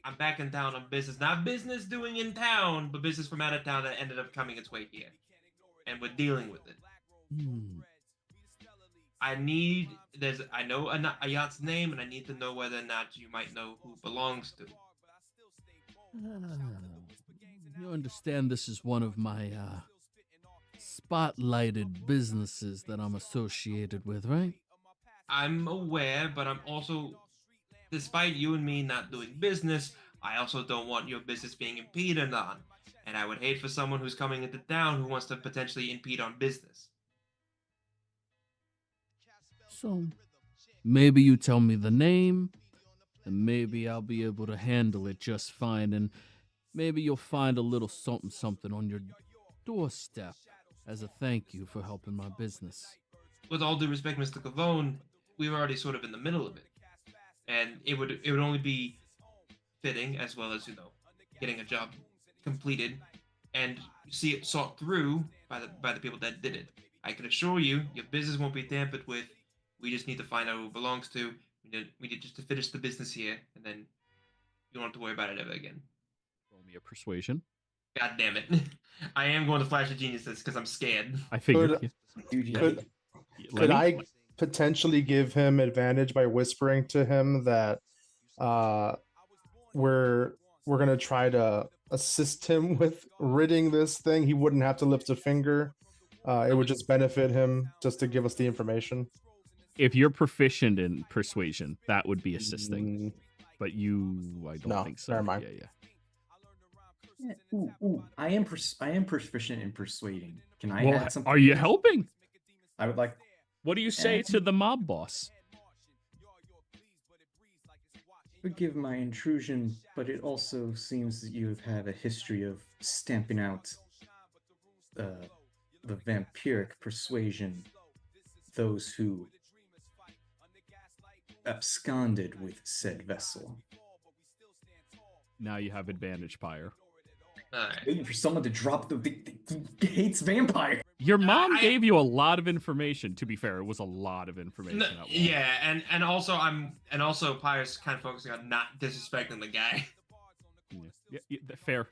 [SPEAKER 5] I'm back in town on business. Not business doing in town, but business from out of town that ended up coming its way here, and we're dealing with it. I know a yacht's name, and I need to know whether or not you might know who it belongs to.
[SPEAKER 1] You understand this is one of my spotlighted businesses that I'm associated with, right?
[SPEAKER 5] I'm aware, but I'm also, despite you and me not doing business, I also don't want your business being impeded on. And I would hate for someone who's coming into town who wants to potentially impede on business.
[SPEAKER 1] So, maybe you tell me the name, and maybe I'll be able to handle it just fine, and maybe you'll find a little something on your doorstep as a thank you for helping my business.
[SPEAKER 5] With all due respect, Mr. Cavone, we were already sort of in the middle of it. And it would only be fitting, as well as, getting a job completed and see it sought through by the people that did it. I can assure you, your business won't be tampered with. We just need to find out who it belongs to. We need just to finish the business here, and then you don't have to worry about it ever again.
[SPEAKER 1] Roll me a persuasion.
[SPEAKER 5] God damn it. I am going to flash a genius this because I'm scared.
[SPEAKER 1] I figured.
[SPEAKER 6] Could I potentially give him advantage by whispering to him that we're gonna try to assist him with ridding this thing? He wouldn't have to lift a finger. It would just benefit him just to give us the information.
[SPEAKER 1] If you're proficient in persuasion, that would be assisting. But I don't think so.
[SPEAKER 6] Never mind.
[SPEAKER 4] Yeah, ooh. I am proficient in persuading. Can I
[SPEAKER 1] Well,
[SPEAKER 4] add something?
[SPEAKER 1] are you helping?
[SPEAKER 4] I would like.
[SPEAKER 1] What do you say to the mob boss?
[SPEAKER 4] Forgive my intrusion, but it also seems that you have a history of stamping out the vampiric persuasion, those who absconded with said vessel.
[SPEAKER 1] Now you have advantage, Pyre.
[SPEAKER 5] Alright.
[SPEAKER 4] Waiting for someone to drop the hates vampire.
[SPEAKER 1] Your mom gave you a lot of information. To be fair, it was a lot of information.
[SPEAKER 5] No,
[SPEAKER 1] at once.
[SPEAKER 5] yeah, and also Pyre's kind of focusing on not disrespecting the guy.
[SPEAKER 1] Yeah, fair.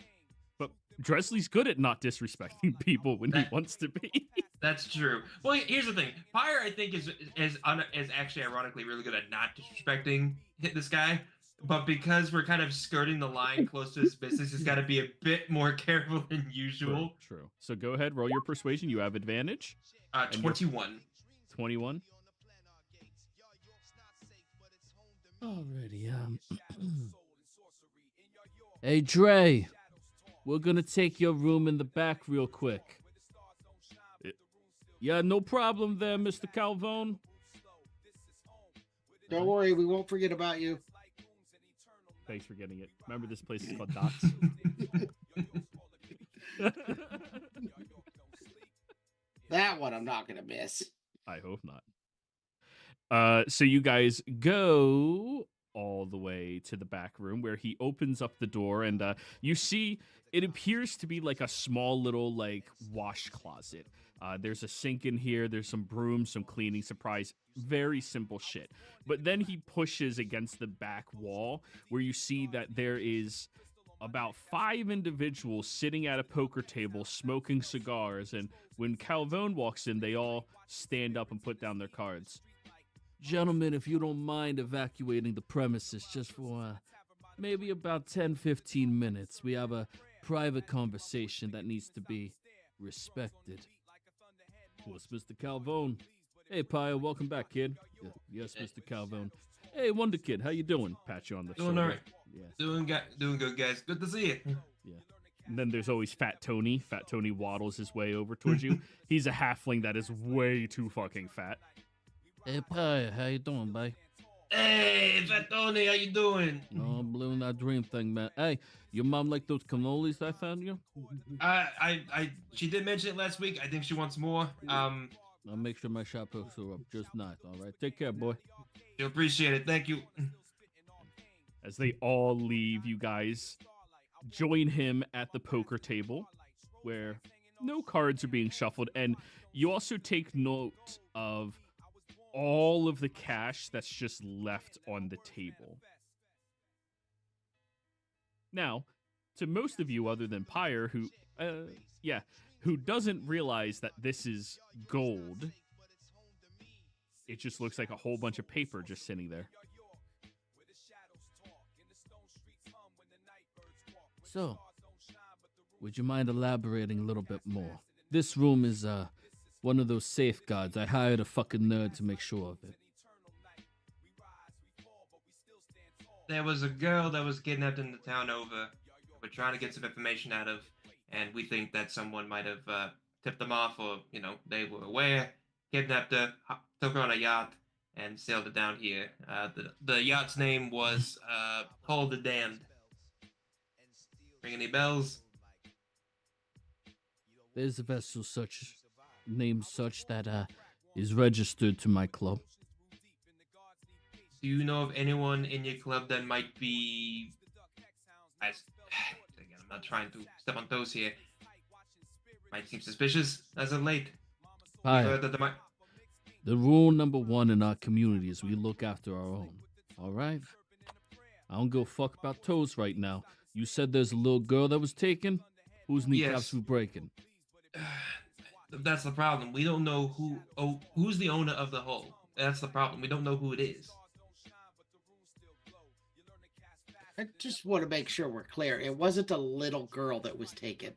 [SPEAKER 1] But Dresley's good at not disrespecting people when he wants to be.
[SPEAKER 5] That's true. Well, here's the thing. Pyre, I think, is actually ironically really good at not disrespecting this guy. but because we're kind of skirting the line close to his business, he's got to be a bit more careful than usual.
[SPEAKER 1] True. So go ahead, roll your persuasion. You have advantage.
[SPEAKER 5] 21.
[SPEAKER 1] 21.
[SPEAKER 8] Alrighty, Hey, Dre. We're gonna take your room in the back real quick. Yeah, no problem there, Mr. Calvone.
[SPEAKER 3] Don't worry, we won't forget about you.
[SPEAKER 1] Thanks for getting it. Remember, this place is called Docs.
[SPEAKER 3] That one I'm not gonna miss.
[SPEAKER 1] I hope not. So you guys go all the way to the back room where he opens up the door, and you see it appears to be like a small little like wash closet. There's a sink in here. There's some brooms, some cleaning supplies. Very simple shit. But then he pushes against the back wall where you see that there is about 5 individuals sitting at a poker table smoking cigars. And when Calvone walks in, they all stand up and put down their cards.
[SPEAKER 8] Gentlemen, if you don't mind evacuating the premises just for maybe about 10-15 minutes. We have a private conversation that needs to be respected. What's Mr. Calvone? Hey, Pio, welcome back, kid. Yes, Mr. Calvone. Hey, Wonder Kid, how you doing? Pat you on the
[SPEAKER 5] Doing
[SPEAKER 8] shoulder.
[SPEAKER 5] all right.
[SPEAKER 8] Yeah.
[SPEAKER 5] Doing good, guys. Good to see you.
[SPEAKER 1] Yeah. And then there's always Fat Tony. Fat Tony waddles his way over towards you. He's a halfling that is way too fucking fat.
[SPEAKER 8] Hey, Pio, how you doing, babe?
[SPEAKER 5] Hey, Fat Tony, how you doing?
[SPEAKER 8] Oh, I'm living that dream thing, man. Hey, your mom like those cannolis I found you?
[SPEAKER 5] She did mention it last week. I think she wants more.
[SPEAKER 8] I'll make sure my shop hooks her up just nice, all right? Take care, boy.
[SPEAKER 5] I appreciate it. Thank you.
[SPEAKER 1] As they all leave, you guys join him at the poker table where no cards are being shuffled. And you also take note of all of the cash that's just left on the table. Now, to most of you other than Pyre, who doesn't realize that this is gold, it just looks like a whole bunch of paper just sitting there.
[SPEAKER 8] So, would you mind elaborating a little bit more? This room is, one of those safeguards. I hired a fucking nerd to make sure of it.
[SPEAKER 5] There was a girl that was kidnapped in the town over. We're trying to get some information out of, and we think that someone might have tipped them off, or, you know, they were aware, kidnapped her, took her on a yacht, and sailed her down here. The yacht's name was Paul the Damned. Ring any bells?
[SPEAKER 8] There's a vessel named such that is registered to my club.
[SPEAKER 5] Do you know of anyone in your club that might be... Again, I'm not trying to step on toes here. Might seem suspicious as of late.
[SPEAKER 8] Hi.
[SPEAKER 5] Heard that there might...
[SPEAKER 8] The rule number 1 in our community is we look after our own. All right? I don't give a fuck about toes right now. You said there's a little girl that was taken? Whose kneecaps we breaking?
[SPEAKER 5] That's the problem. We don't know who's the owner of the hole. That's the problem. We don't know who it is.
[SPEAKER 3] I just want to make sure we're clear. It wasn't a little girl that was taken.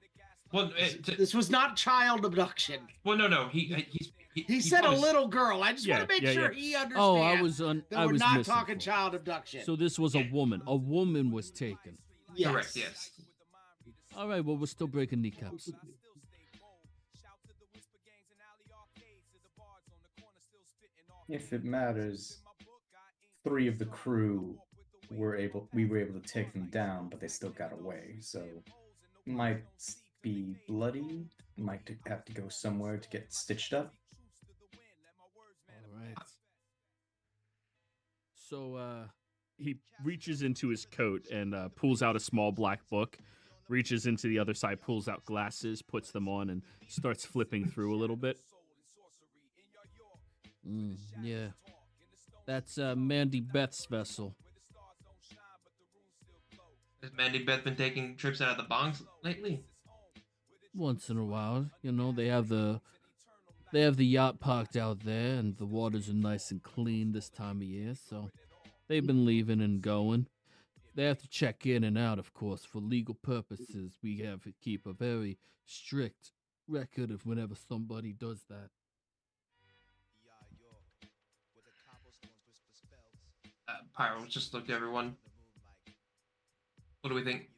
[SPEAKER 5] Well,
[SPEAKER 3] This was not child abduction.
[SPEAKER 5] well, no.
[SPEAKER 3] He said a little girl. I just want to make sure he understands.
[SPEAKER 8] Oh,
[SPEAKER 3] that
[SPEAKER 8] I
[SPEAKER 3] we're
[SPEAKER 8] was
[SPEAKER 3] not talking
[SPEAKER 8] misinformed.
[SPEAKER 3] child abduction.
[SPEAKER 8] So this was a woman. A woman was taken.
[SPEAKER 3] Yes.
[SPEAKER 5] Correct, yes.
[SPEAKER 8] All right, well, we're still breaking kneecaps.
[SPEAKER 4] If it matters, 3 of the crew we were able to take them down, but they still got away. So might be bloody, might have to go somewhere to get stitched up.
[SPEAKER 8] All right.
[SPEAKER 1] So he reaches into his coat and pulls out a small black book, reaches into the other side, pulls out glasses, puts them on, and starts flipping through a little bit.
[SPEAKER 8] Yeah. That's Mandy Beth's vessel.
[SPEAKER 5] Has Mandy Beth been taking trips out of the bongs lately?
[SPEAKER 8] Once in a while, you know, they have the yacht parked out there, and the waters are nice and clean this time of year, so they've been leaving and going. They have to check in and out, of course, for legal purposes. We have to keep a very strict record of whenever somebody does that.
[SPEAKER 5] Pyro, just look at everyone. What do we think?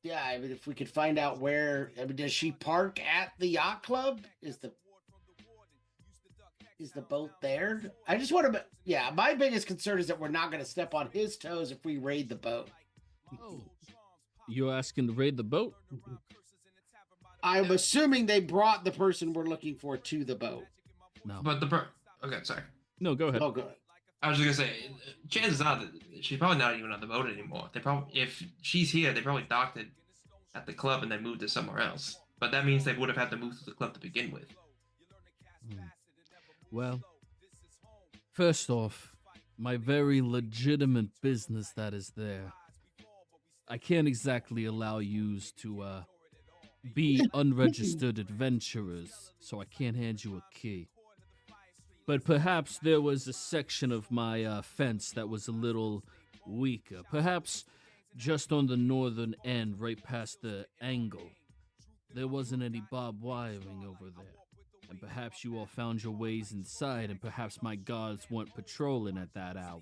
[SPEAKER 3] Yeah, I mean, if we could find out where, I mean, does she park at the yacht club? Is the boat there? I just want to, yeah, my biggest concern is that we're not going to step on his toes if we raid the boat.
[SPEAKER 8] Oh, you're asking to raid the boat?
[SPEAKER 3] I'm assuming they brought the person we're looking for to the boat.
[SPEAKER 8] No.
[SPEAKER 5] But okay, sorry.
[SPEAKER 8] No, go ahead.
[SPEAKER 3] Oh, good.
[SPEAKER 5] I was just gonna say, chances are that she's probably not even on the boat anymore. They probably, if she's here, they probably docked it at the club and then moved it somewhere else. But that means they would have had to move to the club to begin with.
[SPEAKER 8] Well, first off, my very legitimate business that is there. I can't exactly allow yous to be unregistered adventurers, so I can't hand you a key. But perhaps there was a section of my fence that was a little weaker. Perhaps just on the northern end, right past the angle. There wasn't any barbed wiring over there. And perhaps you all found your ways inside, and perhaps my guards weren't patrolling at that hour.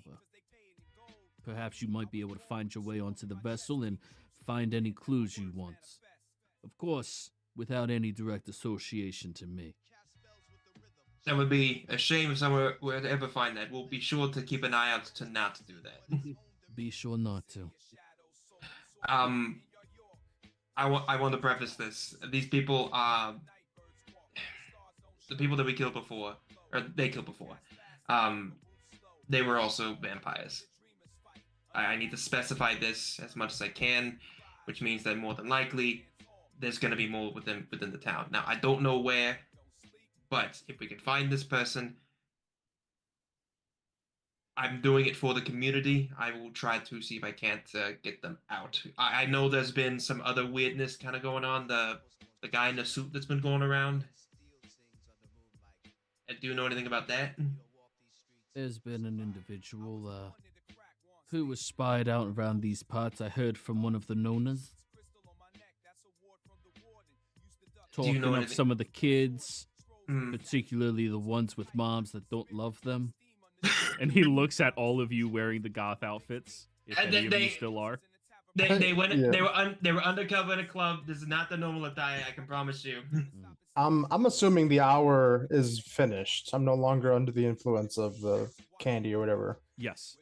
[SPEAKER 8] Perhaps you might be able to find your way onto the vessel and find any clues you want. Of course, without any direct association to me.
[SPEAKER 5] That would be a shame if someone were to ever find that. We'll be sure to keep an eye out to not do that.
[SPEAKER 8] Be sure not to.
[SPEAKER 5] I want to preface this. These people are the people that we killed before, or they killed before. They were also vampires. I need to specify this as much as I can, which means that more than likely there's going to be more within the town. Now, I don't know where, but if we can find this person, I'm doing it for the community. I will try to see if I can't get them out. I know there's been some other weirdness kind of going on. The guy in the suit that's been going around. Do you know anything about that?
[SPEAKER 8] There's been an individual who was spied out around these parts. I heard from one of the Nonas. Talking of some of the kids, particularly the ones with moms that don't love them.
[SPEAKER 1] And he looks at all of you wearing the goth outfits, if
[SPEAKER 5] And
[SPEAKER 1] any of
[SPEAKER 5] they-
[SPEAKER 1] you still are.
[SPEAKER 5] They went.
[SPEAKER 6] Yeah.
[SPEAKER 5] They were undercover in a club. This is not the normal attire. I can promise you.
[SPEAKER 6] I'm assuming the hour is finished. I'm no longer under the influence of the candy or whatever.
[SPEAKER 1] Yes.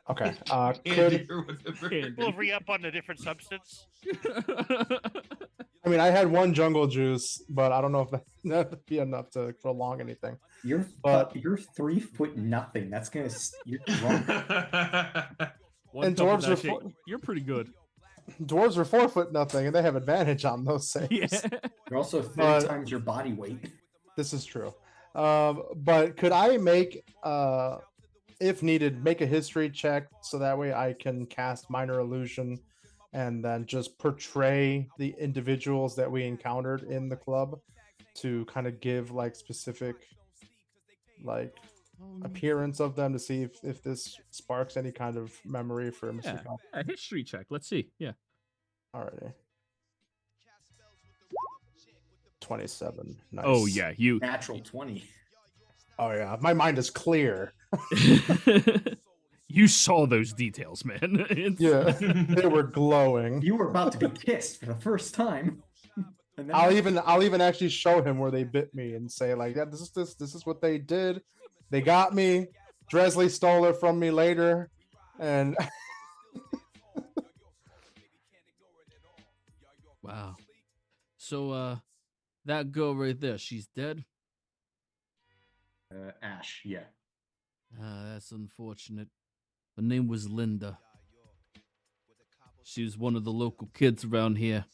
[SPEAKER 6] Okay.
[SPEAKER 5] Andy
[SPEAKER 6] Could
[SPEAKER 5] or whatever.
[SPEAKER 1] And-
[SPEAKER 7] We'll re-up on a different substance.
[SPEAKER 6] I mean I had one jungle juice, but I don't know if that would be enough to prolong anything.
[SPEAKER 4] You're
[SPEAKER 6] But-
[SPEAKER 4] you're 3 foot nothing. That's gonna you're drunk.
[SPEAKER 1] One
[SPEAKER 6] And
[SPEAKER 1] cup of
[SPEAKER 6] dwarves
[SPEAKER 1] that
[SPEAKER 6] are
[SPEAKER 1] shit,
[SPEAKER 6] fu-
[SPEAKER 1] you're pretty good.
[SPEAKER 6] Dwarves are 4 foot nothing, and they have advantage on those things.
[SPEAKER 1] Yeah.
[SPEAKER 4] You're also 3
[SPEAKER 6] But-
[SPEAKER 4] times your body weight.
[SPEAKER 6] This is true. But could I make, if needed, make a history check so that way I can cast minor illusion and then just portray the individuals that we encountered in the club to kind of give like specific like appearance of them to see if this sparks any kind of memory for Mr.
[SPEAKER 1] Yeah.
[SPEAKER 6] Cobb.
[SPEAKER 1] Yeah, history check. Let's see. Yeah.
[SPEAKER 6] Alrighty. 27. Nice.
[SPEAKER 1] Oh yeah, you.
[SPEAKER 4] Natural 20.
[SPEAKER 6] Oh yeah. My mind is clear.
[SPEAKER 1] You saw those details, man. It's-
[SPEAKER 6] Yeah. They were glowing.
[SPEAKER 4] You were about to be kissed for the first time. And then
[SPEAKER 6] I'll even actually show him where they bit me and say like, yeah, this is what they did. They got me. Dresley stole it from me later, and
[SPEAKER 8] Wow. So, that girl right there, she's dead?
[SPEAKER 4] Ash, yeah.
[SPEAKER 8] That's unfortunate. Her name was Linda. She was one of the local kids around here.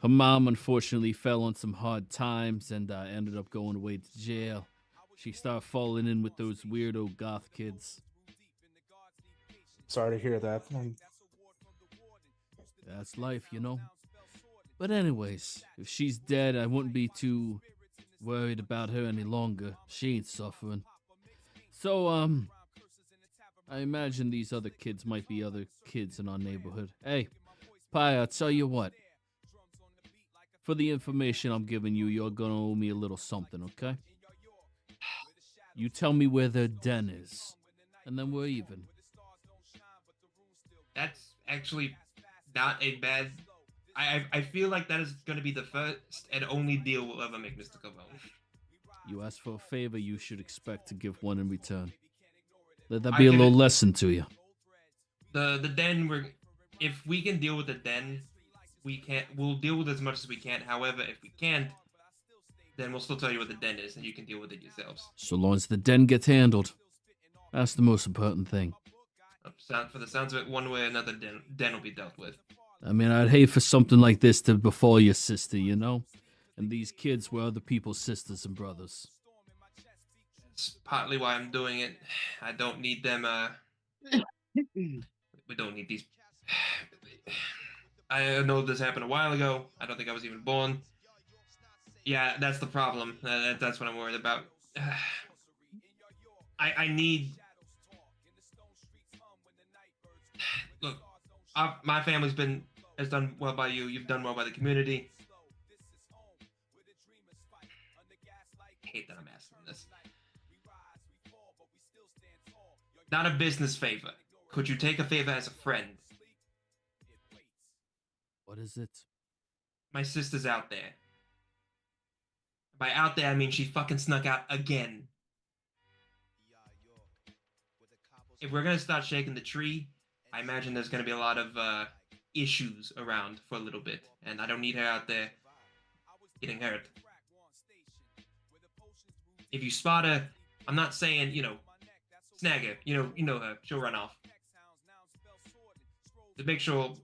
[SPEAKER 8] Her mom unfortunately fell on some hard times and ended up going away to jail. She started falling in with those weirdo goth kids.
[SPEAKER 6] sorry to hear that.
[SPEAKER 8] That's life, you know? But anyways, if she's dead, I wouldn't be too worried about her any longer. She ain't suffering. So, I imagine these other kids might be other kids in our neighborhood. Hey, Pi, I'll tell you what. For the information I'm giving you, you're gonna owe me a little something, okay? You tell me where their den is, and then we're even.
[SPEAKER 5] That's actually not a bad. I feel like that is going to be the first and only deal we'll ever make, Mr. Cavone.
[SPEAKER 8] You ask for a favor, you should expect to give one in return. Let that be a little lesson to you.
[SPEAKER 5] The den, if we can deal with the den, we'll deal with as much as we can. However, if we can't, then we'll still tell you what the den is, and you can deal with it yourselves.
[SPEAKER 8] So long as the den gets handled. That's the most important thing.
[SPEAKER 5] For the sounds of it, one way or another, den will be dealt with.
[SPEAKER 8] I mean, I'd hate for something like this to befall your sister, you know? And these kids were other people's sisters and brothers.
[SPEAKER 5] It's partly why I'm doing it. I don't need them, we don't need these. I know this happened a while ago. I don't think I was even born. Yeah, that's the problem. That's what I'm worried about. I need... Look, my family's has done well by you. You've done well by the community. I hate that I'm asking this. Not a business favor. Could you take a favor as a friend?
[SPEAKER 8] What is it?
[SPEAKER 5] My sister's out there. By out there, I mean she fucking snuck out again. If we're gonna start shaking the tree, I imagine there's gonna be a lot of issues around for a little bit, and I don't need her out there getting hurt. If you spot her, I'm not saying, snag her. You know her. She'll run off. To make sure.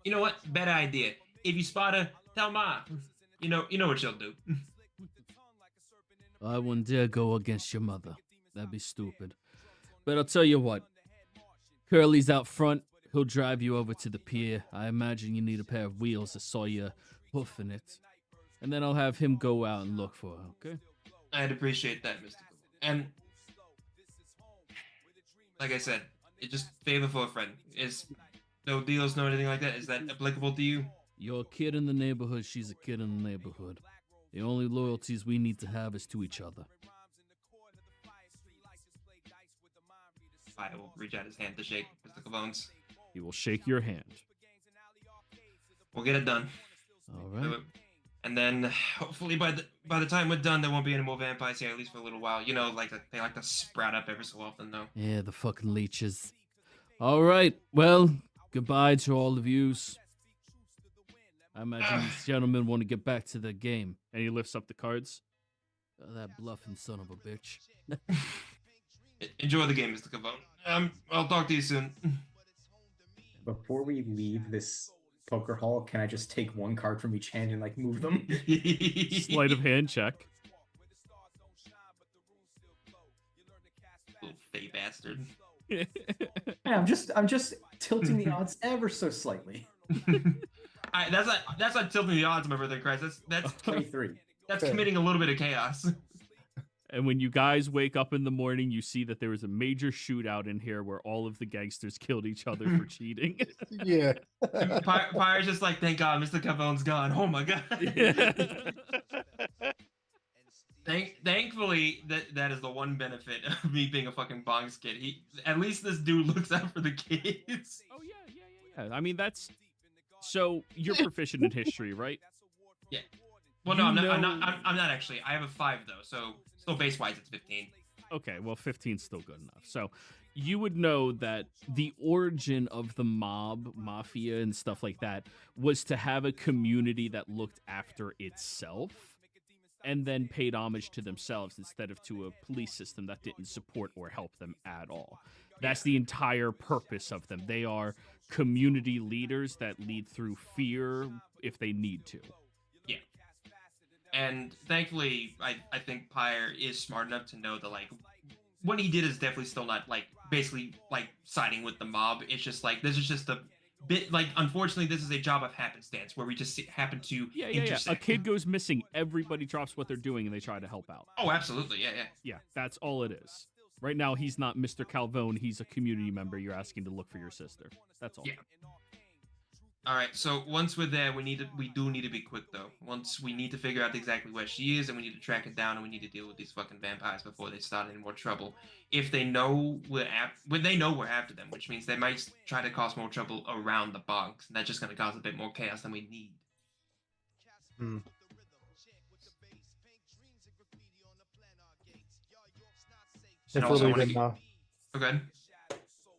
[SPEAKER 5] You know what? Better idea. If you spot her, tell Ma. You know what she'll do.
[SPEAKER 8] I wouldn't dare go against your mother. That'd be stupid. But I'll tell you what. Curly's out front. He'll drive you over to the pier. I imagine you need a pair of wheels. I saw you hoofing it. And then I'll have him go out and look for her, okay?
[SPEAKER 5] I'd appreciate that, Mr. And like I said, it's just favor for a friend. Is no deals, no anything like that. Is that applicable to you?
[SPEAKER 8] You're a kid in the neighborhood. She's a kid in the neighborhood. The only loyalties we need to have is to each other.
[SPEAKER 5] I will reach out his hand to shake Mr. Cavone's.
[SPEAKER 1] He will shake your hand.
[SPEAKER 5] We'll get it done.
[SPEAKER 8] All right.
[SPEAKER 5] And then hopefully by the time we're done, there won't be any more vampires here, at least for a little while. They like to sprout up every so often, though.
[SPEAKER 8] Yeah, the fucking leeches. All right. Well, goodbye to all of yous. I imagine these gentlemen want to get back to the game.
[SPEAKER 1] And he lifts up the cards.
[SPEAKER 8] Oh, that bluffing son of a bitch.
[SPEAKER 5] Enjoy the game, Mr. Cavone. I'll talk to you soon.
[SPEAKER 4] Before we leave this poker hall, can I just take one card from each hand and move them?
[SPEAKER 1] Sleight of hand check.
[SPEAKER 5] Little fey bastard.
[SPEAKER 4] Yeah, I'm just tilting the odds ever so slightly.
[SPEAKER 5] That's not tilting the odds, my brother in Christ. That's
[SPEAKER 4] 23.
[SPEAKER 5] That's committing a little bit of chaos.
[SPEAKER 1] And when you guys wake up in the morning, you see that there was a major shootout in here where all of the gangsters killed each other for cheating.
[SPEAKER 6] Yeah.
[SPEAKER 5] Fire's just like, thank God, Mr. Cavone's gone. Oh my God.
[SPEAKER 1] Yeah.
[SPEAKER 5] Thankfully, that is the one benefit of me being a fucking bongs kid. At least this dude looks out for the kids.
[SPEAKER 1] Oh yeah. I mean, so you're proficient in history, right?
[SPEAKER 5] Yeah. Well, no, I'm not actually. I have a 5 though, so still base wise it's 15.
[SPEAKER 1] Okay, well 15's still good enough. So you would know that the origin of the mafia and stuff like that was to have a community that looked after itself and then paid homage to themselves instead of to a police system that didn't support or help them at all. That's the entire purpose of them. They are community leaders that lead through fear if they need to.
[SPEAKER 5] Yeah. And thankfully, I think Pyre is smart enough to know that, what he did is definitely still not, basically, siding with the mob. It's just, this is just unfortunately, this is a job of happenstance where we just happen to intersect.
[SPEAKER 1] A kid goes missing, everybody drops what they're doing, and they try to help out.
[SPEAKER 5] Oh, absolutely, yeah.
[SPEAKER 1] Yeah, that's all it is. Right now, he's not Mr. Calvone. He's a community member. You're asking to look for your sister. That's all.
[SPEAKER 5] Yeah. All right. So once we're there, we do need to be quick though. Once we need to figure out exactly where she is, and we need to track it down, and we need to deal with these fucking vampires before they start any more trouble. If they know we're after them, which means they might try to cause more trouble around the bogs, and that's just going to cause a bit more chaos than we need.
[SPEAKER 6] If we're leaving,
[SPEAKER 5] okay.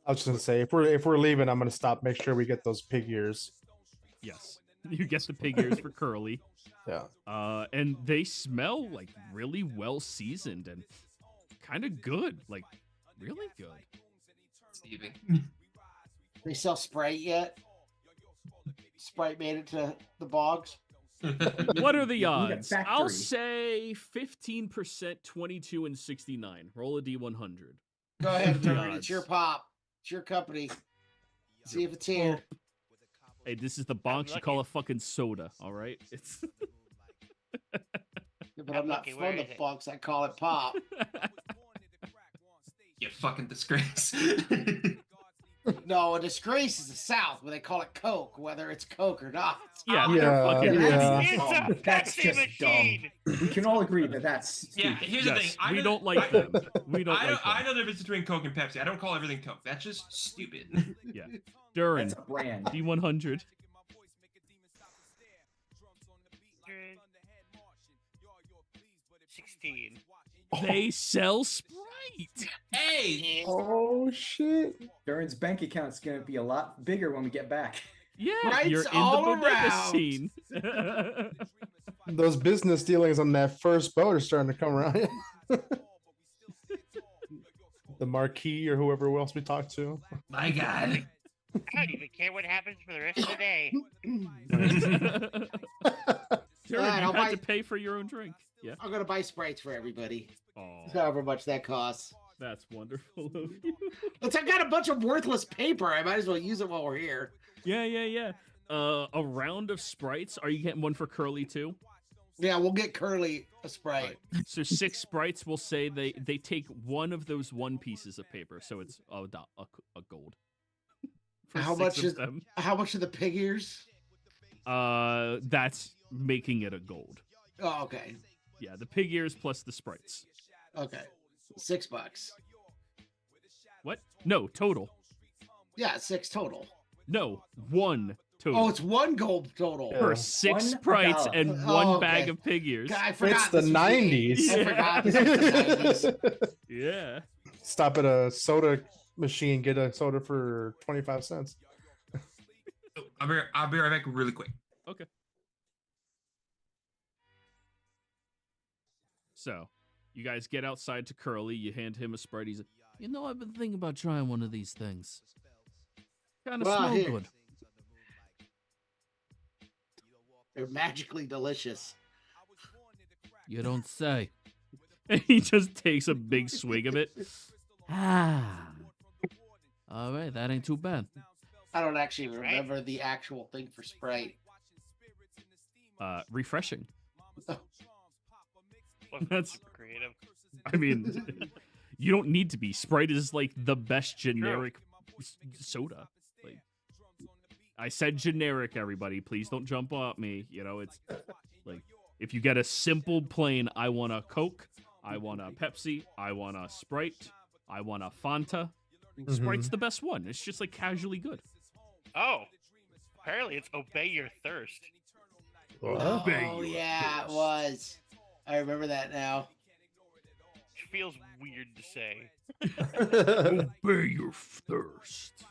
[SPEAKER 6] I was just gonna say, if we're leaving, I'm gonna stop. Make sure we get those pig ears.
[SPEAKER 1] Yes, you get the pig ears for Curly.
[SPEAKER 6] Yeah.
[SPEAKER 1] And they smell like really well seasoned and kind of good, like really good.
[SPEAKER 5] Stevie.
[SPEAKER 3] They sell Sprite yet? Sprite made it to the bogs.
[SPEAKER 1] What are the
[SPEAKER 4] need a
[SPEAKER 1] odds? I'll
[SPEAKER 4] factory.
[SPEAKER 1] say 15%, 22 and 69. Roll a d100.
[SPEAKER 3] Go ahead,
[SPEAKER 1] The
[SPEAKER 3] Vern. It's
[SPEAKER 1] odds.
[SPEAKER 3] your pop. It's your company. See if it's here.
[SPEAKER 1] Hey, this is the bonks. You call it fucking soda, all right? It's
[SPEAKER 3] Yeah, but I'm not
[SPEAKER 2] lucky. Where
[SPEAKER 3] from the
[SPEAKER 2] is it?
[SPEAKER 3] bogs. I call it pop.
[SPEAKER 5] You fucking disgrace.
[SPEAKER 3] No, a disgrace is the South where they call it Coke, whether it's Coke or not.
[SPEAKER 1] yeah,
[SPEAKER 6] Yeah,
[SPEAKER 1] they're fucking
[SPEAKER 6] yeah.
[SPEAKER 1] idiots.
[SPEAKER 2] It's a
[SPEAKER 4] That's
[SPEAKER 2] Pepsi
[SPEAKER 4] just
[SPEAKER 2] machine.
[SPEAKER 4] dumb. We can all agree that that's
[SPEAKER 5] Yeah,
[SPEAKER 4] stupid.
[SPEAKER 5] here's the thing.
[SPEAKER 1] Yes, we don't like them. We don't
[SPEAKER 5] I
[SPEAKER 1] like
[SPEAKER 5] know
[SPEAKER 1] them.
[SPEAKER 5] the difference between Coke and Pepsi. I don't call everything Coke. That's just stupid.
[SPEAKER 1] Yeah, Durin,
[SPEAKER 4] That's a brand.
[SPEAKER 1] D100.
[SPEAKER 2] 16.
[SPEAKER 1] They sell Sprite.
[SPEAKER 5] Hey,
[SPEAKER 6] Oh shit!
[SPEAKER 4] Durin's bank account's gonna be a lot bigger when we get back.
[SPEAKER 1] Yeah,
[SPEAKER 3] Sprite's
[SPEAKER 1] you're in the
[SPEAKER 3] all
[SPEAKER 1] bodega
[SPEAKER 3] around.
[SPEAKER 1] scene.
[SPEAKER 6] Those business dealings on that first boat are starting to come around. The Marquis or whoever else we talked to.
[SPEAKER 5] my God.
[SPEAKER 2] I don't even care what happens for the rest of the day.
[SPEAKER 1] Durin,
[SPEAKER 3] Alright,
[SPEAKER 1] you
[SPEAKER 3] I'll
[SPEAKER 1] had
[SPEAKER 3] buy-
[SPEAKER 1] to pay for your own drink. Yeah.
[SPEAKER 3] I'm gonna buy Sprites for everybody.
[SPEAKER 1] Oh,
[SPEAKER 3] However much that costs.
[SPEAKER 1] that's wonderful of you.
[SPEAKER 3] Let's. I got a bunch of worthless paper. I might as well use it while we're here.
[SPEAKER 1] Yeah. A round of Sprites. Are you getting one for Curly too?
[SPEAKER 3] Yeah, we'll get Curly a Sprite.
[SPEAKER 1] So 6 Sprites will say they take one of those one pieces of paper, so it's a gold. For
[SPEAKER 3] How
[SPEAKER 1] 6
[SPEAKER 3] much
[SPEAKER 1] of
[SPEAKER 3] is-
[SPEAKER 1] them?
[SPEAKER 3] How much are the pig ears?
[SPEAKER 1] That's making it a gold.
[SPEAKER 3] Oh, okay.
[SPEAKER 1] Yeah, the pig ears plus the Sprites.
[SPEAKER 3] Okay. $6.
[SPEAKER 1] What? No, total.
[SPEAKER 3] Yeah, 6 total.
[SPEAKER 1] No, 1 total.
[SPEAKER 3] Oh, it's 1 gold total.
[SPEAKER 6] Yeah.
[SPEAKER 1] For 6
[SPEAKER 4] One
[SPEAKER 1] Sprites
[SPEAKER 4] dollar.
[SPEAKER 1] and
[SPEAKER 3] Oh,
[SPEAKER 1] 1
[SPEAKER 3] okay.
[SPEAKER 1] bag of pig ears.
[SPEAKER 3] God, I forgot
[SPEAKER 6] It's the
[SPEAKER 3] this was
[SPEAKER 6] 90s.
[SPEAKER 3] I forgot this was the 90s.
[SPEAKER 1] Yeah.
[SPEAKER 6] Stop at a soda machine, get a soda for 25 cents.
[SPEAKER 5] I'll be right back really quick.
[SPEAKER 1] Okay. So, you guys get outside to Curly. You hand him a Sprite. He's like,
[SPEAKER 8] You know, I've been thinking about trying one of these things.
[SPEAKER 1] kind of
[SPEAKER 3] Well,
[SPEAKER 1] smell
[SPEAKER 3] here.
[SPEAKER 1] good.
[SPEAKER 3] They're magically delicious.
[SPEAKER 8] You don't say.
[SPEAKER 1] And he just takes a big swig of it.
[SPEAKER 8] Ah. All right, that ain't too bad.
[SPEAKER 3] I don't actually remember the actual thing for Sprite.
[SPEAKER 1] Refreshing.
[SPEAKER 2] Well,
[SPEAKER 1] That's-
[SPEAKER 2] creative.
[SPEAKER 1] I mean, you don't need to be. Sprite is like the best generic soda. Like, I said generic, everybody. Please don't jump at me. You know, it's like if you get a simple plain, I want a Coke, I want a Pepsi, I want a Sprite, I want a Fanta. Sprite's the best one. It's just like casually good.
[SPEAKER 7] Oh, apparently it's obey your thirst.
[SPEAKER 3] Oh, yeah, it was. I remember that now.
[SPEAKER 7] Which feels weird to say.
[SPEAKER 1] Obey your thirst.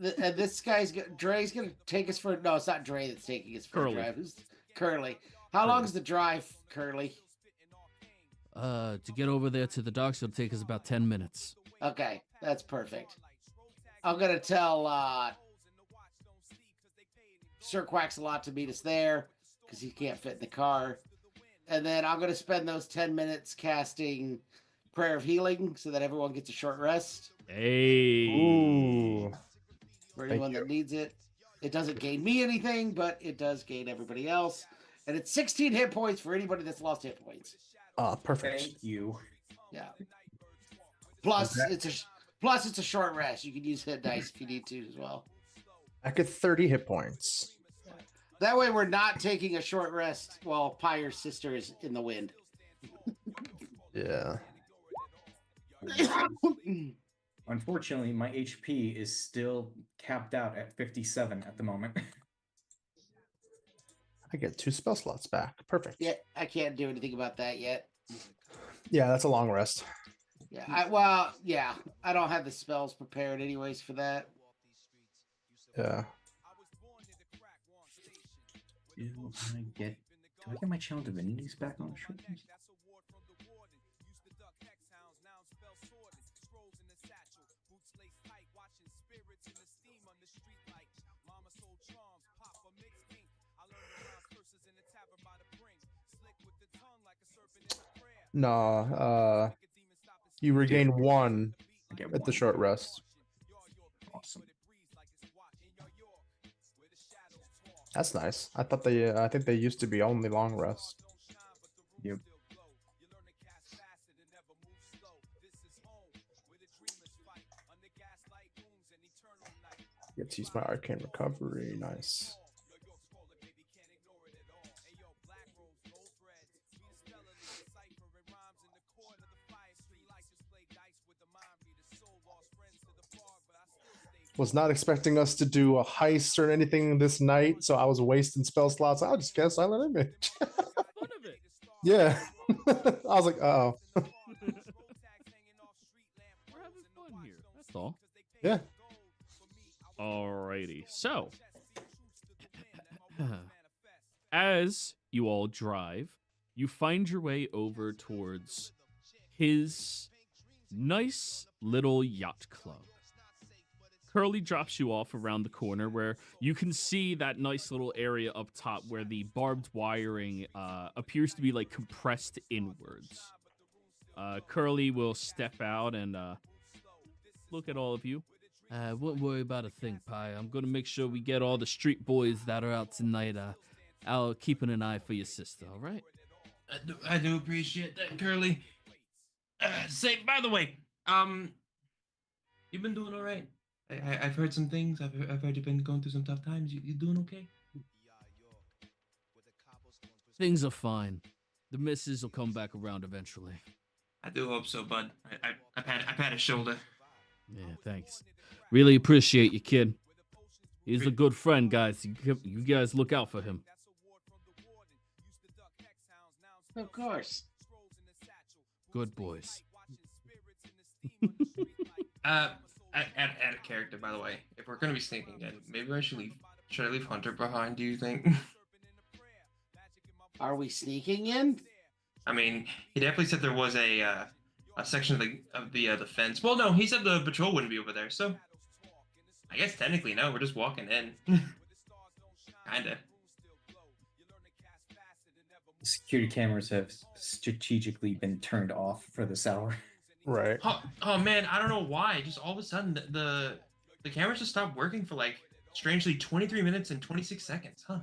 [SPEAKER 3] And this guy's Dre's gonna take us for. No, it's not Dre that's taking us for
[SPEAKER 1] Curly.
[SPEAKER 3] a drive. Who's Curly? How long is the drive, Curly?
[SPEAKER 8] To get over there to the docks, it'll take us about 10 minutes.
[SPEAKER 3] Okay, that's perfect. I'm gonna tell Sir Quacks-a-Lot to meet us there because he can't fit in the car, and then I'm gonna spend those 10 minutes casting Prayer of Healing so that everyone gets a short rest.
[SPEAKER 1] Hey.
[SPEAKER 6] Ooh.
[SPEAKER 3] for anyone that needs it. It doesn't gain me anything, but it does gain everybody else. And it's 16 hit points for anybody that's lost hit points.
[SPEAKER 6] Perfect.
[SPEAKER 4] Thank you.
[SPEAKER 3] Yeah. Plus, it's a short rest. You can use hit dice if you need to as well.
[SPEAKER 6] Back at 30 hit points.
[SPEAKER 3] That way, we're not taking a short rest while Pyre's sister is in the wind.
[SPEAKER 6] Yeah.
[SPEAKER 4] Unfortunately, my HP is still capped out at 57 at the moment.
[SPEAKER 6] I get 2 spell slots back. Perfect.
[SPEAKER 3] Yeah, I can't do anything about that yet.
[SPEAKER 6] Yeah, that's a long rest.
[SPEAKER 3] Yeah, I don't have the spells prepared anyways for that.
[SPEAKER 6] Yeah.
[SPEAKER 4] Do I get my Channel Divinities back on the short list?
[SPEAKER 6] Nah, you regain 1 at the short rest.
[SPEAKER 4] Awesome.
[SPEAKER 6] That's nice. I think they used to be only long rest.
[SPEAKER 4] Yep.
[SPEAKER 6] Get to use my arcane recovery. Nice. Was not expecting us to do a heist or anything this night, so I was wasting spell slots. I'll just cast Silent Image.
[SPEAKER 1] Fun of it.
[SPEAKER 6] Yeah. I was like, uh-oh.
[SPEAKER 1] We're having fun here. That's all.
[SPEAKER 6] Yeah.
[SPEAKER 1] Alrighty. So, as you all drive, you find your way over towards his nice little yacht club. Curly drops you off around the corner where you can see that nice little area up top where the barbed wiring appears to be like compressed inwards. Curly will step out and look at all of you.
[SPEAKER 8] Won't worry about a thing, Pi. I'm gonna make sure we get all the street boys that are out tonight. I'll keeping an eye for your sister, all right?
[SPEAKER 5] I do appreciate that, Curly. Say, by the way, you've been doing all right. I've heard some things. I've heard you've been going through some tough times. You doing okay?
[SPEAKER 8] Things are fine. The missus will come back around eventually.
[SPEAKER 5] I do hope so, bud. I've had a shoulder.
[SPEAKER 8] Yeah, thanks. Really appreciate you, kid. He's a good friend, guys. You guys look out for him.
[SPEAKER 3] Of course.
[SPEAKER 8] Good boys.
[SPEAKER 5] Add a character, by the way. If we're gonna be sneaking in, maybe I should leave. Should I leave Hunter behind? Do you think?
[SPEAKER 3] Are we sneaking in?
[SPEAKER 5] I mean, he definitely said there was a section of the fence. Well, no, he said the patrol wouldn't be over there. So, I guess technically no. We're just walking in. Kinda.
[SPEAKER 4] Security cameras have strategically been turned off for this hour.
[SPEAKER 6] Right.
[SPEAKER 5] Oh man, I don't know why. Just all of a sudden, the cameras just stopped working for like strangely 23 minutes and 26 seconds, huh?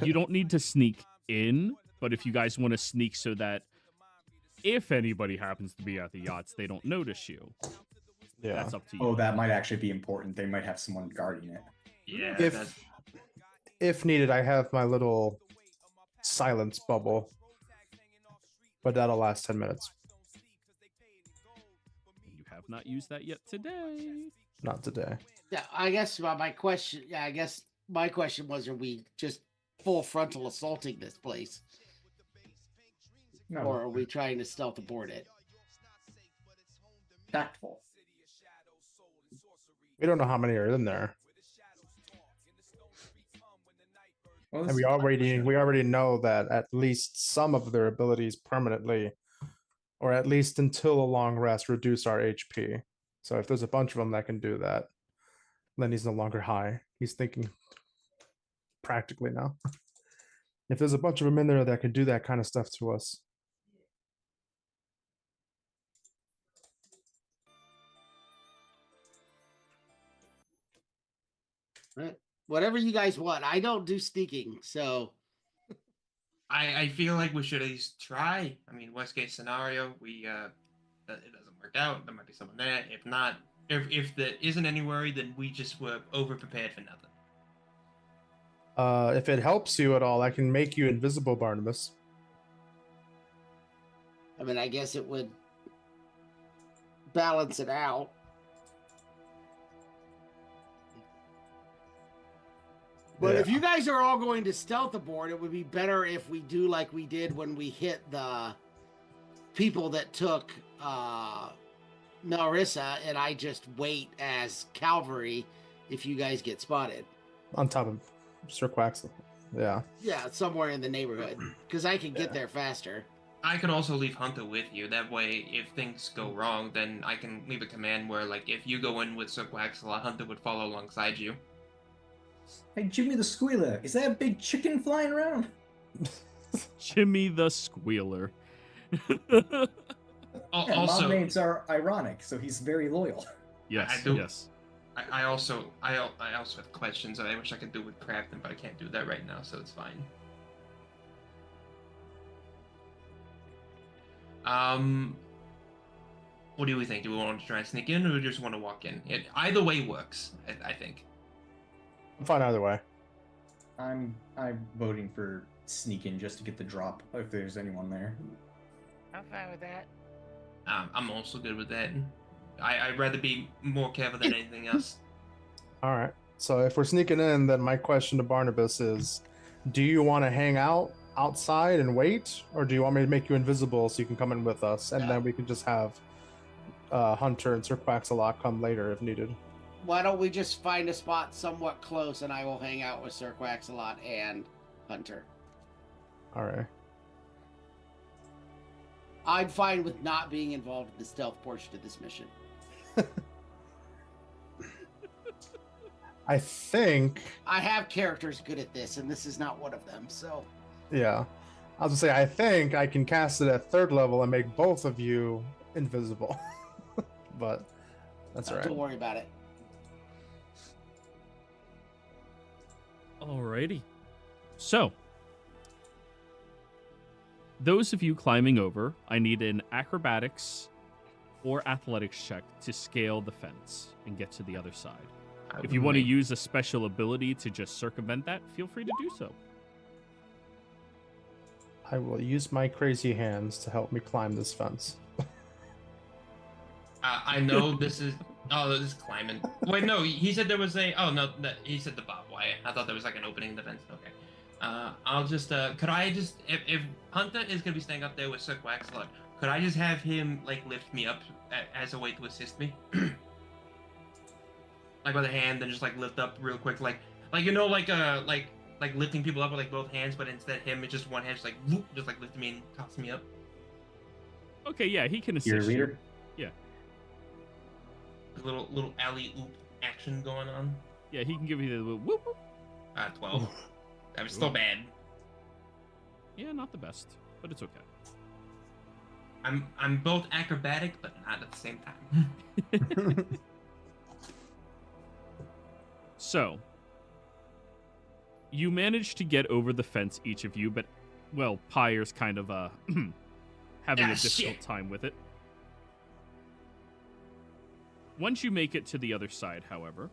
[SPEAKER 1] You don't need to sneak in, but if you guys want to sneak so that if anybody happens to be at the yachts, they don't notice you.
[SPEAKER 6] Yeah.
[SPEAKER 1] That's up to you.
[SPEAKER 4] Oh, that might actually be important. They might have someone guarding it.
[SPEAKER 5] Yeah.
[SPEAKER 6] If needed, I have my little silence bubble, but that'll last 10 minutes.
[SPEAKER 1] You have not used that yet today.
[SPEAKER 6] Not today.
[SPEAKER 3] Yeah, I guess my question. Yeah, I guess my question was: are we just full frontal assaulting this place,
[SPEAKER 4] No.
[SPEAKER 3] or are we trying to stealth aboard it?
[SPEAKER 4] Tactful.
[SPEAKER 6] We don't know how many are in there.
[SPEAKER 4] Well,
[SPEAKER 6] And
[SPEAKER 4] this
[SPEAKER 6] we
[SPEAKER 4] is
[SPEAKER 6] already know that at least some of their abilities permanently, or at least until a long rest, reduce our HP. So if there's a bunch of them that can do that, then he's no longer high. He's thinking practically now. If there's a bunch of them in there that can do that kind of stuff to us.
[SPEAKER 3] Whatever you guys want. I don't do sneaking, so
[SPEAKER 5] I feel like we should at least try. I mean, worst case scenario, it doesn't work out. There might be someone there. If not, if there isn't any worry, then we just were over prepared for nothing.
[SPEAKER 6] If it helps you at all, I can make you invisible, Barnabas.
[SPEAKER 3] I mean, I guess it would balance it out. But if you guys are all going to stealth aboard, it would be better if we do like we did when we hit the people that took Melrissa, and I just wait as cavalry if you guys get spotted.
[SPEAKER 6] On top of Sir Quaxley. Yeah.
[SPEAKER 3] Yeah, somewhere in the neighborhood, because I can get there faster.
[SPEAKER 5] I could also leave Hunter with you. That way, if things go wrong, then I can leave a command where, like, if you go in with Sir Quaxley, Hunter would follow alongside you.
[SPEAKER 4] Hey, Jimmy the Squealer, is that a big chicken flying around?
[SPEAKER 1] Jimmy the Squealer.
[SPEAKER 5] Also,
[SPEAKER 4] mob names are ironic, so he's very loyal.
[SPEAKER 1] Yes, yes.
[SPEAKER 5] I also have questions that I wish I could do with Crafton, but I can't do that right now, so it's fine. What do we think? Do we want to try and sneak in, or do we just want to walk in? Either way works, I think.
[SPEAKER 6] I'm fine either way.
[SPEAKER 4] I'm voting for sneak in just to get the drop if there's anyone there.
[SPEAKER 2] I'm fine with that.
[SPEAKER 5] I'm also good with that. I'd rather be more careful than anything else.
[SPEAKER 6] All right. So if we're sneaking in, then my question to Barnabas is, do you want to hang out outside and wait, or do you want me to make you invisible so you can come in with us, and then we can just have Hunter and Sir Quaxalot come later if needed?
[SPEAKER 3] Why don't we just find a spot somewhat close, and I will hang out with Sir Quaxalot and Hunter.
[SPEAKER 6] All right.
[SPEAKER 3] I'm fine with not being involved in the stealth portion of this mission.
[SPEAKER 6] I think
[SPEAKER 3] I have characters good at this, and this is not one of them, so...
[SPEAKER 6] Yeah. I was gonna say, I think I can cast it at 3rd level and make both of you invisible. But that's all right.
[SPEAKER 3] Don't worry about it.
[SPEAKER 1] Alrighty. So, those of you climbing over, I need an acrobatics or athletics check to scale the fence and get to the other side. If you want to use a special ability to just circumvent that, feel free to do so.
[SPEAKER 6] I will use my crazy hands to help me climb this fence.
[SPEAKER 5] I know this is... Oh, this is climbing. Wait, no, he said there was a... Oh, no, he said the barbed wire. I thought there was like an opening in the fence. Okay. I'll just... Could I just... If Hunter is going to be staying up there with Sir Quaxlot, could I just have him, like, lift me up as a way to assist me? Like with a hand, and just, like, lift up real quick, like you know, like lifting people up with, like, both hands, but instead him, it's just one hand, just, like, whoop, just, like, lifting me and tossing me up.
[SPEAKER 1] Okay, yeah, he can assist
[SPEAKER 4] You're a leader?
[SPEAKER 1] You. Yeah.
[SPEAKER 5] A little alley-oop action going on.
[SPEAKER 1] Yeah, he can give you the little whoop whoop.
[SPEAKER 5] 12. That was still bad.
[SPEAKER 1] Yeah, not the best, but it's okay.
[SPEAKER 5] I'm both acrobatic, but not at the same time.
[SPEAKER 1] So, you managed to get over the fence, each of you, but, well, Pyre's kind of having a difficult time with it. Once you make it to the other side, however,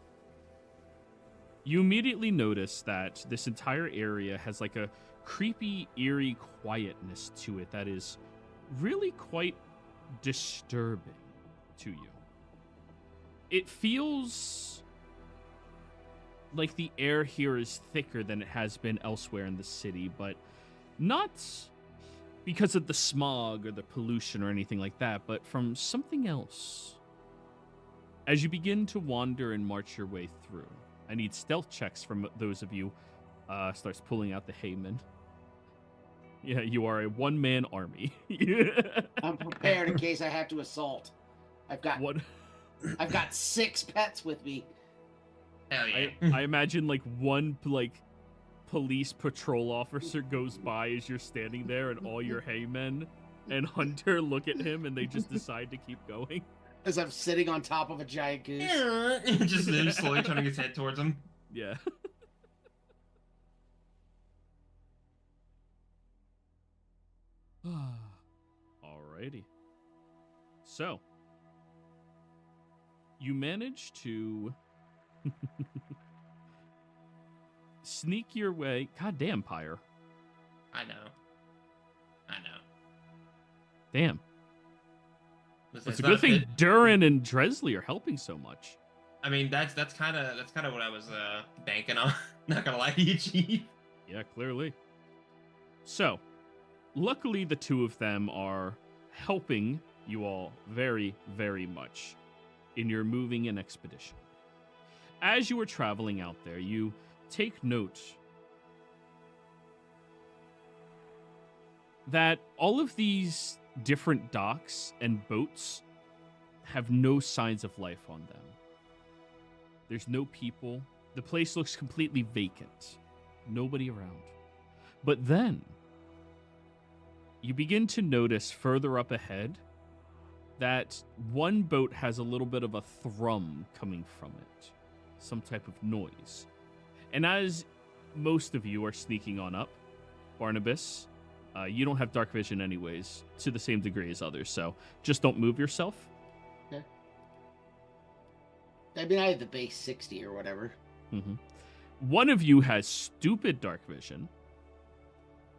[SPEAKER 1] you immediately notice that this entire area has like a creepy, eerie quietness to it that is really quite disturbing to you. It feels like the air here is thicker than it has been elsewhere in the city, but not because of the smog or the pollution or anything like that, but from something else. As you begin to wander and march your way through, I need stealth checks from those of you. Starts pulling out the Heyman. Yeah, you are a one-man army.
[SPEAKER 3] I'm prepared in case I have to assault. I've got 6 pets with me.
[SPEAKER 5] Hell yeah.
[SPEAKER 1] I imagine like one police patrol officer goes by as you're standing there, and all your Heymen and Hunter look at him, and they just decide to keep going.
[SPEAKER 3] As I'm sitting on top of a giant goose.
[SPEAKER 5] Just slowly turning his head towards him.
[SPEAKER 1] Yeah. Alrighty. So, you manage to sneak your way. Goddamn, Pyre.
[SPEAKER 5] I know.
[SPEAKER 1] Damn.
[SPEAKER 5] Listen,
[SPEAKER 1] It's a
[SPEAKER 5] not
[SPEAKER 1] good thing
[SPEAKER 5] fit-
[SPEAKER 1] Durin and Dresley are helping so much.
[SPEAKER 5] I mean, that's kind of what I was banking on. Not gonna lie to you, Chief.
[SPEAKER 1] Yeah, clearly. So, luckily, the two of them are helping you all very, very much in your moving and expedition. As you are traveling out there, you take note that all of these different docks and boats have no signs of life on them. There's no people. The place looks completely vacant. Nobody around. But then, you begin to notice further up ahead that one boat has a little bit of a thrum coming from it. Some type of noise. And as most of you are sneaking on up, Barnabas, you don't have dark vision anyways, to the same degree as others, so just don't move yourself.
[SPEAKER 3] Okay. I mean, I have the base 60 or whatever.
[SPEAKER 1] Mm-hmm. One of you has stupid dark vision,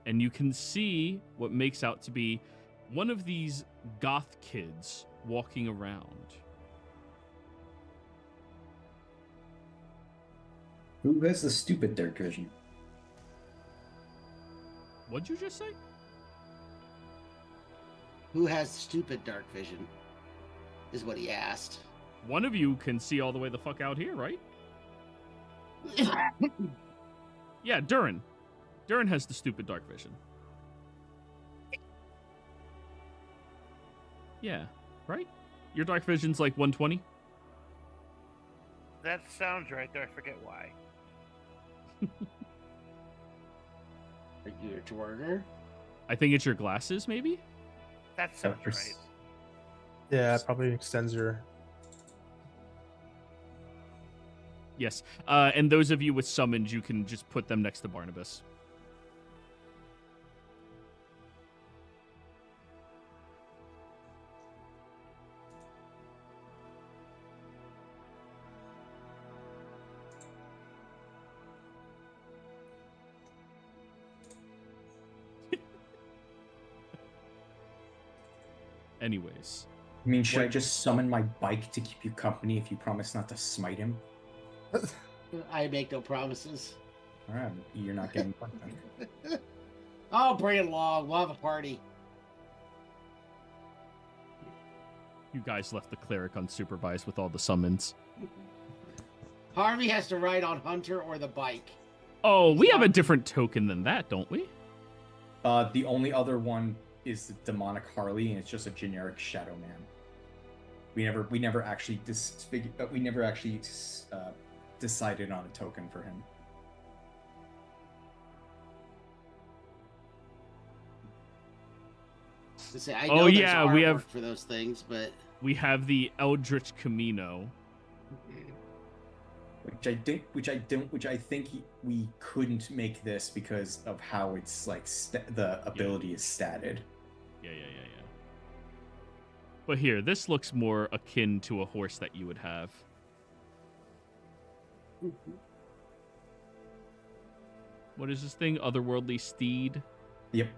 [SPEAKER 1] and you can see what makes out to be one of these goth kids walking around.
[SPEAKER 4] Who has the stupid dark vision?
[SPEAKER 1] What'd you just say?
[SPEAKER 3] Who has stupid dark vision? Is what he asked.
[SPEAKER 1] One of you can see all the way the fuck out here, right? Yeah, Durin. Durin has the stupid dark vision. Yeah, right? Your dark vision's like 120?
[SPEAKER 7] That sounds right there. I forget why.
[SPEAKER 3] Are you a Dwarger?
[SPEAKER 1] I think it's your glasses, maybe?
[SPEAKER 7] That sounds
[SPEAKER 4] for
[SPEAKER 7] right.
[SPEAKER 6] Yeah, it probably extends your.
[SPEAKER 1] Yes. And those of you with summons, you can just put them next to Barnabas. Anyways.
[SPEAKER 4] I mean, should I just summon my bike to keep you company if you promise not to smite him?
[SPEAKER 3] I make no promises.
[SPEAKER 4] Alright, you're not getting one then.
[SPEAKER 3] I'll bring it along. We'll have a party.
[SPEAKER 1] You guys left the cleric unsupervised with all the summons.
[SPEAKER 3] Harvey has to ride on Hunter or the bike.
[SPEAKER 1] Oh, we have a different token than that, don't we?
[SPEAKER 4] The only other one is the demonic Harley, and it's just a generic Shadow Man. We never actually decided on a token for him.
[SPEAKER 3] I know there's
[SPEAKER 1] yeah, we
[SPEAKER 3] artwork
[SPEAKER 1] have
[SPEAKER 3] for those things, but
[SPEAKER 1] we have the Eldritch Camino.
[SPEAKER 4] Which I think we couldn't make this because of how it's like the ability is statted.
[SPEAKER 1] Yeah. But here, this looks more akin to a horse that you would have. What is this thing? Otherworldly Steed?
[SPEAKER 4] Yep.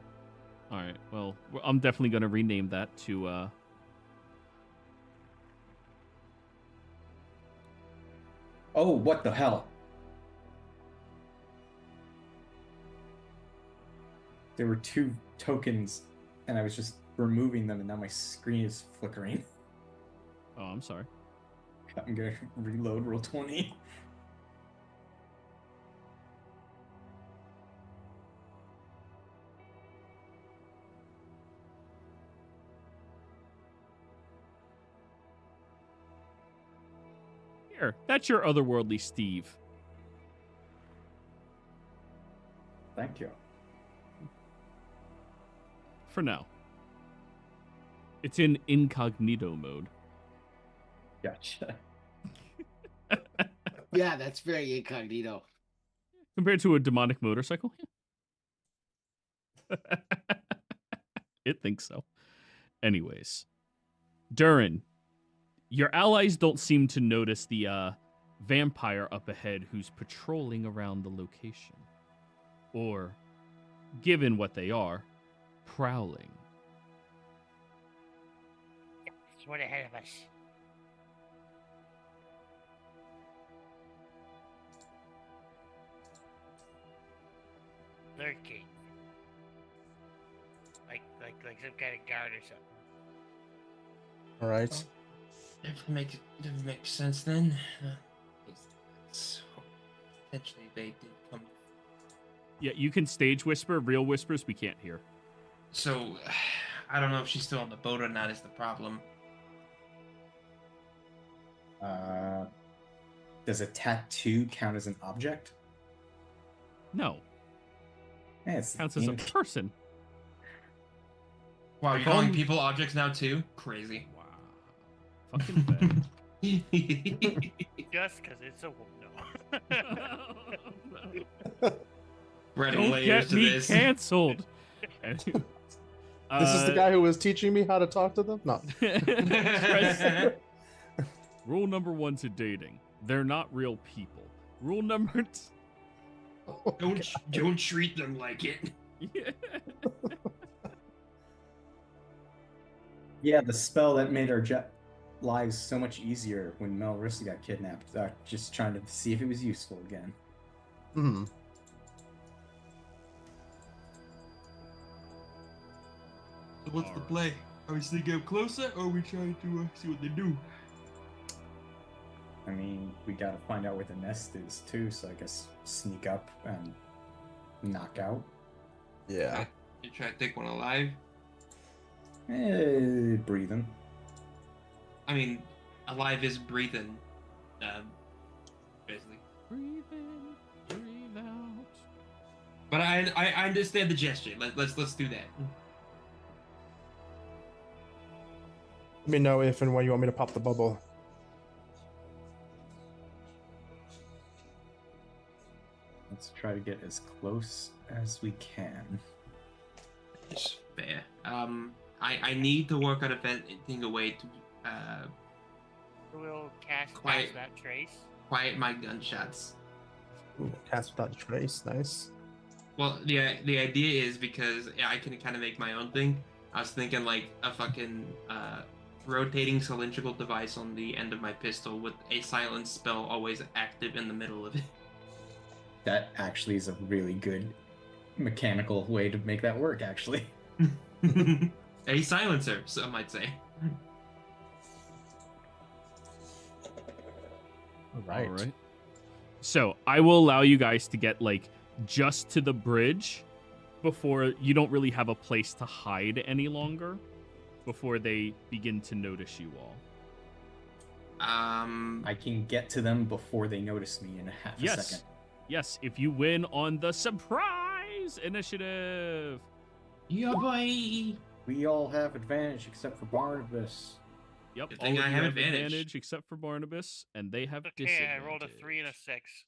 [SPEAKER 1] All right. Well, I'm definitely going to rename that to
[SPEAKER 4] Oh, what the hell? There were 2 tokens, and I was just removing them, and now my screen is flickering.
[SPEAKER 1] Oh, I'm sorry.
[SPEAKER 4] I'm gonna reload roll 20.
[SPEAKER 1] Here, that's your Otherworldly Steve.
[SPEAKER 4] Thank you.
[SPEAKER 1] For now. It's in incognito mode.
[SPEAKER 4] Gotcha.
[SPEAKER 3] Yeah, that's very incognito.
[SPEAKER 1] Compared to a demonic motorcycle? Yeah. It thinks so. Anyways. Durin, your allies don't seem to notice the vampire up ahead who's patrolling around the location. Or, given what they are, prowling.
[SPEAKER 2] It's right ahead of us. Lurking. Like some kind of guard or something.
[SPEAKER 6] All right.
[SPEAKER 5] Doesn't make sense then. Potentially they did come.
[SPEAKER 1] Yeah, you can stage whisper. Real whispers we can't hear.
[SPEAKER 5] So, I don't know if she's still on the boat or not is the problem.
[SPEAKER 4] Does a tattoo count as an object?
[SPEAKER 1] No.
[SPEAKER 4] Yeah, it
[SPEAKER 1] Counts as a person.
[SPEAKER 5] Wow, you're calling people objects now too? Crazy.
[SPEAKER 1] Wow. Fucking bad.
[SPEAKER 7] Just because it's a woman.
[SPEAKER 5] We're adding
[SPEAKER 1] Don't
[SPEAKER 5] layers
[SPEAKER 1] get
[SPEAKER 5] to
[SPEAKER 1] me
[SPEAKER 5] this.
[SPEAKER 1] canceled.
[SPEAKER 6] This is the guy who was teaching me how to talk to them? No.
[SPEAKER 1] Rule number 1 to dating. They're not real people. Rule number 2.
[SPEAKER 5] Don't treat them like it.
[SPEAKER 1] Yeah.
[SPEAKER 4] Yeah, the spell that made our lives so much easier when Melrissa got kidnapped. Just trying to see if it was useful again.
[SPEAKER 6] Hmm.
[SPEAKER 5] So what's the play? Are we sneaking up closer, or are we trying to see what they do?
[SPEAKER 4] I mean, we gotta find out where the nest is too, so I guess sneak up and knock out.
[SPEAKER 6] Yeah.
[SPEAKER 5] You try to take one alive?
[SPEAKER 4] Breathing.
[SPEAKER 5] I mean, alive is breathing. Basically.
[SPEAKER 1] Breathe in, breathe out.
[SPEAKER 5] But I understand the gesture. Let's do that.
[SPEAKER 6] Let me know if and when you want me to pop the bubble.
[SPEAKER 4] Let's try to get as close as we can.
[SPEAKER 5] It's fair. I need to work on inventing a way to
[SPEAKER 2] We'll cast
[SPEAKER 5] Quiet.
[SPEAKER 2] that trace.
[SPEAKER 5] quiet my gunshots.
[SPEAKER 6] Ooh, cast without trace. Nice.
[SPEAKER 5] Well, the idea is because I can kind of make my own thing. I was thinking like a fucking rotating cylindrical device on the end of my pistol with a silence spell always active in the middle of it.
[SPEAKER 4] That actually is a really good mechanical way to make that work, actually.
[SPEAKER 5] A silencer, some might say.
[SPEAKER 6] All right.
[SPEAKER 1] All right. So I will allow you guys to get like just to the bridge before you don't really have a place to hide any longer before they begin to notice you all.
[SPEAKER 4] I can get to them before they notice me in half a
[SPEAKER 1] Yes.
[SPEAKER 4] second.
[SPEAKER 1] Yes, if you win on the surprise initiative.
[SPEAKER 5] Yeah, boy.
[SPEAKER 4] We all have advantage except for Barnabas.
[SPEAKER 1] Yep,
[SPEAKER 5] Good
[SPEAKER 1] all
[SPEAKER 5] thing
[SPEAKER 1] of
[SPEAKER 5] I
[SPEAKER 1] you
[SPEAKER 5] have advantage.
[SPEAKER 1] except for Barnabas, and they have
[SPEAKER 7] Okay,
[SPEAKER 1] disadvantage.
[SPEAKER 7] I rolled a 3 and a 6.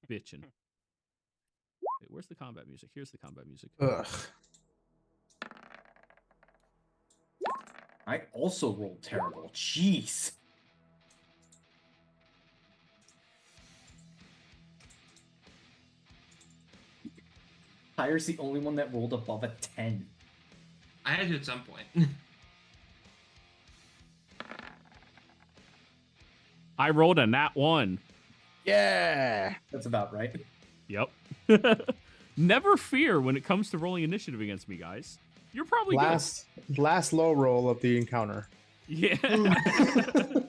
[SPEAKER 1] Bitchin'. Wait, where's the combat music? Here's the combat music.
[SPEAKER 6] Ugh.
[SPEAKER 4] I also rolled terrible. Jeez. Tyre's the only one that rolled above a 10.
[SPEAKER 5] I had to at some point.
[SPEAKER 1] I rolled a nat 1.
[SPEAKER 6] Yeah.
[SPEAKER 4] That's about right.
[SPEAKER 1] Yep. Never fear when it comes to rolling initiative against me, guys. You're probably
[SPEAKER 6] Last low roll of the encounter.
[SPEAKER 1] good. Yeah.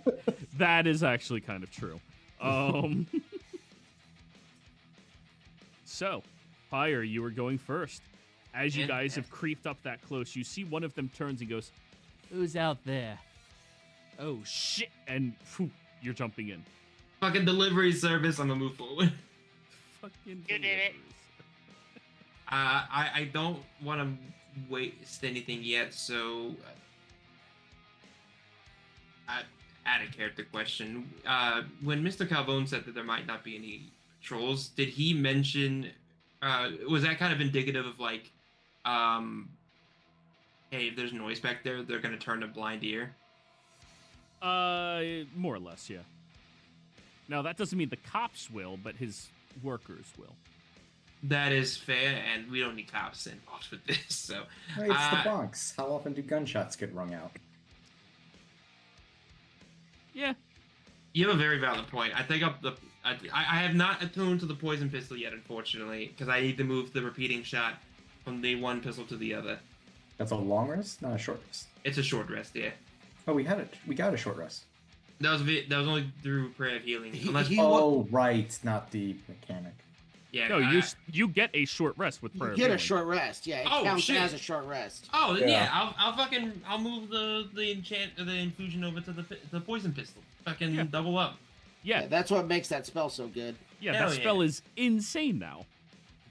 [SPEAKER 1] That is actually kind of true. So, Fire, you were going first. As you guys have creeped up that close, you see one of them turns and goes, "Who's out there?" Oh, shit. And phew, you're jumping in.
[SPEAKER 5] Fucking delivery service. I'm gonna move forward.
[SPEAKER 2] You
[SPEAKER 1] Fucking
[SPEAKER 2] did it.
[SPEAKER 1] deliveries.
[SPEAKER 5] I don't want to waste anything yet, so add a character question. When Mr. Calvone said that there might not be any patrols, did he mention? Was that kind of indicative of like, hey, if there's noise back there, they're gonna turn a blind ear?
[SPEAKER 1] More or less, yeah. Now that doesn't mean the cops will, but his workers will.
[SPEAKER 5] That is fair, and we don't need cops involved with this. So
[SPEAKER 4] Hey, it's the Bronx. How often do gunshots get rung out?
[SPEAKER 1] Yeah.
[SPEAKER 5] You have a very valid point. I think I have not attuned to the poison pistol yet, unfortunately, because I need to move the repeating shot from the one pistol to the other.
[SPEAKER 4] That's a long rest, not a short rest.
[SPEAKER 5] It's a short rest, yeah.
[SPEAKER 4] Oh, we got a short rest.
[SPEAKER 5] That was only through prayer of healing. Unless,
[SPEAKER 4] Right, not the mechanic.
[SPEAKER 5] yeah.
[SPEAKER 1] No, you get a short rest with prayer.
[SPEAKER 3] You
[SPEAKER 1] of
[SPEAKER 3] get a
[SPEAKER 1] healing.
[SPEAKER 3] short rest. Yeah, it
[SPEAKER 5] Oh,
[SPEAKER 3] counts
[SPEAKER 5] shit.
[SPEAKER 3] as a short rest.
[SPEAKER 5] Oh, then
[SPEAKER 4] Yeah.
[SPEAKER 5] yeah. I'll move the infusion over to the poison pistol. Fucking double up.
[SPEAKER 1] Yeah,
[SPEAKER 3] Yeah, that's what makes that spell so good.
[SPEAKER 1] yeah,
[SPEAKER 5] Hell
[SPEAKER 1] that spell is insane now.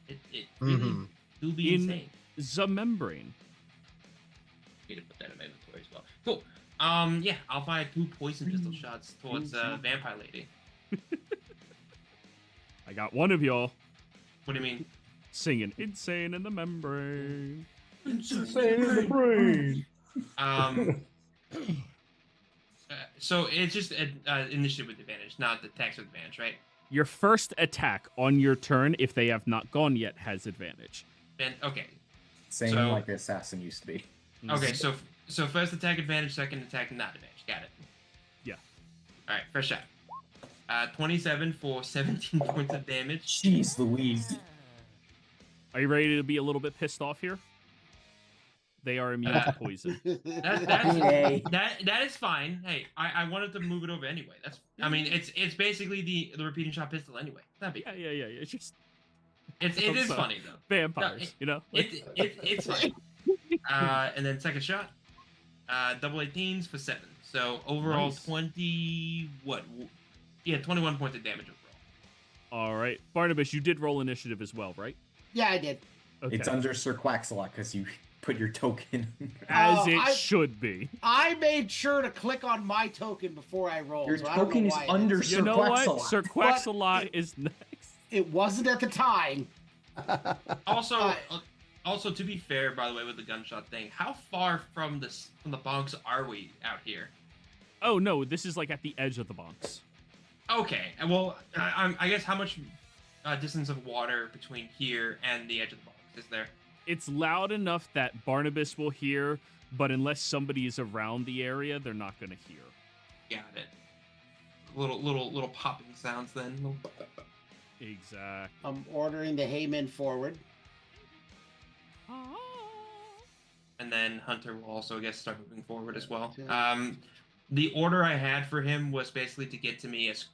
[SPEAKER 5] It really
[SPEAKER 6] Mhm.
[SPEAKER 5] do be
[SPEAKER 1] In-
[SPEAKER 5] insane.
[SPEAKER 1] The membrane.
[SPEAKER 5] Need to put that in my inventory as well. Cool. Yeah, I'll fire 2 poison pistol shots towards Vampire Lady.
[SPEAKER 1] I got one of y'all
[SPEAKER 5] What do you mean?
[SPEAKER 1] singing "Insane in the Membrane."
[SPEAKER 6] Insane in the brain.
[SPEAKER 5] So it's just initiative with advantage, not the attacks with advantage, right?
[SPEAKER 1] Your first attack on your turn, if they have not gone yet, has advantage.
[SPEAKER 5] And okay,
[SPEAKER 4] Same
[SPEAKER 5] So-
[SPEAKER 4] like the assassin used to be.
[SPEAKER 5] okay. So first attack advantage, second attack not advantage. Got it.
[SPEAKER 1] Yeah.
[SPEAKER 5] All right, first shot. 27 for 17 points of damage.
[SPEAKER 4] Jeez Louise.
[SPEAKER 1] Are you ready to be a little bit pissed off here? They are immune to poison.
[SPEAKER 5] That is fine. Hey, I wanted to move it over anyway. I mean, it's basically the repeating shot pistol anyway. That'd be.
[SPEAKER 1] Yeah. It's just
[SPEAKER 5] It is
[SPEAKER 1] So,
[SPEAKER 5] funny though.
[SPEAKER 1] vampires, you know.
[SPEAKER 5] It's fine. And then second shot, double 18s for 7. So overall
[SPEAKER 1] Nice.
[SPEAKER 5] 21 points of damage overall.
[SPEAKER 1] All right, Barnabas, you did roll initiative as well, right?
[SPEAKER 3] Yeah, I did.
[SPEAKER 1] Okay.
[SPEAKER 4] It's under Sir Quaxalot because you put your token.
[SPEAKER 1] As it
[SPEAKER 3] I-
[SPEAKER 1] should be.
[SPEAKER 3] I made sure to click on my token before I rolled.
[SPEAKER 4] Your
[SPEAKER 3] so I don't
[SPEAKER 4] token
[SPEAKER 3] know
[SPEAKER 4] is
[SPEAKER 3] why it
[SPEAKER 4] under
[SPEAKER 3] is.
[SPEAKER 1] You
[SPEAKER 4] Sir
[SPEAKER 1] know what?
[SPEAKER 4] Quaxalot.
[SPEAKER 1] Sir Quaxalot is next.
[SPEAKER 3] It wasn't at the time.
[SPEAKER 5] Also, to be fair, by the way, with the gunshot thing, how far from the bonks are we out here?
[SPEAKER 1] Oh no, this is like at the edge of the box.
[SPEAKER 5] Okay, well, I guess how much distance of water between here and the edge of the box is there?
[SPEAKER 1] It's loud enough that Barnabas will hear, but unless somebody is around the area, they're not going to hear.
[SPEAKER 5] Got it. Little popping sounds then. Little pop, pop, pop.
[SPEAKER 1] Exactly.
[SPEAKER 3] I'm ordering the Heyman forward.
[SPEAKER 5] And then Hunter will also, I guess, start moving forward as well.
[SPEAKER 3] Okay.
[SPEAKER 5] The order I had for him was basically to get to me as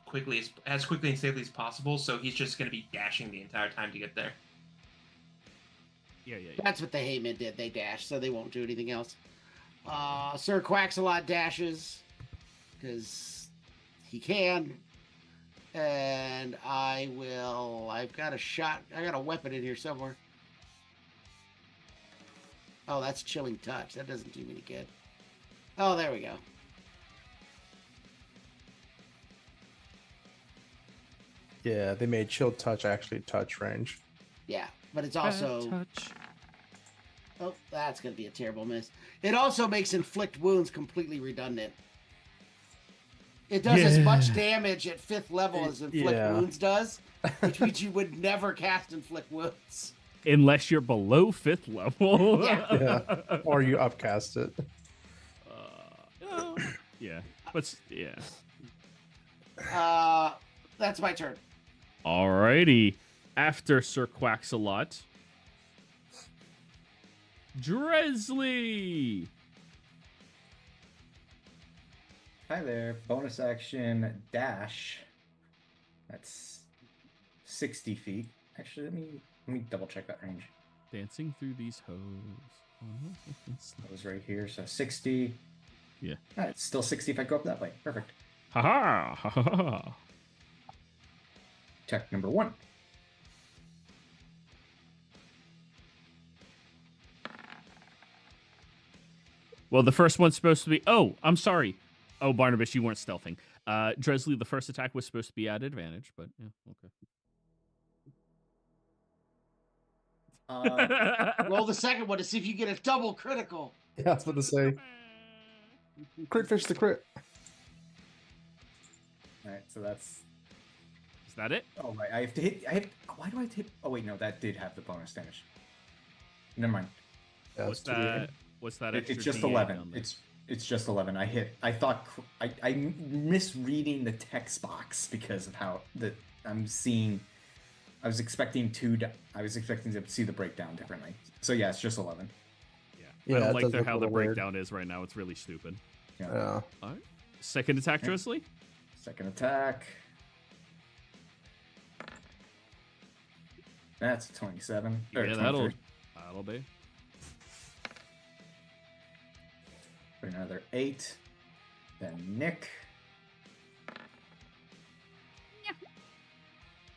[SPEAKER 5] quickly and safely as possible. So he's just going to be dashing the entire time to get there.
[SPEAKER 1] Yeah.
[SPEAKER 3] That's what the Heyman did. They dashed, so they won't do anything else. Sir Quaxalot dashes because he can. And I've got a shot. I got a weapon in here somewhere. Oh, that's Chilling Touch. That doesn't do me any good. Oh, there we go.
[SPEAKER 6] Yeah, they made chill touch actually touch range.
[SPEAKER 3] Yeah, but it's also...
[SPEAKER 1] Touch.
[SPEAKER 3] Oh, that's going to be a terrible miss. It also makes Inflict Wounds completely redundant. It does as much damage at 5th level as Inflict Wounds does, which means you would never cast Inflict Wounds.
[SPEAKER 1] Unless you're below 5th level.
[SPEAKER 3] Yeah.
[SPEAKER 6] Yeah, or you upcast it.
[SPEAKER 1] Yeah. But yeah.
[SPEAKER 3] That's my turn.
[SPEAKER 1] Alrighty. After Sir Quaxalot, Dresley.
[SPEAKER 4] Hi there. Bonus action dash. That's 60 feet. Actually, let me double check that range.
[SPEAKER 1] Dancing through these hoes.
[SPEAKER 4] That was right here, so 60.
[SPEAKER 1] Yeah.
[SPEAKER 4] It's still 60 if I go up that way. Perfect.
[SPEAKER 1] Ha ha.
[SPEAKER 4] Check number 1.
[SPEAKER 1] Well, the first one's supposed to be. Oh, I'm sorry. Oh, Barnabas, you weren't stealthing. Dresley, the first attack was supposed to be at advantage, but yeah, okay.
[SPEAKER 3] Roll the second one to see if you get a double critical.
[SPEAKER 6] Yeah, I was about to say. Crit fish the crit.
[SPEAKER 4] All right, so that's.
[SPEAKER 1] Is that it?
[SPEAKER 4] Oh right, I have to hit. Why do I have to hit? Oh wait, no, that did have the bonus damage. Never mind.
[SPEAKER 6] Yeah,
[SPEAKER 1] What's
[SPEAKER 6] it's 2d8.
[SPEAKER 1] that? What's that extra
[SPEAKER 4] It's just
[SPEAKER 1] D8 down
[SPEAKER 4] 11.
[SPEAKER 1] there?
[SPEAKER 4] It's just 11. I thought I misreading the text box because of how that I'm seeing. I was expecting to see the breakdown differently. So yeah, it's just 11.
[SPEAKER 1] Yeah, I
[SPEAKER 6] it
[SPEAKER 1] don't like
[SPEAKER 6] does look a
[SPEAKER 1] how the
[SPEAKER 6] little weird.
[SPEAKER 1] breakdown is right now. It's really stupid.
[SPEAKER 4] Yeah.
[SPEAKER 6] Yeah.
[SPEAKER 1] All right. Second attack,
[SPEAKER 4] Okay.
[SPEAKER 1] Dresley.
[SPEAKER 4] Second attack. That's 27. Or
[SPEAKER 1] Yeah,
[SPEAKER 4] 23.
[SPEAKER 1] that'll be.
[SPEAKER 4] For another 8. Then Nick.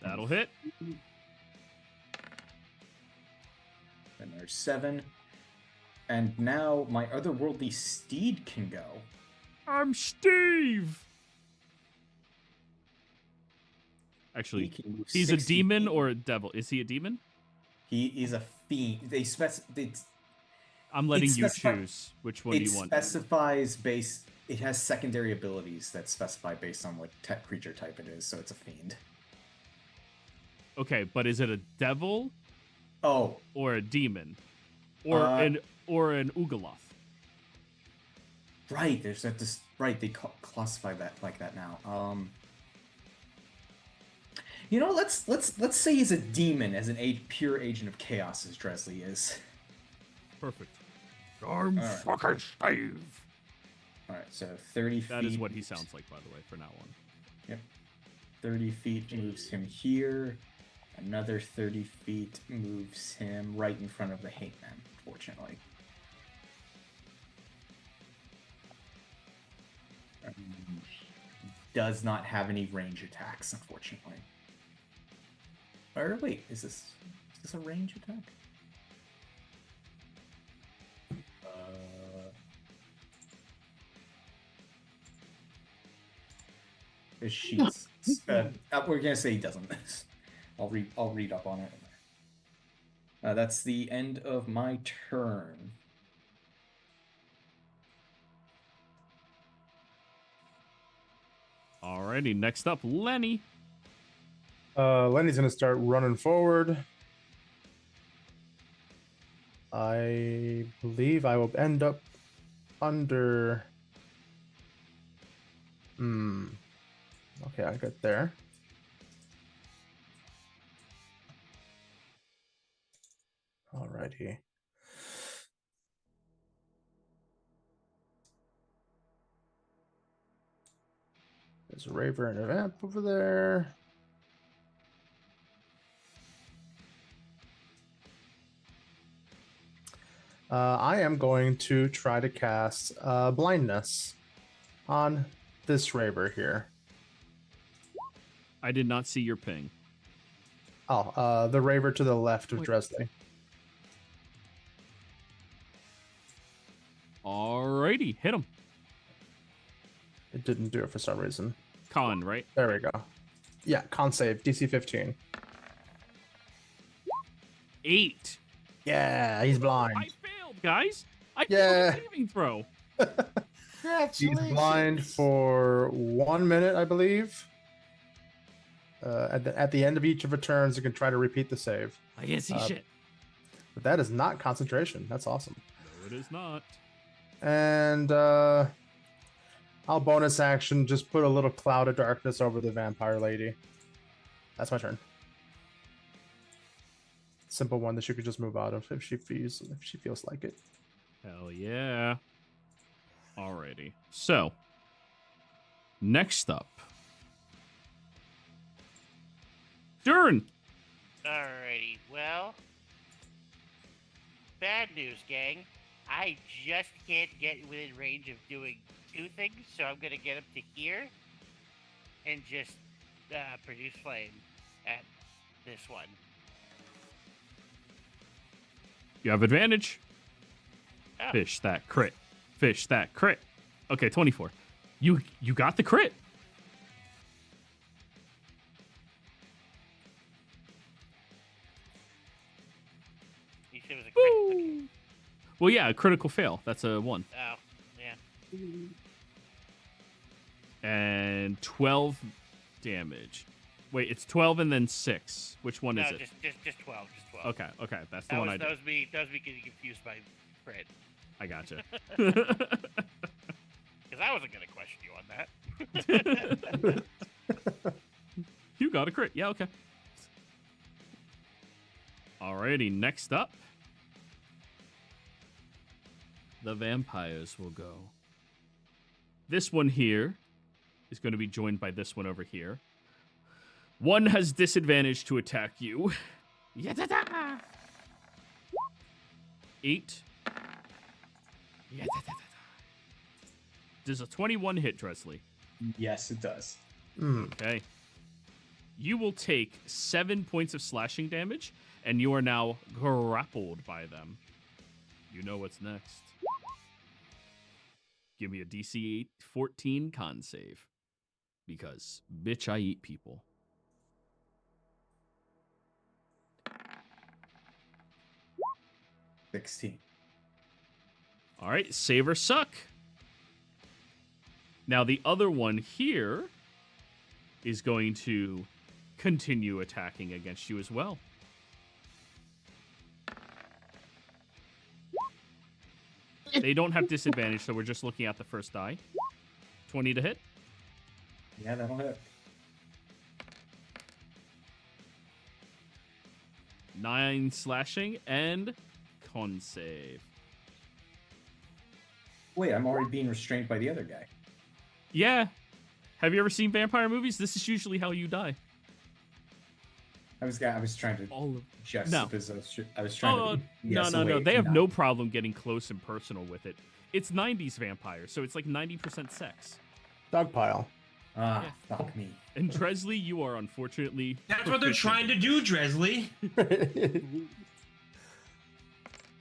[SPEAKER 1] That'll hit.
[SPEAKER 4] Then there's 7. And now my otherworldly steed can go.
[SPEAKER 1] I'm Steve. Actually,
[SPEAKER 4] He can move
[SPEAKER 1] he's a
[SPEAKER 4] 60
[SPEAKER 1] demon
[SPEAKER 4] feet.
[SPEAKER 1] or a devil. Is he a demon?
[SPEAKER 4] He is a fiend.
[SPEAKER 1] I'm letting you
[SPEAKER 4] specify-
[SPEAKER 1] choose which one
[SPEAKER 4] It
[SPEAKER 1] you want.
[SPEAKER 4] specifies based. It has secondary abilities that specify based on what creature type it is. So it's a fiend.
[SPEAKER 1] Okay, but is it a devil
[SPEAKER 4] Oh,
[SPEAKER 1] or a demon, or an Ugoloth?
[SPEAKER 4] right. There's that. Right. They classify that like that now. You know, let's say he's a demon as an pure agent of chaos as Dresley is.
[SPEAKER 1] Perfect. I'm
[SPEAKER 4] All right.
[SPEAKER 1] fucking Steve.
[SPEAKER 4] All right, so 30 feet.
[SPEAKER 1] That is what he sounds like, by the way, for now on.
[SPEAKER 4] Yep. 30 feet moves him here. Another 30 feet moves him right in front of the hate man, fortunately. Does not have any range attacks, unfortunately. Or wait, is this a range attack? His sheets. We're gonna say he doesn't. I'll read up on it. That's the end of my turn.
[SPEAKER 1] Alrighty, next up, Lenny.
[SPEAKER 6] Lenny's gonna start running forward. I believe I will end up under. Okay, I got there. Alrighty. There's a Raver and a Vamp over there. I am going to try to cast Blindness on this Raver here.
[SPEAKER 1] I did not see your ping.
[SPEAKER 6] Oh, the Raver to the left of
[SPEAKER 1] Wait.
[SPEAKER 6] Dresley.
[SPEAKER 1] Alrighty, hit him.
[SPEAKER 6] It didn't do it for some reason.
[SPEAKER 1] Con, right?
[SPEAKER 6] There we go. Yeah, con save, DC 15.
[SPEAKER 1] 8.
[SPEAKER 6] Yeah, he's blind.
[SPEAKER 1] I failed, guys. I
[SPEAKER 6] Yeah.
[SPEAKER 1] failed a saving throw.
[SPEAKER 6] He's
[SPEAKER 3] Congratulations.
[SPEAKER 6] blind for 1 minute, I believe. At the end of each of her turns, you can try to repeat the save.
[SPEAKER 1] I can't see shit.
[SPEAKER 6] But that is not concentration. That's awesome.
[SPEAKER 1] No, it is not.
[SPEAKER 6] And I'll bonus action, just put a little cloud of darkness over the vampire lady. That's my turn. Simple one that she could just move out of if she feels like it.
[SPEAKER 1] Hell yeah. Alrighty. So, next up, Dern.
[SPEAKER 2] Alrighty, well, bad news, gang. I just can't get within range of doing 2 things, so I'm gonna get up to here and just produce flame at this one.
[SPEAKER 1] You have advantage.
[SPEAKER 2] Oh,
[SPEAKER 1] Fish that crit. Fish that crit. Okay, 24. You got the crit.
[SPEAKER 2] You said it was a crit? Okay.
[SPEAKER 1] Woo! Well, yeah, a critical fail. That's a 1.
[SPEAKER 2] Oh, yeah.
[SPEAKER 1] And 12 damage. Wait, it's 12 and then 6. Which one
[SPEAKER 2] No,
[SPEAKER 1] is it?
[SPEAKER 2] just 12. Just 12.
[SPEAKER 1] Okay. That's the one I did.
[SPEAKER 2] That was me getting confused by crit.
[SPEAKER 1] I gotcha.
[SPEAKER 2] Because I wasn't going to question you on that.
[SPEAKER 1] You got a crit. Yeah, okay. Alrighty, next up. The vampires will go. This one here is going to be joined by this one over here. One has disadvantage to attack you. 8. Does a 21 hit, Dresley?
[SPEAKER 4] Yes, it does.
[SPEAKER 1] Okay. You will take 7 points of slashing damage, and you are now grappled by them. You know what's next. Give me a DC 14 con save. Because, bitch, I eat people.
[SPEAKER 4] 16.
[SPEAKER 1] All right, save or suck. Now, the other one here is going to continue attacking against you as well. They don't have disadvantage, so we're just looking at the first die. 20 to hit.
[SPEAKER 4] Yeah, that'll hit.
[SPEAKER 1] 9 slashing and con save.
[SPEAKER 4] Wait, I'm already being restrained by the other guy.
[SPEAKER 1] Yeah. Have you ever seen vampire movies? This is usually how you die.
[SPEAKER 4] I was trying to
[SPEAKER 1] All of
[SPEAKER 4] juxtapose. I was trying to. Yes,
[SPEAKER 1] no.
[SPEAKER 4] wait,
[SPEAKER 1] They have no problem getting close and personal with it. It's 90s vampires, so it's like 90% sex.
[SPEAKER 6] Dogpile.
[SPEAKER 4] Ah, fuck me.
[SPEAKER 1] And Dresley, you are unfortunately.
[SPEAKER 5] That's what they're trying to do, Dresley.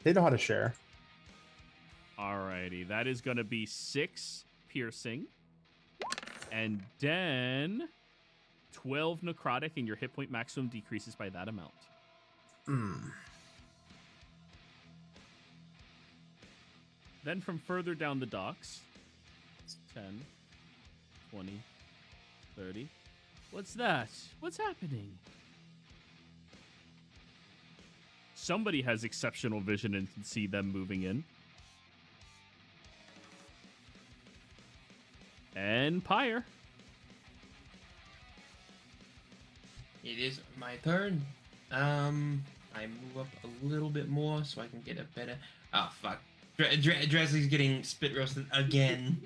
[SPEAKER 6] They know how to share.
[SPEAKER 1] Alrighty, that is going to be 6 piercing. And then 12 necrotic, and your hit point maximum decreases by that amount. Then from further down the docks, 10, 20, 30. What's that? What's happening? Somebody has exceptional vision and can see them moving in. And Pyre.
[SPEAKER 5] It is my turn. I move up a little bit more so I can get a better. Oh fuck! Dresley's getting spit roasted again.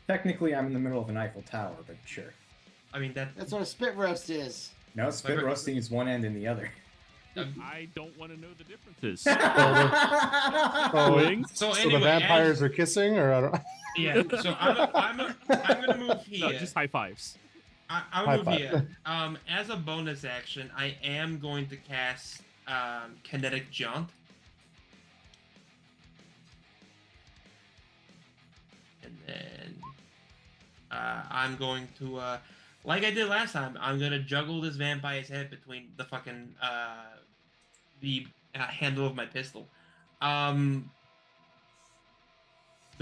[SPEAKER 4] Technically, I'm in the middle of an Eiffel Tower, but sure.
[SPEAKER 5] I mean
[SPEAKER 3] That's what a spit roast is.
[SPEAKER 4] No, spit roasting is one end and the other.
[SPEAKER 1] I don't want to know the differences.
[SPEAKER 5] So
[SPEAKER 6] So
[SPEAKER 5] anyway,
[SPEAKER 6] the vampires are kissing, or I don't.
[SPEAKER 5] Yeah. So I'm gonna move here.
[SPEAKER 1] No, just high fives.
[SPEAKER 5] I'm
[SPEAKER 6] High
[SPEAKER 5] move
[SPEAKER 6] five.
[SPEAKER 5] here. As a bonus action, I am going to cast Kinetic Jaunt. And then I'm going to, like I did last time, I'm going to juggle this vampire's head between the fucking, the handle of my pistol. Do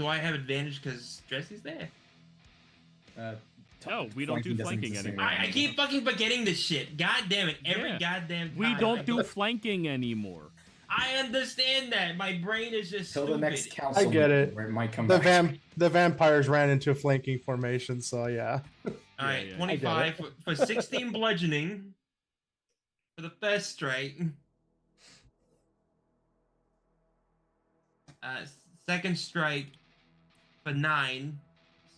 [SPEAKER 5] I have advantage because Dressy's there?
[SPEAKER 1] No, we don't do flanking anymore.
[SPEAKER 5] I keep fucking forgetting this shit. God damn it. Every goddamn time.
[SPEAKER 1] We don't do flanking anymore.
[SPEAKER 5] I understand that. My brain is just
[SPEAKER 4] Till
[SPEAKER 5] stupid.
[SPEAKER 4] the next council
[SPEAKER 6] I get
[SPEAKER 4] meeting
[SPEAKER 6] it.
[SPEAKER 4] where it might come
[SPEAKER 6] The
[SPEAKER 4] back.
[SPEAKER 6] the vampires ran into a flanking formation, so yeah.
[SPEAKER 5] Alright,
[SPEAKER 1] Yeah, yeah.
[SPEAKER 5] 25 for 16 bludgeoning for the first strike. Second strike for 9.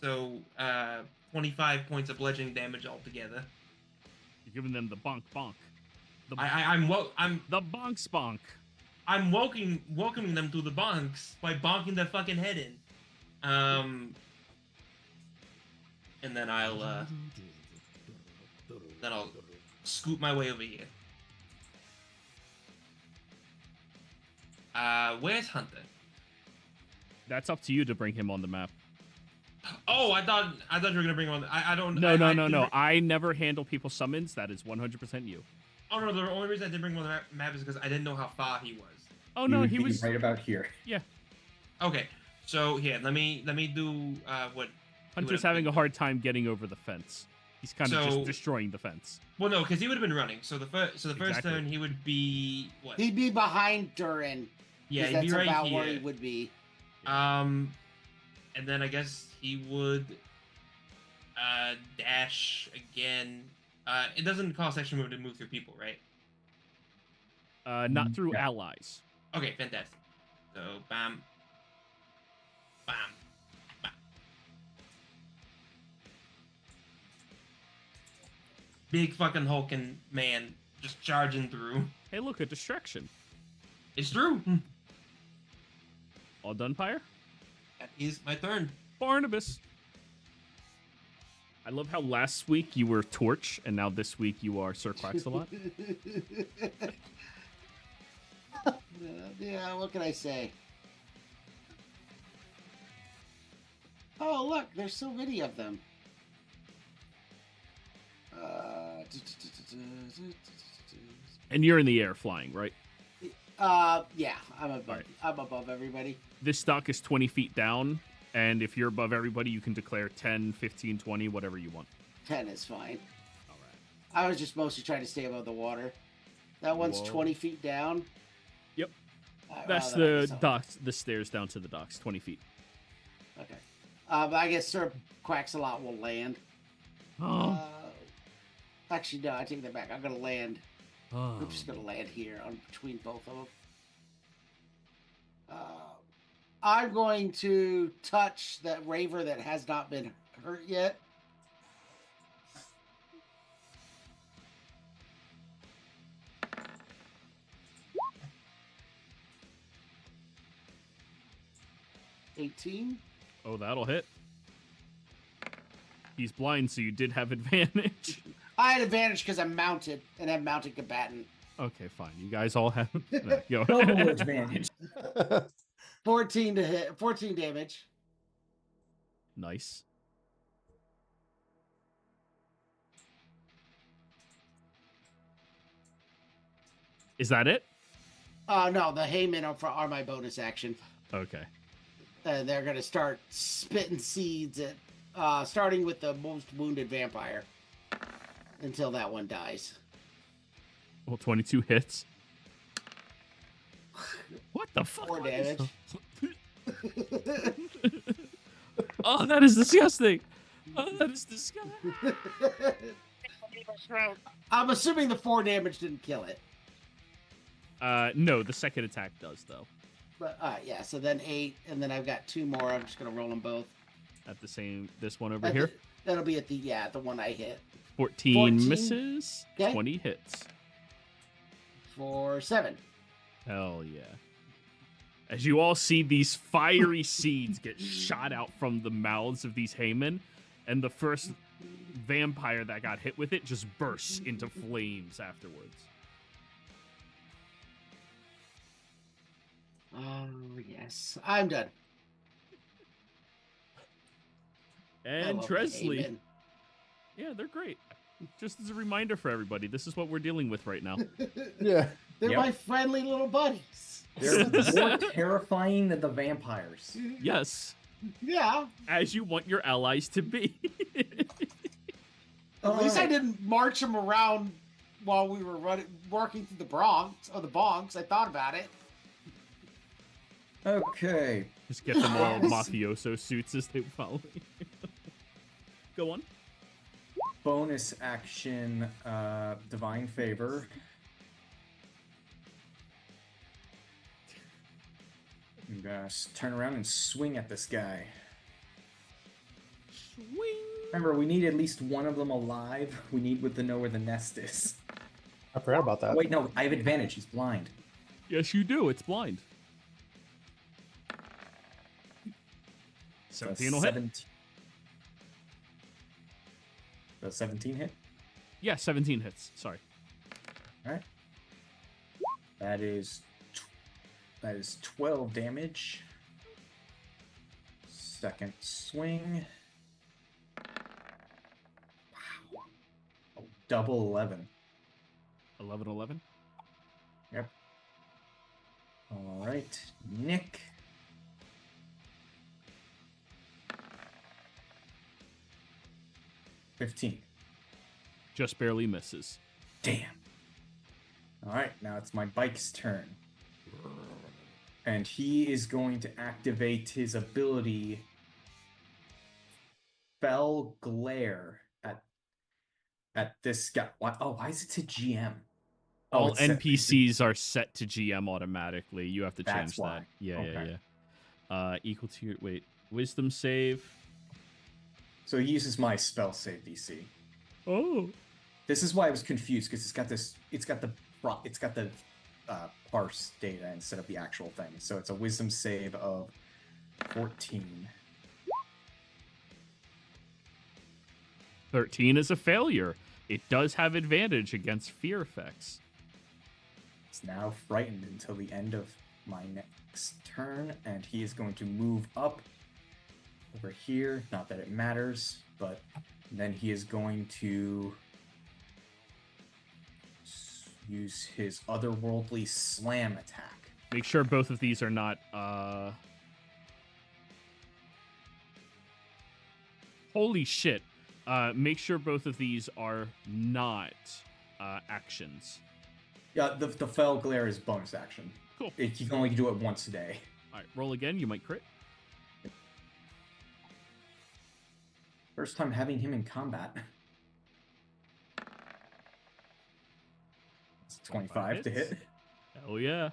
[SPEAKER 5] So 25 points of bludgeoning damage altogether.
[SPEAKER 1] You're giving them the bonk bonk. The
[SPEAKER 5] I'm
[SPEAKER 1] the bonk sponk.
[SPEAKER 5] I'm welcoming them to the bonks by bonking their fucking head in. And then I'll scoot my way over here. Where's Hunter?
[SPEAKER 1] That's up to you to bring him on the map.
[SPEAKER 5] Oh, I thought you were gonna bring him on. I don't.
[SPEAKER 1] No,
[SPEAKER 5] I,
[SPEAKER 1] no,
[SPEAKER 5] I
[SPEAKER 1] no,
[SPEAKER 5] didn't
[SPEAKER 1] no.
[SPEAKER 5] bring-
[SPEAKER 1] I never handle people's summons. That is 100% you.
[SPEAKER 5] Oh no, the only reason I didn't bring him on the map is because I didn't know how far he was.
[SPEAKER 1] Oh no,
[SPEAKER 4] would
[SPEAKER 1] he
[SPEAKER 4] be
[SPEAKER 1] was.
[SPEAKER 4] right about here.
[SPEAKER 1] Yeah,
[SPEAKER 5] Okay, so here, let me do what.
[SPEAKER 1] Hunter's having a hard time getting over the fence. He's kind of just
[SPEAKER 5] So-
[SPEAKER 1] destroying the fence.
[SPEAKER 5] Well, no, because he would have been running. So the first
[SPEAKER 1] Exactly.
[SPEAKER 5] turn he would be what?
[SPEAKER 3] He'd be behind Durin.
[SPEAKER 5] Yeah,
[SPEAKER 3] 'cause
[SPEAKER 5] he'd be
[SPEAKER 3] that's
[SPEAKER 5] right
[SPEAKER 3] about
[SPEAKER 5] here.
[SPEAKER 3] where he would be.
[SPEAKER 5] And then I guess he would dash again. It doesn't cost extra move to move through people, right?
[SPEAKER 1] Not through
[SPEAKER 4] Yeah.
[SPEAKER 1] allies.
[SPEAKER 5] Okay, fantastic. So bam, bam, bam. Big fucking hulking man just charging through.
[SPEAKER 1] Hey, look, a distraction.
[SPEAKER 5] It's true.
[SPEAKER 1] All done, Pyre?
[SPEAKER 5] That is my turn.
[SPEAKER 1] Barnabas. I love how last week you were Torch, and now this week you are Sir Quaxalot.
[SPEAKER 3] Yeah, what can I say? Oh, look, there's so many of them.
[SPEAKER 1] And you're in the air flying, right?
[SPEAKER 3] Yeah, I'm above.
[SPEAKER 1] Alright.
[SPEAKER 3] I'm above everybody.
[SPEAKER 1] This stock is 20 feet down, and if you're above everybody, you can declare 10, 15, 20, whatever you want.
[SPEAKER 3] 10 is fine.
[SPEAKER 1] All right.
[SPEAKER 3] I was just mostly trying to stay above the water. That one's
[SPEAKER 1] Whoa.
[SPEAKER 3] 20 feet down.
[SPEAKER 1] Yep.
[SPEAKER 3] Well,
[SPEAKER 1] That's
[SPEAKER 3] that
[SPEAKER 1] the
[SPEAKER 3] makes sense.
[SPEAKER 1] docks, the stairs down to the docks, 20 feet.
[SPEAKER 3] Okay. But I guess Sir Quaxalot will land.
[SPEAKER 1] Oh.
[SPEAKER 3] Actually, no, I take that back. I'm going to land.
[SPEAKER 1] Oh.
[SPEAKER 3] I'm just going to land here on between both of them. I'm going to touch that raver that has not been hurt yet. $18.
[SPEAKER 1] Oh, that'll hit. He's blind, so you did have advantage.
[SPEAKER 3] I had advantage because I'm mounted and have mounted combatant.
[SPEAKER 1] Okay, fine. You guys all have. No, go.
[SPEAKER 4] Double advantage.
[SPEAKER 3] 14 to hit, 14 damage.
[SPEAKER 1] Nice. Is that it?
[SPEAKER 3] No, the Haymen are my bonus action.
[SPEAKER 1] Okay.
[SPEAKER 3] They're going to start spitting seeds at, starting with the most wounded vampire until that one dies.
[SPEAKER 1] Well, 22 hits. What the fuck?
[SPEAKER 3] 4 damage.
[SPEAKER 1] Oh, that is disgusting. Oh, that is disgusting.
[SPEAKER 3] I'm assuming the 4 damage didn't kill it.
[SPEAKER 1] No, the second attack does, though.
[SPEAKER 3] But yeah, so then 8, and then I've got 2 more. I'm just going to roll them both.
[SPEAKER 1] At the same, this one over here.
[SPEAKER 3] That'll be at the one I hit.
[SPEAKER 1] 14
[SPEAKER 3] 14.
[SPEAKER 1] misses,
[SPEAKER 3] Okay.
[SPEAKER 1] 20 hits.
[SPEAKER 3] For 7.
[SPEAKER 1] Hell yeah. As you all see these fiery seeds get shot out from the mouths of these Haymen, and the first vampire that got hit with it just bursts into flames afterwards.
[SPEAKER 3] Oh, yes. I'm done. I
[SPEAKER 1] And
[SPEAKER 3] love the
[SPEAKER 1] Tresley.
[SPEAKER 3] Haymen.
[SPEAKER 1] Yeah, they're great. Just as a reminder for everybody, this is what we're dealing with right now.
[SPEAKER 6] Yeah.
[SPEAKER 3] They're
[SPEAKER 4] Yep.
[SPEAKER 3] my friendly little buddies.
[SPEAKER 4] They're more terrifying than the vampires.
[SPEAKER 1] Yes,
[SPEAKER 3] Yeah.
[SPEAKER 1] as you want your allies to be.
[SPEAKER 3] At least I
[SPEAKER 4] Alright.
[SPEAKER 3] didn't march them around while we were working through the Bronx or the Bonks. I thought about it.
[SPEAKER 4] Okay.
[SPEAKER 1] Just get them all
[SPEAKER 3] Yes.
[SPEAKER 1] mafioso suits as they follow you. Go on.
[SPEAKER 4] Bonus action, divine favor. And, turn around and swing at this guy.
[SPEAKER 1] Swing.
[SPEAKER 4] Remember, we need at least one of them alive. We need to know where the nest is.
[SPEAKER 6] I forgot about that.
[SPEAKER 4] Wait, no, I have advantage. He's blind.
[SPEAKER 1] Yes, you do. It's blind. 17 will hit.
[SPEAKER 4] 17. The 17 hit?
[SPEAKER 1] Yeah, 17 hits. Sorry.
[SPEAKER 4] Alright. That is 12 damage. second swing. Wow. Oh, double 11.
[SPEAKER 1] 11-11.
[SPEAKER 4] Yep. All right, Nick. $15.
[SPEAKER 1] Just barely misses.
[SPEAKER 4] Damn. All right, now it's my bike's turn. And he is going to activate his ability Fell Glare at this guy. Why is it to GM?
[SPEAKER 1] All
[SPEAKER 4] it's set-
[SPEAKER 1] NPCs are set to GM automatically. You have to change
[SPEAKER 4] That's why.
[SPEAKER 1] that. Yeah,
[SPEAKER 4] Okay.
[SPEAKER 1] yeah. Equal to your wisdom save.
[SPEAKER 4] So he uses my spell save DC.
[SPEAKER 1] Oh.
[SPEAKER 4] This is why I was confused because it's got the parse data instead of the actual thing. So it's a wisdom save of 14.
[SPEAKER 1] 13 is a failure. It does have advantage against fear effects.
[SPEAKER 4] It's now frightened until the end of my next turn, and he is going to move up over here. Not that it matters, but then he is going to use his otherworldly slam attack.
[SPEAKER 1] Make sure both of these are not holy shit. Make sure both of these are not actions.
[SPEAKER 4] Yeah, the Fell Glare is bonus action.
[SPEAKER 1] Cool.
[SPEAKER 4] You can only do it once a day.
[SPEAKER 1] All right, roll again. You might crit.
[SPEAKER 4] First time having him in combat. It's 25 to hit.
[SPEAKER 1] Hell yeah.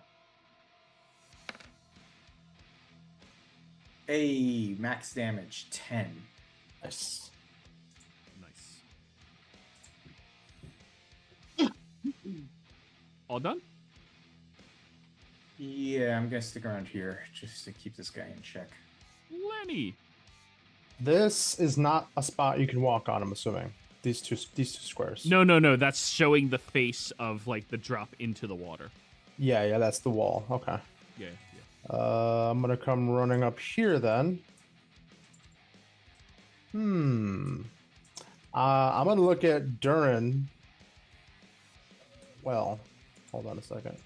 [SPEAKER 4] A max damage 10.
[SPEAKER 6] Nice.
[SPEAKER 1] Nice. All done?
[SPEAKER 4] Yeah, I'm gonna stick around here just to keep this guy in check.
[SPEAKER 1] Lenny.
[SPEAKER 6] This is not a spot you can walk on, I'm assuming. These two squares.
[SPEAKER 1] No. That's showing the face of like the drop into the water.
[SPEAKER 6] Yeah, that's the wall. Okay.
[SPEAKER 1] Yeah.
[SPEAKER 6] I'm gonna come running up here then. I'm gonna look at Durin. Well, hold on a second.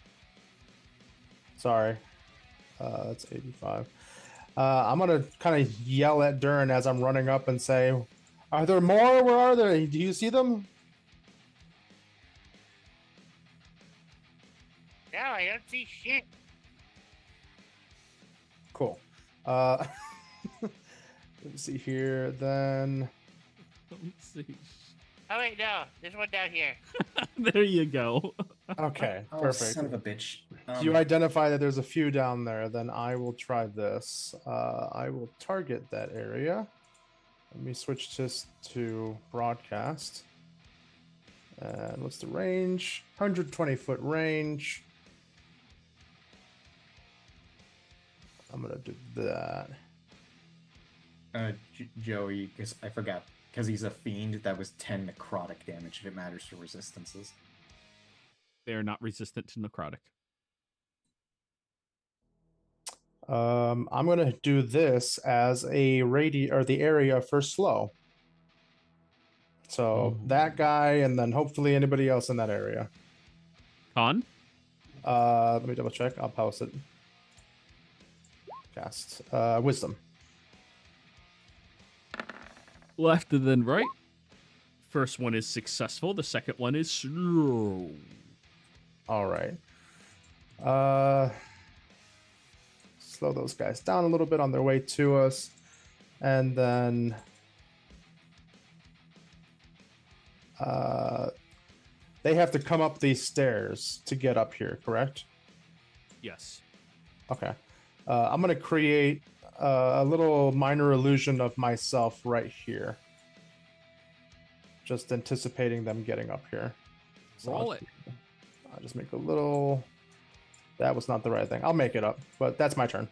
[SPEAKER 6] Sorry. That's 85. I'm gonna kind of yell at Durin as I'm running up and say, "Are there more? Where are they? Do you see them?"
[SPEAKER 2] No, I don't see shit.
[SPEAKER 6] Cool. Let's see here then.
[SPEAKER 1] Don't see.
[SPEAKER 2] Oh wait, no, there's one down here.
[SPEAKER 1] There you go.
[SPEAKER 6] Okay,
[SPEAKER 4] Oh,
[SPEAKER 6] perfect.
[SPEAKER 4] son of a bitch.
[SPEAKER 6] If you identify that there's a few down there, then I will try this. I will target that area. Let me switch this to broadcast. And what's the range? 120-foot range. I'm going to do that.
[SPEAKER 4] Joey, because I forgot. Because he's a fiend, that was 10 necrotic damage if it matters for resistances.
[SPEAKER 1] They are not resistant to necrotic.
[SPEAKER 6] I'm going to do this as a the area for slow. So that guy, and then hopefully anybody else in that area.
[SPEAKER 1] Con?
[SPEAKER 6] Let me double check. I'll post it. Cast. Wisdom.
[SPEAKER 1] Left and then right. First one is successful. The second one is slow.
[SPEAKER 6] All right. Slow those guys down a little bit on their way to us. And then they have to come up these stairs to get up here, correct?
[SPEAKER 1] Yes.
[SPEAKER 6] Okay. I'm going to create a little minor illusion of myself right here. Just anticipating them getting up here. So
[SPEAKER 1] Roll it.
[SPEAKER 6] I'll just make a little... That was not the right thing. I'll make it up, but that's my turn.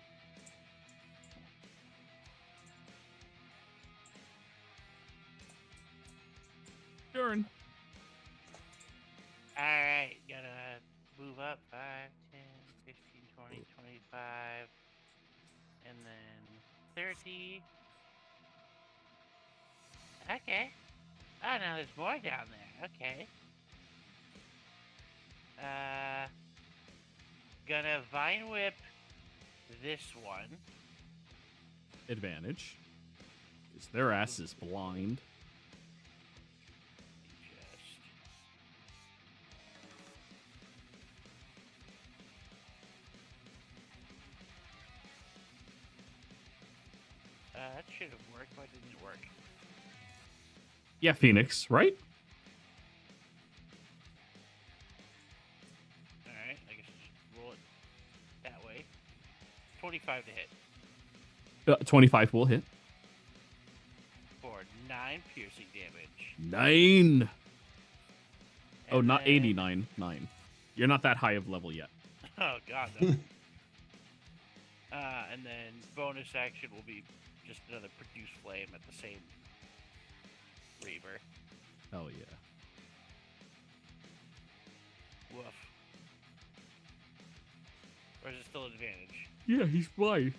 [SPEAKER 1] Turn.
[SPEAKER 2] Alright, gotta move up 5, 10, 15, 20, 25, and then 30. Okay. Oh, no, there's more down there. Okay. Gonna Vine Whip this one.
[SPEAKER 1] Advantage. Because their ass is blind.
[SPEAKER 2] Just... that should have worked, but it didn't work.
[SPEAKER 1] Yeah, Phoenix, right?
[SPEAKER 2] Alright, I guess just roll it that way. 25 to hit.
[SPEAKER 1] 25 will hit.
[SPEAKER 2] For 9 piercing damage.
[SPEAKER 1] 9. Oh,
[SPEAKER 2] And
[SPEAKER 1] not
[SPEAKER 2] then-
[SPEAKER 1] 89. 9. You're not that high of level yet.
[SPEAKER 2] Oh, God, no. And then bonus action will be just another produce flame at the same Reaver.
[SPEAKER 1] Hell yeah.
[SPEAKER 2] Woof. Or is it still an advantage?
[SPEAKER 1] Yeah, he's blind.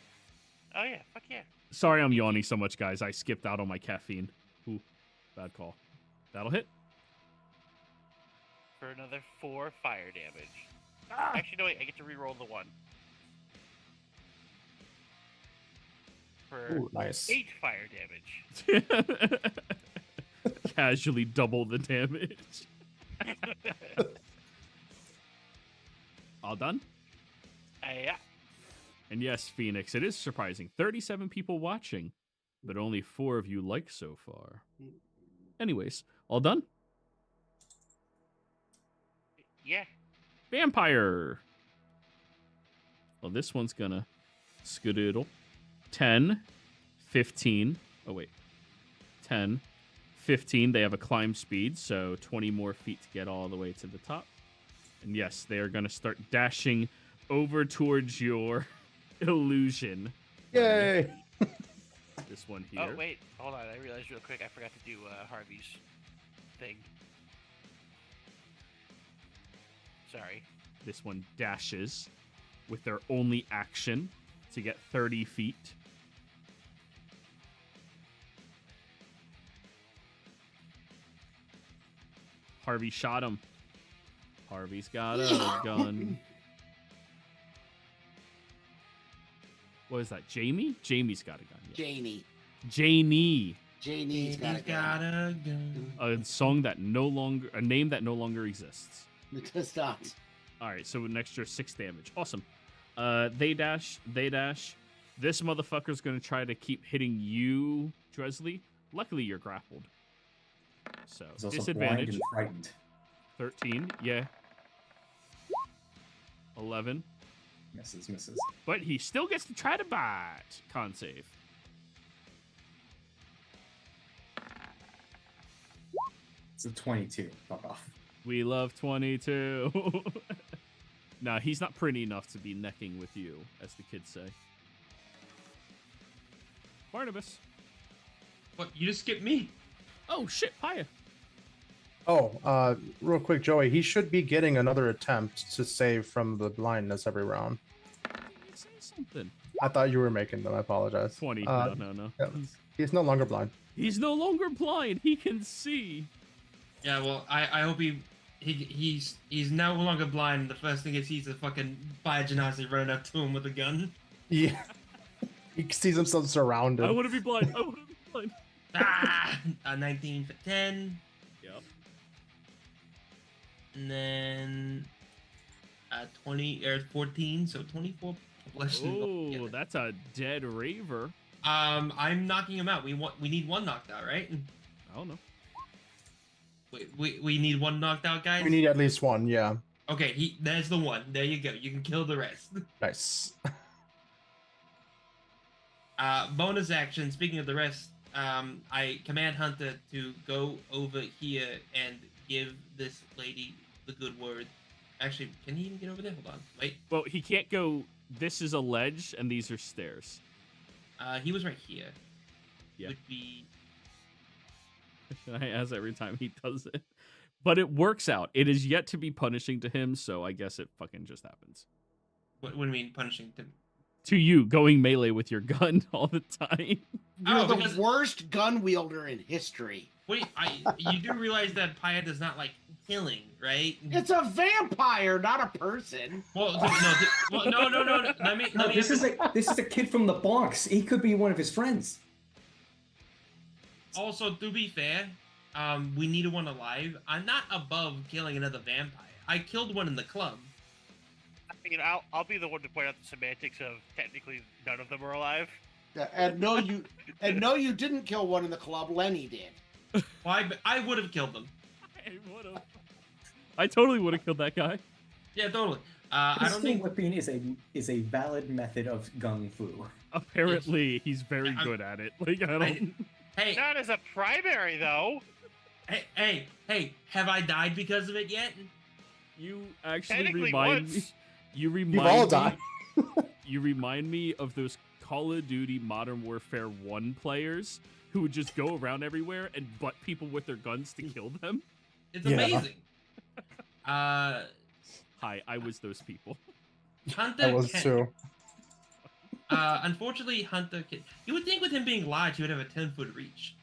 [SPEAKER 2] Oh, yeah, fuck yeah.
[SPEAKER 1] Sorry I'm yawning so much, guys. I skipped out on my caffeine. Ooh, bad call. That'll hit.
[SPEAKER 2] For another 4 fire damage. Actually, no, wait, I get to reroll the 1. For
[SPEAKER 6] Ooh, nice.
[SPEAKER 2] 8 fire damage.
[SPEAKER 1] Casually double the damage. All done?
[SPEAKER 2] Yeah.
[SPEAKER 1] And yes, Phoenix, it is surprising. 37 people watching, but only 4 of you like so far. Anyways, all done?
[SPEAKER 2] Yeah.
[SPEAKER 1] Vampire. Well, this one's gonna skedoodle. 10, 15. Oh, wait. 10, 15. They have a climb speed, so 20 more feet to get all the way to the top. And yes, they are gonna start dashing over towards your illusion.
[SPEAKER 6] Yay!
[SPEAKER 1] This one here.
[SPEAKER 2] Oh, wait. Hold on. I realized real quick I forgot to do Harvey's thing. Sorry.
[SPEAKER 1] This one dashes with their only action to get 30 feet. Harvey shot him. Harvey's got a gun. What is that? Jamie? Jamie's got a gun. Yeah.
[SPEAKER 3] Janie.
[SPEAKER 1] Janie.
[SPEAKER 3] Janie's got a gun.
[SPEAKER 5] a gun.
[SPEAKER 1] A song that no longer, a name that no longer exists.
[SPEAKER 3] It does not.
[SPEAKER 1] All right, so an extra 6 damage. Awesome. They dash. This motherfucker's gonna try to keep hitting you, Dresley. Luckily, you're grappled. So
[SPEAKER 4] He's also blind
[SPEAKER 1] disadvantage.
[SPEAKER 4] and frightened.
[SPEAKER 1] 13, yeah. 11,
[SPEAKER 4] Misses.
[SPEAKER 1] but he still gets to try to bite. Con save.
[SPEAKER 4] It's a 22. Fuck off.
[SPEAKER 1] We love 22. Nah, he's not pretty enough to be necking with you, as the kids say. Barnabas.
[SPEAKER 5] What? You just skipped me?
[SPEAKER 1] Oh shit, Paya.
[SPEAKER 6] Oh, real quick, Joey, he should be getting another attempt to save from the blindness every round.
[SPEAKER 1] Say something.
[SPEAKER 6] I thought you were making them. I apologize.
[SPEAKER 1] 20. No.
[SPEAKER 6] yeah. He's no longer blind.
[SPEAKER 1] He's no longer blind. He can see.
[SPEAKER 5] Yeah, well, I hope he's no longer blind. The first thing he sees is a fucking Biogenasi running up to him with a gun.
[SPEAKER 6] Yeah. He sees himself surrounded.
[SPEAKER 1] I want to be blind.
[SPEAKER 5] 19 for 10.
[SPEAKER 1] Yep.
[SPEAKER 5] And then 20 or 14, so 24.
[SPEAKER 1] Oh, that's a dead raver.
[SPEAKER 5] I'm knocking him out. We need one knocked out, right?
[SPEAKER 1] I don't know.
[SPEAKER 5] We need one knocked out, guys.
[SPEAKER 6] We need at least one, yeah.
[SPEAKER 5] Okay, there's the one. There you go. You can kill the rest.
[SPEAKER 6] Nice.
[SPEAKER 5] Bonus action. Speaking of the rest, I command Hunter to go over here and give this lady the good word. Actually, can he even get over there? Hold on. Wait.
[SPEAKER 1] Well, he can't go. This is a ledge, and these are stairs.
[SPEAKER 5] He was right here.
[SPEAKER 1] Yeah.
[SPEAKER 5] Would be.
[SPEAKER 1] I ask every time he does it. But it works out. It is yet to be punishing to him, so I guess it fucking just happens.
[SPEAKER 5] What do you mean punishing them?
[SPEAKER 1] To you, going melee with your gun all the time.
[SPEAKER 3] You're the
[SPEAKER 5] because-
[SPEAKER 3] worst gun wielder in history.
[SPEAKER 5] Wait, you do realize that Pyatt does not like killing, right?
[SPEAKER 3] It's a vampire, not a person.
[SPEAKER 5] Well, no. Let me.
[SPEAKER 4] No, this is a kid from the Bronx. He could be one of his friends.
[SPEAKER 5] Also, to be fair, we needed one alive. I'm not above killing another vampire. I killed one in the club.
[SPEAKER 7] I mean, I'll be the one to point out the semantics of technically none of them are alive.
[SPEAKER 3] Yeah, and no, you didn't kill one in the club. Lenny did.
[SPEAKER 5] Well, I would have killed them.
[SPEAKER 1] I totally would have killed that guy.
[SPEAKER 5] Yeah, totally. I
[SPEAKER 4] Pistol
[SPEAKER 5] don't think.
[SPEAKER 4] whipping is a valid method of gung fu.
[SPEAKER 1] Apparently, he's very good at it. Like, I don't.
[SPEAKER 5] Hey,
[SPEAKER 7] Not as a primary, though.
[SPEAKER 5] hey! Have I died because of it yet?
[SPEAKER 1] You actually
[SPEAKER 7] Technically
[SPEAKER 1] remind me.
[SPEAKER 7] once.
[SPEAKER 1] You remind
[SPEAKER 6] You've all
[SPEAKER 1] me.
[SPEAKER 6] died.
[SPEAKER 1] You remind me of those Call of Duty Modern Warfare 1 players who would just go around everywhere and butt people with their guns to kill them.
[SPEAKER 5] It's
[SPEAKER 6] Yeah.
[SPEAKER 5] amazing.
[SPEAKER 1] Hi, I was those people.
[SPEAKER 5] Hunter.
[SPEAKER 6] That was too.
[SPEAKER 5] Unfortunately, Hunter. You would think with him being large, he would have a 10-foot reach.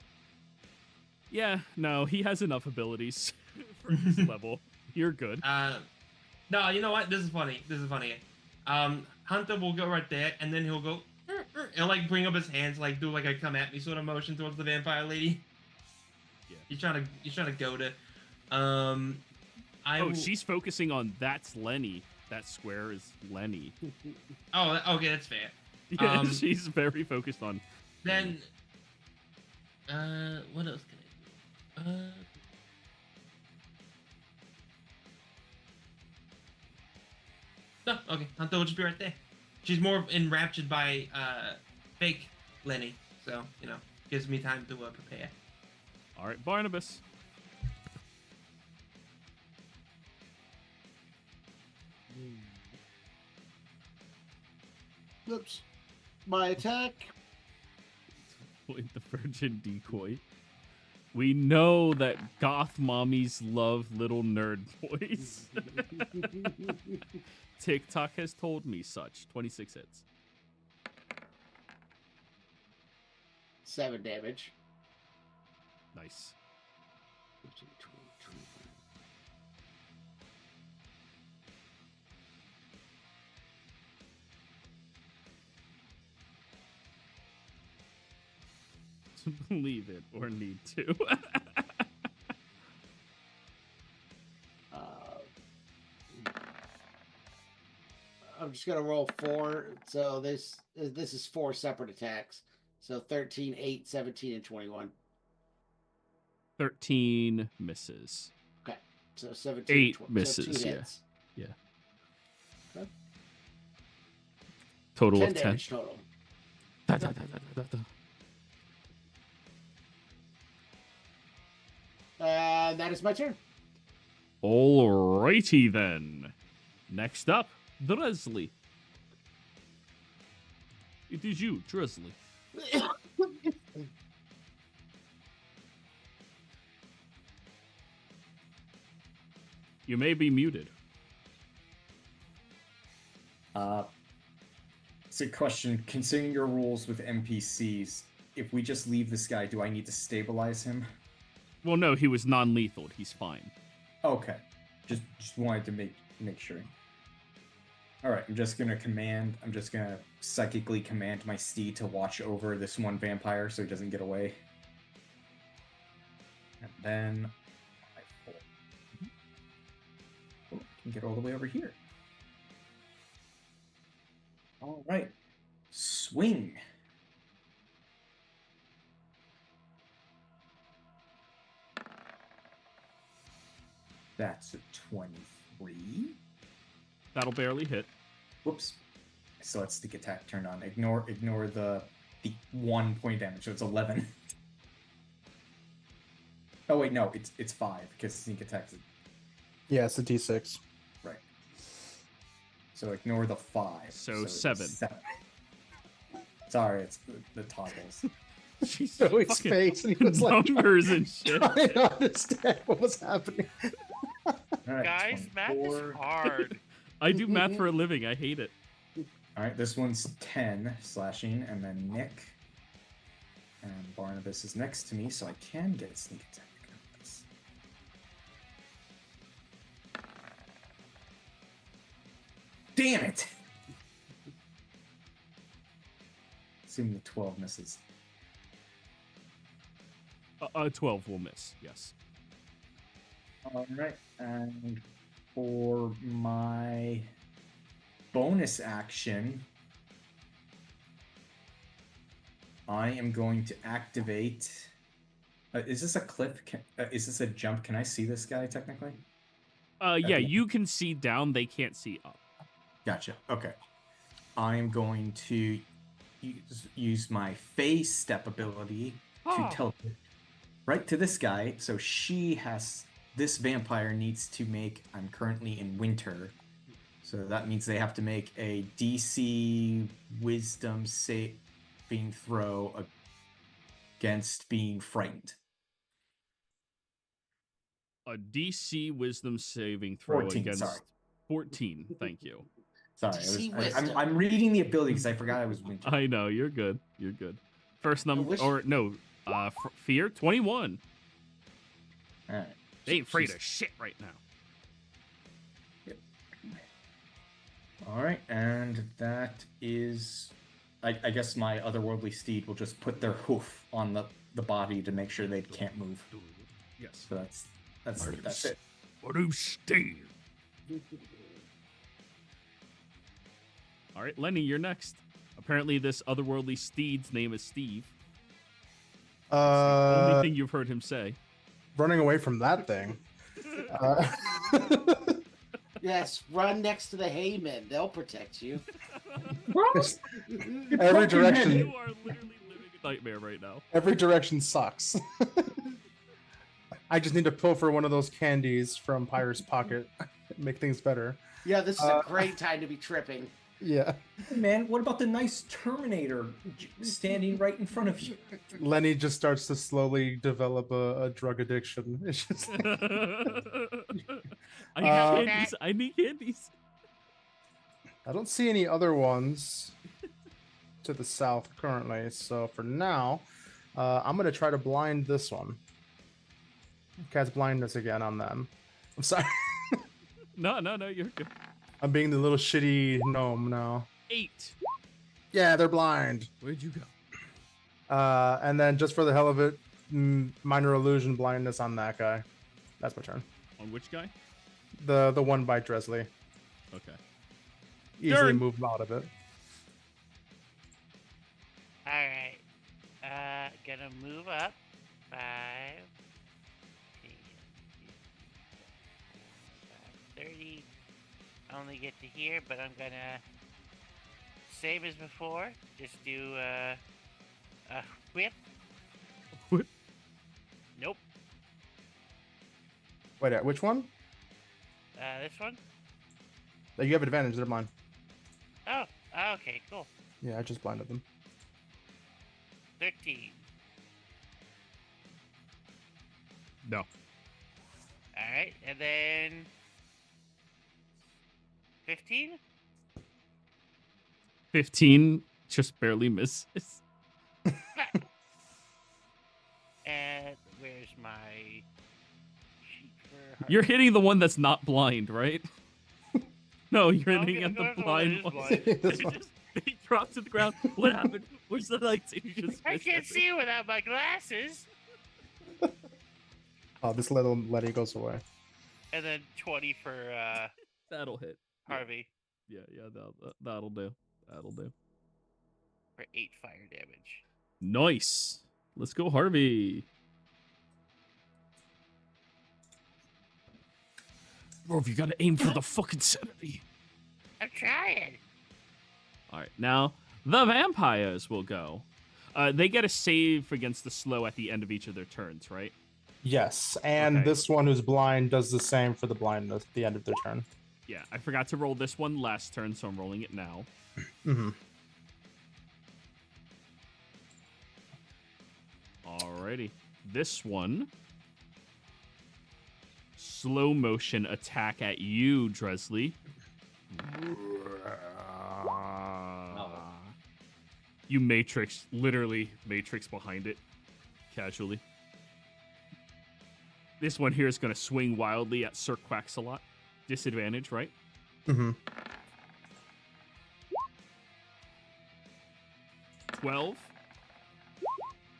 [SPEAKER 1] Yeah, no, he has enough abilities for his level. You're good.
[SPEAKER 5] No, you know what? This is funny. Hunter will go right there, and then he'll go and like bring up his hands, like do like a come at me sort of motion towards the vampire lady.
[SPEAKER 1] Yeah.
[SPEAKER 5] He's trying to go to.
[SPEAKER 1] She's focusing on that's Lenny. That square is Lenny.
[SPEAKER 5] Oh, okay, that's fair.
[SPEAKER 1] Yeah, she's very focused on.
[SPEAKER 5] Then, what else can I do? No, okay, Hunter will just be right there. She's more enraptured by fake Lenny, so gives me time to prepare.
[SPEAKER 1] All right, Barnabas.
[SPEAKER 3] Oops. My attack.
[SPEAKER 1] Point the virgin decoy. We know that goth mommies love little nerd boys. TikTok has told me such. 26 hits.
[SPEAKER 3] 7 damage.
[SPEAKER 1] Nice.
[SPEAKER 3] 15, 20, 25.
[SPEAKER 1] Believe it or need to.
[SPEAKER 3] I'm just gonna roll 4. So this is 4 separate attacks. So 13, 8, 17, and 21.
[SPEAKER 1] 13 misses.
[SPEAKER 3] Okay. So 17.
[SPEAKER 1] 8
[SPEAKER 3] so 2
[SPEAKER 1] misses, yeah.
[SPEAKER 3] hits.
[SPEAKER 1] Yeah.
[SPEAKER 3] Okay.
[SPEAKER 1] Total
[SPEAKER 3] 10
[SPEAKER 1] of 10.
[SPEAKER 3] damage total.
[SPEAKER 1] Da, da, da, da, da, da.
[SPEAKER 3] That is my turn.
[SPEAKER 1] Alrighty then. Next up, Dresley. It is you, Dresley. You may be muted.
[SPEAKER 4] It's a question. Considering your rules with NPCs, if we just leave this guy, do I need to stabilize him?
[SPEAKER 1] Well, no, he was non-lethal. He's fine.
[SPEAKER 4] Okay. Just wanted to make sure. All right, I'm just gonna psychically command my steed to watch over this one vampire so he doesn't get away. And then I can get all the way over here. All right, swing. That's a 23.
[SPEAKER 1] That'll barely hit.
[SPEAKER 4] Whoops. So let's stick attack turned on. Ignore the 1 point damage, so it's 11. Oh wait, no, it's 5 because sneak attack's
[SPEAKER 6] Yeah, it's a D6.
[SPEAKER 4] right. So ignore the 5.
[SPEAKER 1] So
[SPEAKER 4] it's
[SPEAKER 1] 7.
[SPEAKER 4] 7. Sorry, it's the toggles.
[SPEAKER 1] She's
[SPEAKER 6] So his
[SPEAKER 1] fucking
[SPEAKER 6] face, and he was like
[SPEAKER 1] numbers and shit.
[SPEAKER 6] trying to understand what was happening.
[SPEAKER 4] All right,
[SPEAKER 7] Guys, math is
[SPEAKER 4] 24.
[SPEAKER 7] hard.
[SPEAKER 1] I do math for a living. I hate it.
[SPEAKER 4] All right, this one's 10 slashing, and then Nick. And Barnabas is next to me, so I can get a sneak attack. Damn it! Assuming the 12 misses.
[SPEAKER 1] 12 will miss, yes.
[SPEAKER 4] Alright, and for my bonus action, I am going to activate... is this a cliff? Is this a jump? Can I see this guy, technically?
[SPEAKER 1] Yeah, you can see down, they can't see up.
[SPEAKER 4] Gotcha, okay. I am going to use my phase step ability to teleport right to this guy. So this vampire needs to make, I'm currently in winter, so that means they have to make a DC wisdom saving throw against being frightened.
[SPEAKER 1] A DC wisdom saving throw
[SPEAKER 4] 14,
[SPEAKER 1] against...
[SPEAKER 4] sorry.
[SPEAKER 1] 14, thank you.
[SPEAKER 4] Sorry, I'm reading the ability because I forgot I was winter.
[SPEAKER 1] I know, you're good. You're good. First number, fear, 21.
[SPEAKER 4] All right.
[SPEAKER 1] They ain't afraid of shit right now.
[SPEAKER 4] Yep. All right, and that is, I guess my otherworldly steed will just put their hoof on the body to make sure they can't move.
[SPEAKER 1] Yes.
[SPEAKER 4] So that's it.
[SPEAKER 1] What do steed? All right, Lenny, you're next. Apparently, this otherworldly steed's name is Steve. Only thing you've heard him say.
[SPEAKER 6] Running away from that thing.
[SPEAKER 3] Yes, run next to the Haymen. They'll protect you.
[SPEAKER 6] Every direction.
[SPEAKER 1] You are literally living a nightmare right now.
[SPEAKER 6] Every direction sucks. I just need to pilfer one of those candies from Pyre's pocket. Make things better.
[SPEAKER 3] Yeah, this is a great time to be tripping.
[SPEAKER 6] Yeah.
[SPEAKER 4] Man, what about the nice Terminator standing right in front of you?
[SPEAKER 6] Lenny just starts to slowly develop a drug addiction. It's just like...
[SPEAKER 1] I need candies. I need candies.
[SPEAKER 6] I don't see any other ones to the south currently. So for now, I'm going to try to blind this one. Cast blindness again on them. I'm sorry.
[SPEAKER 1] No, you're good.
[SPEAKER 6] I'm being the little shitty gnome now.
[SPEAKER 1] 8.
[SPEAKER 6] Yeah, they're blind.
[SPEAKER 1] Where'd you go?
[SPEAKER 6] And then just for the hell of it, minor illusion blindness on that guy. That's my turn.
[SPEAKER 1] On which guy?
[SPEAKER 6] The one by Dresley.
[SPEAKER 1] Okay.
[SPEAKER 6] Easily move out of it.
[SPEAKER 2] Alright. Gonna move up. 5, 30. I only get to here, but I'm gonna, same as before, just do a whip.
[SPEAKER 1] Whip?
[SPEAKER 2] Nope.
[SPEAKER 6] Wait, which one?
[SPEAKER 2] This one?
[SPEAKER 6] You have advantage, they're blind.
[SPEAKER 2] Oh, okay, cool.
[SPEAKER 6] Yeah, I just blinded them.
[SPEAKER 2] 13.
[SPEAKER 1] No.
[SPEAKER 2] Alright, and then 15?
[SPEAKER 1] 15 just barely misses.
[SPEAKER 2] And where's my sheet for...
[SPEAKER 1] You're hitting the one that's not blind, right? No, you're
[SPEAKER 2] No,
[SPEAKER 1] hitting at the
[SPEAKER 2] no,
[SPEAKER 1] blind
[SPEAKER 2] it is
[SPEAKER 1] one.
[SPEAKER 2] blind.
[SPEAKER 1] He dropped to the ground. What happened? Where's the lights? And you just
[SPEAKER 2] I
[SPEAKER 1] missed
[SPEAKER 2] can't
[SPEAKER 1] it.
[SPEAKER 2] see without my glasses.
[SPEAKER 6] Oh, this little Letty goes away.
[SPEAKER 2] And then 20 for
[SPEAKER 1] That'll hit.
[SPEAKER 2] Harvey
[SPEAKER 1] Yeah, that'll do. That'll do.
[SPEAKER 2] for 8 fire damage.
[SPEAKER 1] Nice. Let's go, Harvey. Bro, you gotta aim for the fucking center.
[SPEAKER 2] I'm trying.
[SPEAKER 1] All right, now the vampires will go. They get a save against the slow at the end of each of their turns, right?
[SPEAKER 6] Yes, and
[SPEAKER 1] Okay.
[SPEAKER 6] this one who's blind does the same for the blindness at the end of their turn.
[SPEAKER 1] Yeah, I forgot to roll this one last turn, so I'm rolling it now.
[SPEAKER 6] Mm-hmm.
[SPEAKER 1] Alrighty. This one. Slow motion attack at you, Dresley. You literally matrix behind it, casually. This one here is going to swing wildly at Sir Quaxalot. Disadvantage, right?
[SPEAKER 6] Mm-hmm.
[SPEAKER 1] 12.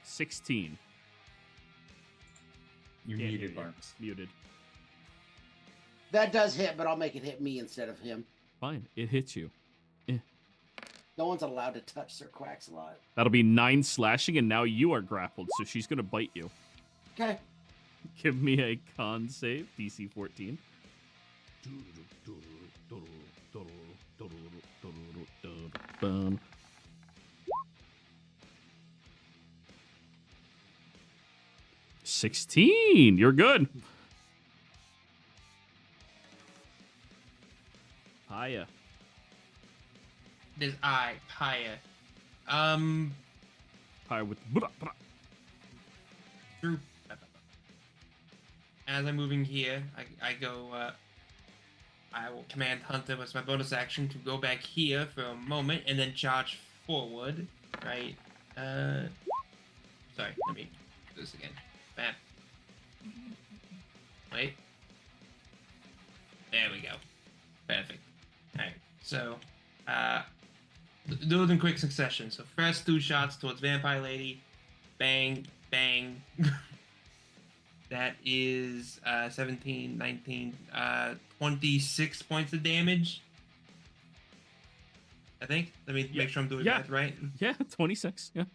[SPEAKER 1] 16.
[SPEAKER 4] You
[SPEAKER 1] Can't
[SPEAKER 4] muted,
[SPEAKER 1] hear you.
[SPEAKER 4] Barnes.
[SPEAKER 1] Muted.
[SPEAKER 3] That does hit, but I'll make it hit me instead of him.
[SPEAKER 1] Fine. It hits you.
[SPEAKER 3] No one's allowed to touch Sir Quaxalot.
[SPEAKER 1] That'll be 9 slashing, and now you are grappled, so she's going to bite you.
[SPEAKER 3] Okay.
[SPEAKER 1] Give me a con save, DC 14. Boom. 16. You're good. Hiya.
[SPEAKER 5] This Paya.
[SPEAKER 1] Hiya with.
[SPEAKER 5] Through. As I'm moving here, I go. I will command Hunter with my bonus action to go back here for a moment and then charge forward. Right. Sorry. Let me do this again. Bam. Wait. There we go. Perfect. Alright, so, do it in quick succession. So first 2 shots towards Vampire Lady. Bang, bang. That is 17, 19, 26 points of damage. I think. Let me make sure I'm doing that right.
[SPEAKER 1] Yeah, 26. Yeah.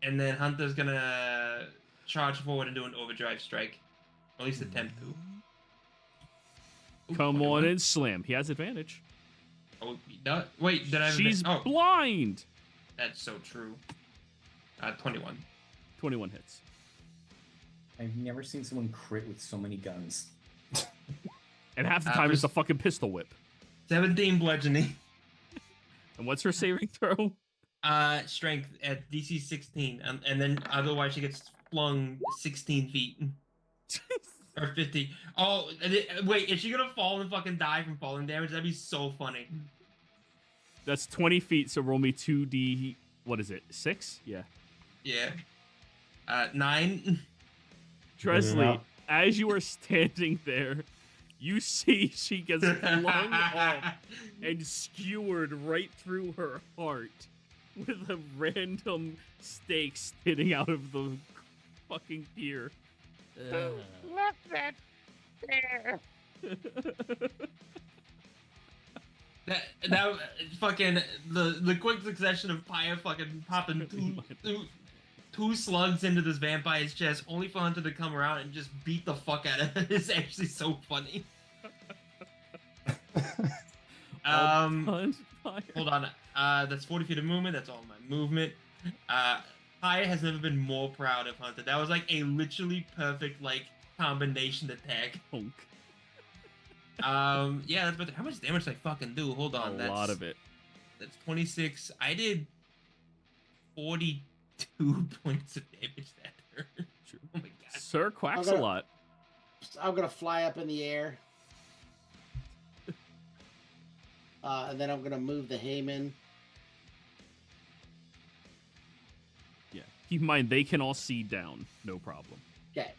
[SPEAKER 5] And then Hunter's gonna charge forward and do an overdrive strike. At least attempt to. Ooh,
[SPEAKER 1] Come
[SPEAKER 5] 21.
[SPEAKER 1] on and slam. He has advantage.
[SPEAKER 5] Oh, no, wait, did I have
[SPEAKER 1] She's
[SPEAKER 5] oh,
[SPEAKER 1] blind.
[SPEAKER 5] that's so true. 21.
[SPEAKER 1] 21 hits.
[SPEAKER 4] I've never seen someone crit with so many guns.
[SPEAKER 1] And half the time it's a fucking pistol whip.
[SPEAKER 5] 17 bludgeoning.
[SPEAKER 1] And what's her saving throw?
[SPEAKER 5] Strength at DC 16, and then otherwise she gets flung 16 feet. Or 50. Oh, wait, is she gonna fall and fucking die from falling damage? That'd be so funny.
[SPEAKER 1] That's 20 feet, so roll me 2d... What is it? 6? Yeah.
[SPEAKER 5] Yeah. 9.
[SPEAKER 1] Dresley, as you are standing there, you see she gets flung off and skewered right through her heart with a random stake sticking out of the fucking gear.
[SPEAKER 2] Left that there.
[SPEAKER 5] that fucking the quick succession of Paya fucking popping two slugs into this vampire's chest, only for Hunter to come around and just beat the fuck out of it. It's actually so funny. Hold on. That's 40 feet of movement. That's all my movement. Paya has never been more proud of Hunter. That was like a literally perfect like combination attack.
[SPEAKER 1] Honk.
[SPEAKER 5] Yeah, that's better. How much damage did I fucking do? Hold on.
[SPEAKER 1] A lot of it.
[SPEAKER 5] That's 26. I did 42 points of damage that turn.
[SPEAKER 1] True.
[SPEAKER 5] Oh my god.
[SPEAKER 1] Sir Quaxalot.
[SPEAKER 3] I'm gonna fly up in the air. And then I'm gonna move the Hayman.
[SPEAKER 1] Yeah. Keep in mind, they can all see down. No problem.
[SPEAKER 3] Okay.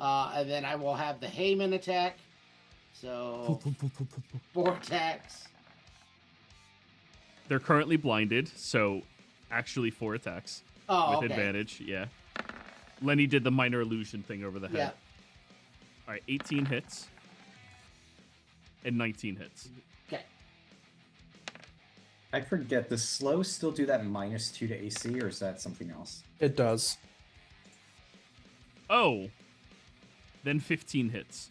[SPEAKER 3] And then I will have the Hayman attack. So 4 attacks.
[SPEAKER 1] They're currently blinded, so actually 4 attacks.
[SPEAKER 3] Oh,
[SPEAKER 1] with
[SPEAKER 3] okay.
[SPEAKER 1] advantage, yeah. Lenny did the minor illusion thing over the head.
[SPEAKER 3] Yeah.
[SPEAKER 1] Alright, 18 hits. And 19 hits.
[SPEAKER 3] Okay.
[SPEAKER 4] I forget, does slow still do that -2 to AC, or is that something else?
[SPEAKER 6] It does.
[SPEAKER 1] Oh! Then 15 hits.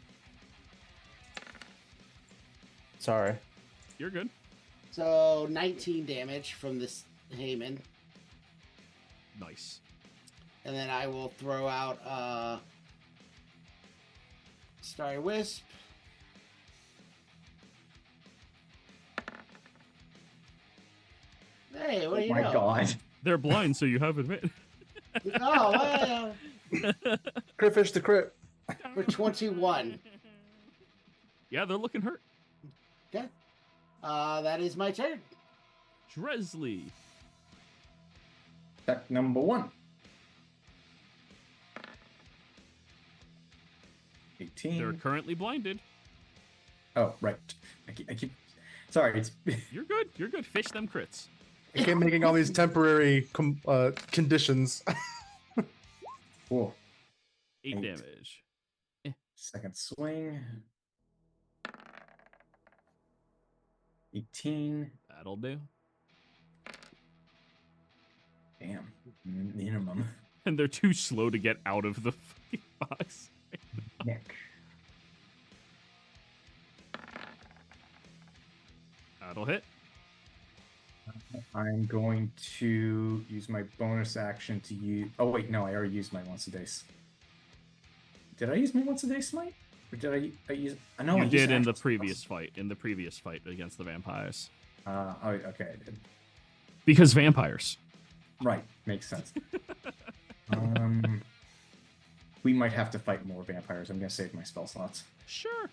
[SPEAKER 6] Sorry.
[SPEAKER 1] You're good.
[SPEAKER 3] So 19 damage from this Hayman.
[SPEAKER 1] Nice.
[SPEAKER 3] And then I will throw out Starry Wisp. Hey, what do
[SPEAKER 4] Oh
[SPEAKER 3] you
[SPEAKER 4] my
[SPEAKER 3] know?
[SPEAKER 4] god.
[SPEAKER 1] They're blind, so you have advantage.
[SPEAKER 3] Oh, well,
[SPEAKER 6] Crit fish to crit.
[SPEAKER 3] for 21.
[SPEAKER 1] Yeah, they're looking hurt.
[SPEAKER 3] Okay. That is my turn.
[SPEAKER 1] Dresley.
[SPEAKER 4] Check number 1. 18.
[SPEAKER 1] They're currently blinded.
[SPEAKER 4] Oh, right. I keep sorry, it's
[SPEAKER 1] You're good. You're good. Fish them crits.
[SPEAKER 6] I keep making all these temporary conditions.
[SPEAKER 4] cool.
[SPEAKER 1] 8
[SPEAKER 4] 8.
[SPEAKER 1] damage.
[SPEAKER 4] Second swing. 18.
[SPEAKER 1] That'll do.
[SPEAKER 4] Damn. Minimum.
[SPEAKER 1] And they're too slow to get out of the fucking box.
[SPEAKER 4] Nick.
[SPEAKER 1] That'll hit.
[SPEAKER 4] I'm going to use my bonus action to use. Oh wait, no, I already used my once a day. Did I use my once a day smite? Or did I use? I know
[SPEAKER 1] You
[SPEAKER 4] I
[SPEAKER 1] did
[SPEAKER 4] used
[SPEAKER 1] in the
[SPEAKER 4] action
[SPEAKER 1] previous
[SPEAKER 4] spells.
[SPEAKER 1] fight. In the previous fight against the vampires.
[SPEAKER 4] Oh, okay, I did.
[SPEAKER 1] Because vampires.
[SPEAKER 4] Right, makes sense. We might have to fight more vampires. I'm gonna save my spell slots.
[SPEAKER 1] Sure.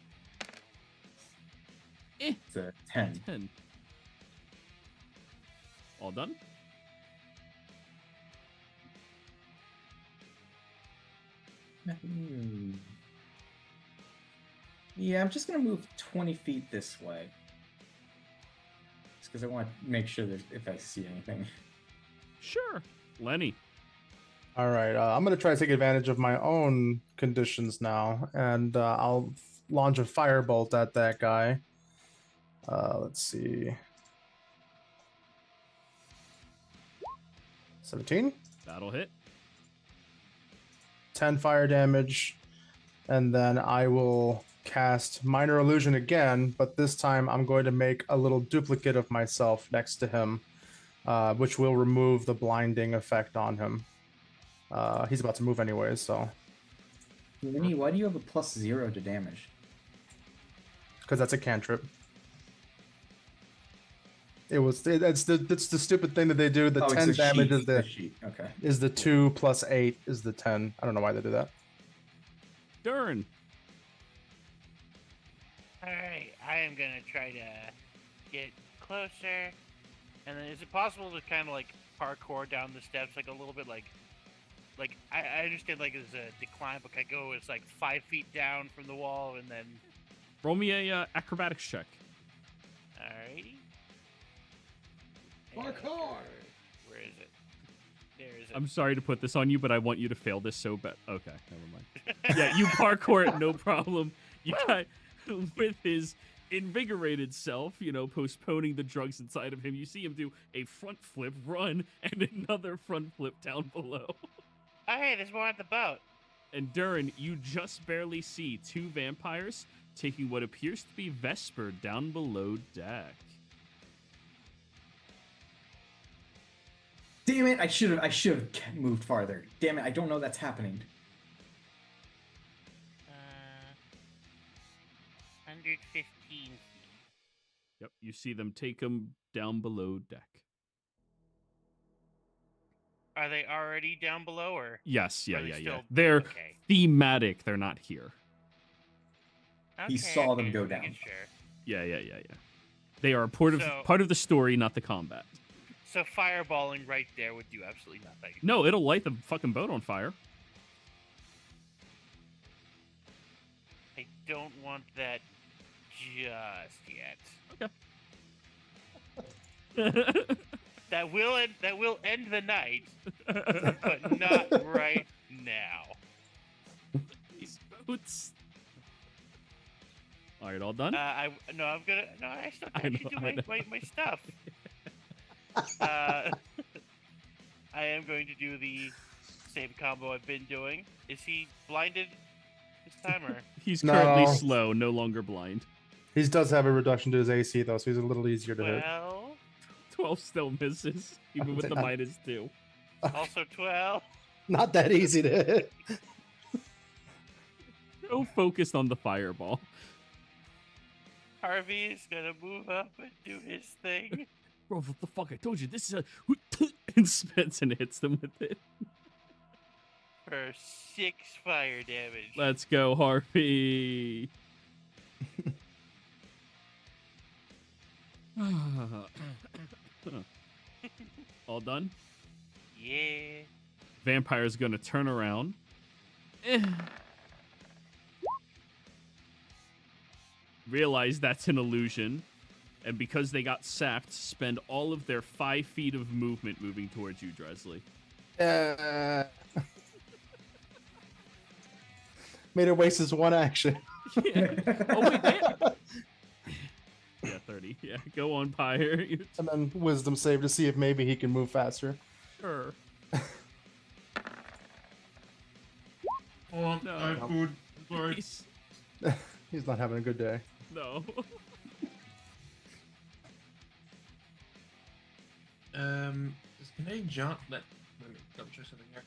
[SPEAKER 4] It's a 10.
[SPEAKER 1] 10. All done?
[SPEAKER 4] Yeah, I'm just gonna move 20 feet this way. Just because I want to make sure that if I see anything.
[SPEAKER 1] Sure. Lenny.
[SPEAKER 6] All right, I'm gonna try to take advantage of my own conditions now, and I'll launch a firebolt at that guy. Let's see. 17,
[SPEAKER 1] That'll hit.
[SPEAKER 6] 10 fire damage, and then I will cast Minor Illusion again, but this time I'm going to make a little duplicate of myself next to him, which will remove the blinding effect on him. He's about to move anyways, so.
[SPEAKER 4] Vinny, why do you have a +0 to damage?
[SPEAKER 6] Because that's a cantrip. It's the stupid thing that they do. The
[SPEAKER 4] Oh, it's
[SPEAKER 6] 10
[SPEAKER 4] a
[SPEAKER 6] damage
[SPEAKER 4] sheet.
[SPEAKER 6] is the
[SPEAKER 4] It's a sheet. Okay.
[SPEAKER 6] is the 2 plus 8 is the 10. I don't know why they do that.
[SPEAKER 1] Dern.
[SPEAKER 2] Alright, I am gonna try to get closer. And then is it possible to kind of like parkour down the steps like a little bit like I understand like there's a decline, but I go it's like 5 feet down from the wall and then
[SPEAKER 1] Roll me a acrobatics check.
[SPEAKER 2] alrighty.
[SPEAKER 3] Parkour!
[SPEAKER 2] Where is it? There is it.
[SPEAKER 1] I'm sorry to put this on you, but I want you to fail this so bad. Okay, never mind. Yeah, you parkour it, no problem. You got, with his invigorated self, postponing the drugs inside of him, you see him do a front flip, run, and another front flip down below.
[SPEAKER 2] Oh, hey, there's more at the boat.
[SPEAKER 1] And Durin, you just barely see 2 vampires taking what appears to be Vesper down below deck.
[SPEAKER 4] Damn it! I should have moved farther. Damn it! I don't know that's happening.
[SPEAKER 2] 115 feet.
[SPEAKER 1] Yep, you see them take him down below deck.
[SPEAKER 2] Are they already down below, or?
[SPEAKER 1] Yes, yeah.
[SPEAKER 2] Are they still-
[SPEAKER 1] They're
[SPEAKER 2] okay.
[SPEAKER 1] thematic. They're not here.
[SPEAKER 4] He saw them go
[SPEAKER 2] making
[SPEAKER 4] down.
[SPEAKER 2] Sure.
[SPEAKER 1] Yeah. They are part of the story, not the combat.
[SPEAKER 2] So fireballing right there would do absolutely nothing.
[SPEAKER 1] No, it'll light the fucking boat on fire.
[SPEAKER 2] I don't want that just yet.
[SPEAKER 1] Okay.
[SPEAKER 2] That will end the night, but not right now.
[SPEAKER 1] These boats. All right, all done?
[SPEAKER 2] I still
[SPEAKER 1] I
[SPEAKER 2] can actually
[SPEAKER 1] know,
[SPEAKER 2] do my stuff. I am going to do the same combo I've been doing. Is he blinded this time, or?
[SPEAKER 1] He's
[SPEAKER 6] No.
[SPEAKER 1] currently slow, no longer blind.
[SPEAKER 6] He does have a reduction to his AC though, so he's a little easier to hit.
[SPEAKER 2] Well,
[SPEAKER 1] 12 still misses, even with the -2.
[SPEAKER 2] also 12.
[SPEAKER 6] Not that easy to hit.
[SPEAKER 1] So focused on the fireball.
[SPEAKER 2] Harvey is gonna move up and do his thing.
[SPEAKER 1] Bro, what the fuck? I told you, this is a... and spits and hits them with it.
[SPEAKER 2] For 6 fire damage.
[SPEAKER 1] Let's go, Harvey. All done?
[SPEAKER 2] Yeah.
[SPEAKER 1] Vampire's gonna turn around. Realize that's an illusion. And because they got sapped, spend all of their 5 feet of movement moving towards you, Dresley.
[SPEAKER 6] Made it waste his one action.
[SPEAKER 1] Yeah. Oh, wait, yeah, 30. Yeah, go on, Pyre.
[SPEAKER 6] And then wisdom save to see if maybe he can move faster.
[SPEAKER 1] Sure.
[SPEAKER 5] Hold on,
[SPEAKER 1] No.
[SPEAKER 5] I have food. I'm sorry.
[SPEAKER 6] He's not having a good day.
[SPEAKER 1] No.
[SPEAKER 5] Can I jump? Let me double check something here.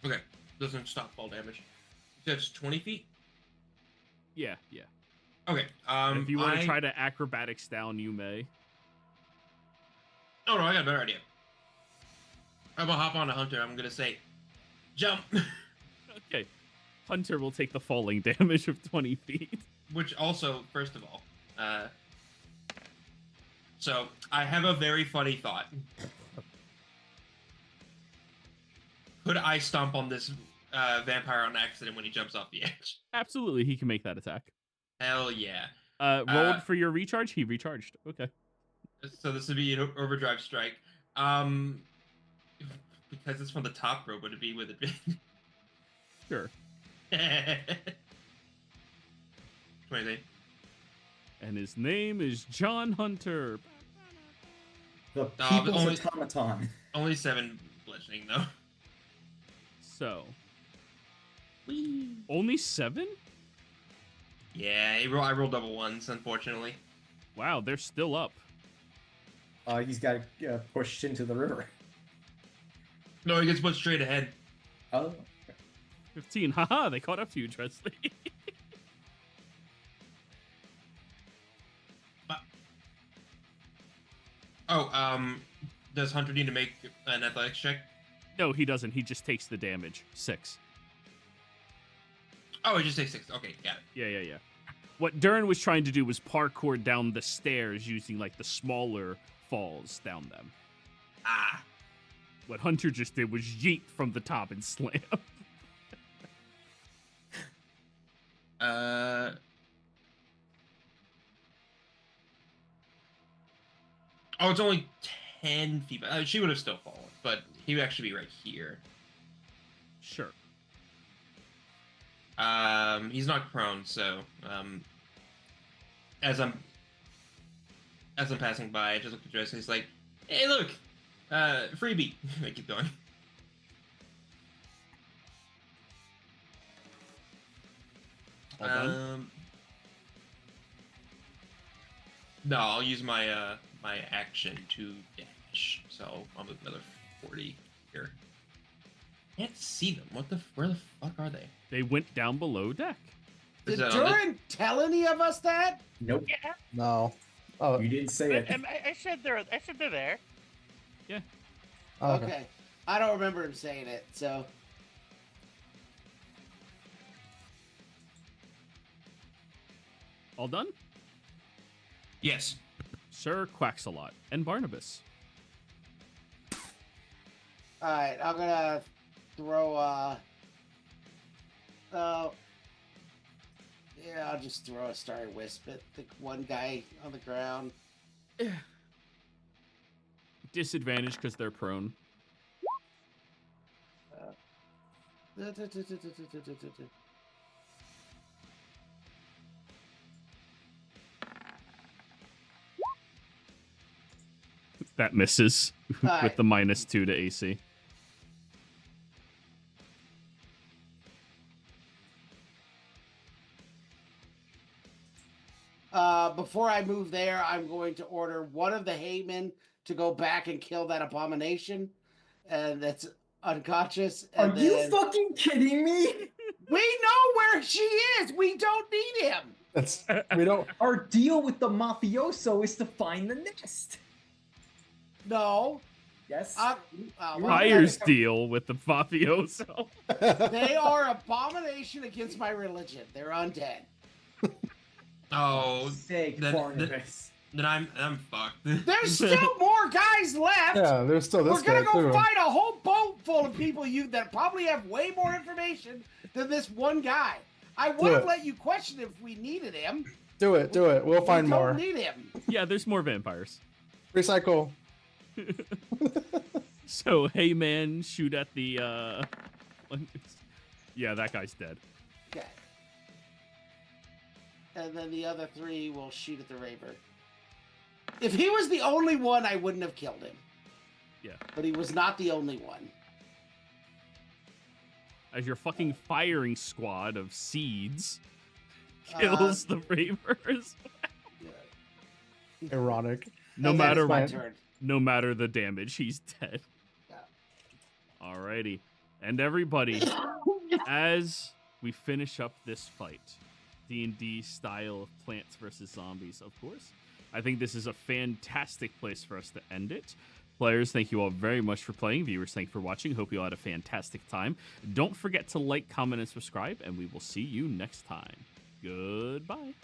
[SPEAKER 5] Okay, doesn't stop fall damage. You said it's 20 feet?
[SPEAKER 1] Yeah.
[SPEAKER 5] Okay,
[SPEAKER 1] If you want to try to acrobatics down, you may.
[SPEAKER 5] Oh no, I got a better idea. I'm gonna hop on a hunter. I'm gonna say, jump.
[SPEAKER 1] Okay. Hunter will take the falling damage of 20 feet.
[SPEAKER 5] Which also, first of all, so I have a very funny thought. Could I stomp on this vampire on accident when he jumps off the edge?
[SPEAKER 1] Absolutely, he can make that attack.
[SPEAKER 5] Hell yeah.
[SPEAKER 1] Rolled for your recharge? He recharged. Okay.
[SPEAKER 5] So this would be an overdrive strike. Because it's from the top row, would it be with advantage?
[SPEAKER 1] Sure.
[SPEAKER 5] 28.
[SPEAKER 1] And his name is John Hunter.
[SPEAKER 4] The
[SPEAKER 5] but
[SPEAKER 4] people's
[SPEAKER 5] only-
[SPEAKER 4] automaton.
[SPEAKER 5] Only 7 bludgeoning though.
[SPEAKER 1] So. Only 7?
[SPEAKER 5] Yeah, I rolled double ones, unfortunately.
[SPEAKER 1] Wow, they're still up.
[SPEAKER 4] He's got pushed into the river.
[SPEAKER 5] No, he gets put straight ahead.
[SPEAKER 4] Oh.
[SPEAKER 1] 15. Haha, they caught up to you, Dresley.
[SPEAKER 5] Does Hunter need to make an athletics check?
[SPEAKER 1] No, he doesn't. He just takes the damage. 6.
[SPEAKER 5] Oh, he just takes 6. Okay, got it.
[SPEAKER 1] Yeah. What Durin was trying to do was parkour down the stairs using, like, the smaller falls down them.
[SPEAKER 5] Ah.
[SPEAKER 1] What Hunter just did was yeet from the top and slam.
[SPEAKER 5] Oh, it's only 10 feet. She would have still fallen, but he would actually be right here.
[SPEAKER 1] Sure.
[SPEAKER 5] He's not prone, so as I'm passing by, I just look at Dress and he's like, "Hey, look, freebie." I keep going.
[SPEAKER 1] All done?
[SPEAKER 5] No, I'll use my my action to dash. So I'll move another 40 here. Can't see them. Where the fuck are they?
[SPEAKER 1] They went down below deck.
[SPEAKER 5] Is
[SPEAKER 3] Did
[SPEAKER 5] that on the-
[SPEAKER 3] Durin tell any of us that?
[SPEAKER 4] Nope.
[SPEAKER 2] Yeah.
[SPEAKER 6] No. Oh,
[SPEAKER 4] You didn't say it.
[SPEAKER 2] I said they're there.
[SPEAKER 3] Okay. I don't remember him saying it, so.
[SPEAKER 1] All done?
[SPEAKER 5] Yes.
[SPEAKER 1] Sir Quaxalot and Barnabas.
[SPEAKER 3] Alright, I'm gonna throw, yeah, I'll just throw a Starry Wisp at the one guy on the ground.
[SPEAKER 1] Disadvantage because they're prone. That misses with
[SPEAKER 3] Alright.
[SPEAKER 1] the -2 to AC.
[SPEAKER 3] Before I move there, I'm going to order one of the Haymen to go back and kill that abomination, and that's unconscious.
[SPEAKER 4] Are
[SPEAKER 3] And
[SPEAKER 4] you
[SPEAKER 3] then-
[SPEAKER 4] fucking kidding me?
[SPEAKER 3] We know where she is. We don't need him.
[SPEAKER 6] that's we don't.
[SPEAKER 4] Our deal with the mafioso is to find the nest.
[SPEAKER 3] No,
[SPEAKER 4] Yes.
[SPEAKER 1] Fire's deal with the mafioso.
[SPEAKER 3] They are abomination against my religion. They're undead.
[SPEAKER 5] Oh,
[SPEAKER 4] Sake,
[SPEAKER 5] then
[SPEAKER 4] Barnabas.
[SPEAKER 5] I'm fucked.
[SPEAKER 3] There's still more guys left.
[SPEAKER 6] Yeah, there's still this
[SPEAKER 3] We're gonna
[SPEAKER 6] guy
[SPEAKER 3] go
[SPEAKER 6] too.
[SPEAKER 3] fight a whole boat full of people that probably have way more information than this one guy. I would have
[SPEAKER 6] it.
[SPEAKER 3] let you question if we needed him.
[SPEAKER 6] Do it. We'll find
[SPEAKER 3] we
[SPEAKER 6] more.
[SPEAKER 3] don't need him.
[SPEAKER 1] Yeah, there's more vampires.
[SPEAKER 6] Recycle.
[SPEAKER 1] So, hey man, shoot at the yeah, that guy's dead.
[SPEAKER 3] Okay. And then the other three will shoot at the Raver. If he was the only one, I wouldn't have killed him.
[SPEAKER 1] Yeah.
[SPEAKER 3] But he was not the only one.
[SPEAKER 1] As your fucking firing squad of seeds kills the Ravers.
[SPEAKER 6] Ironic.
[SPEAKER 1] No
[SPEAKER 3] And then
[SPEAKER 1] matter
[SPEAKER 3] it's my
[SPEAKER 6] what.
[SPEAKER 3] turn.
[SPEAKER 1] no matter the damage, he's dead.
[SPEAKER 3] Yeah.
[SPEAKER 1] Alrighty. And everybody, as we finish up this fight, D&D style of Plants vs. Zombies, of course, I think this is a fantastic place for us to end it. Players, thank you all very much for playing. Viewers, thank you for watching. Hope you all had a fantastic time. Don't forget to like, comment, and subscribe, and we will see you next time. Goodbye.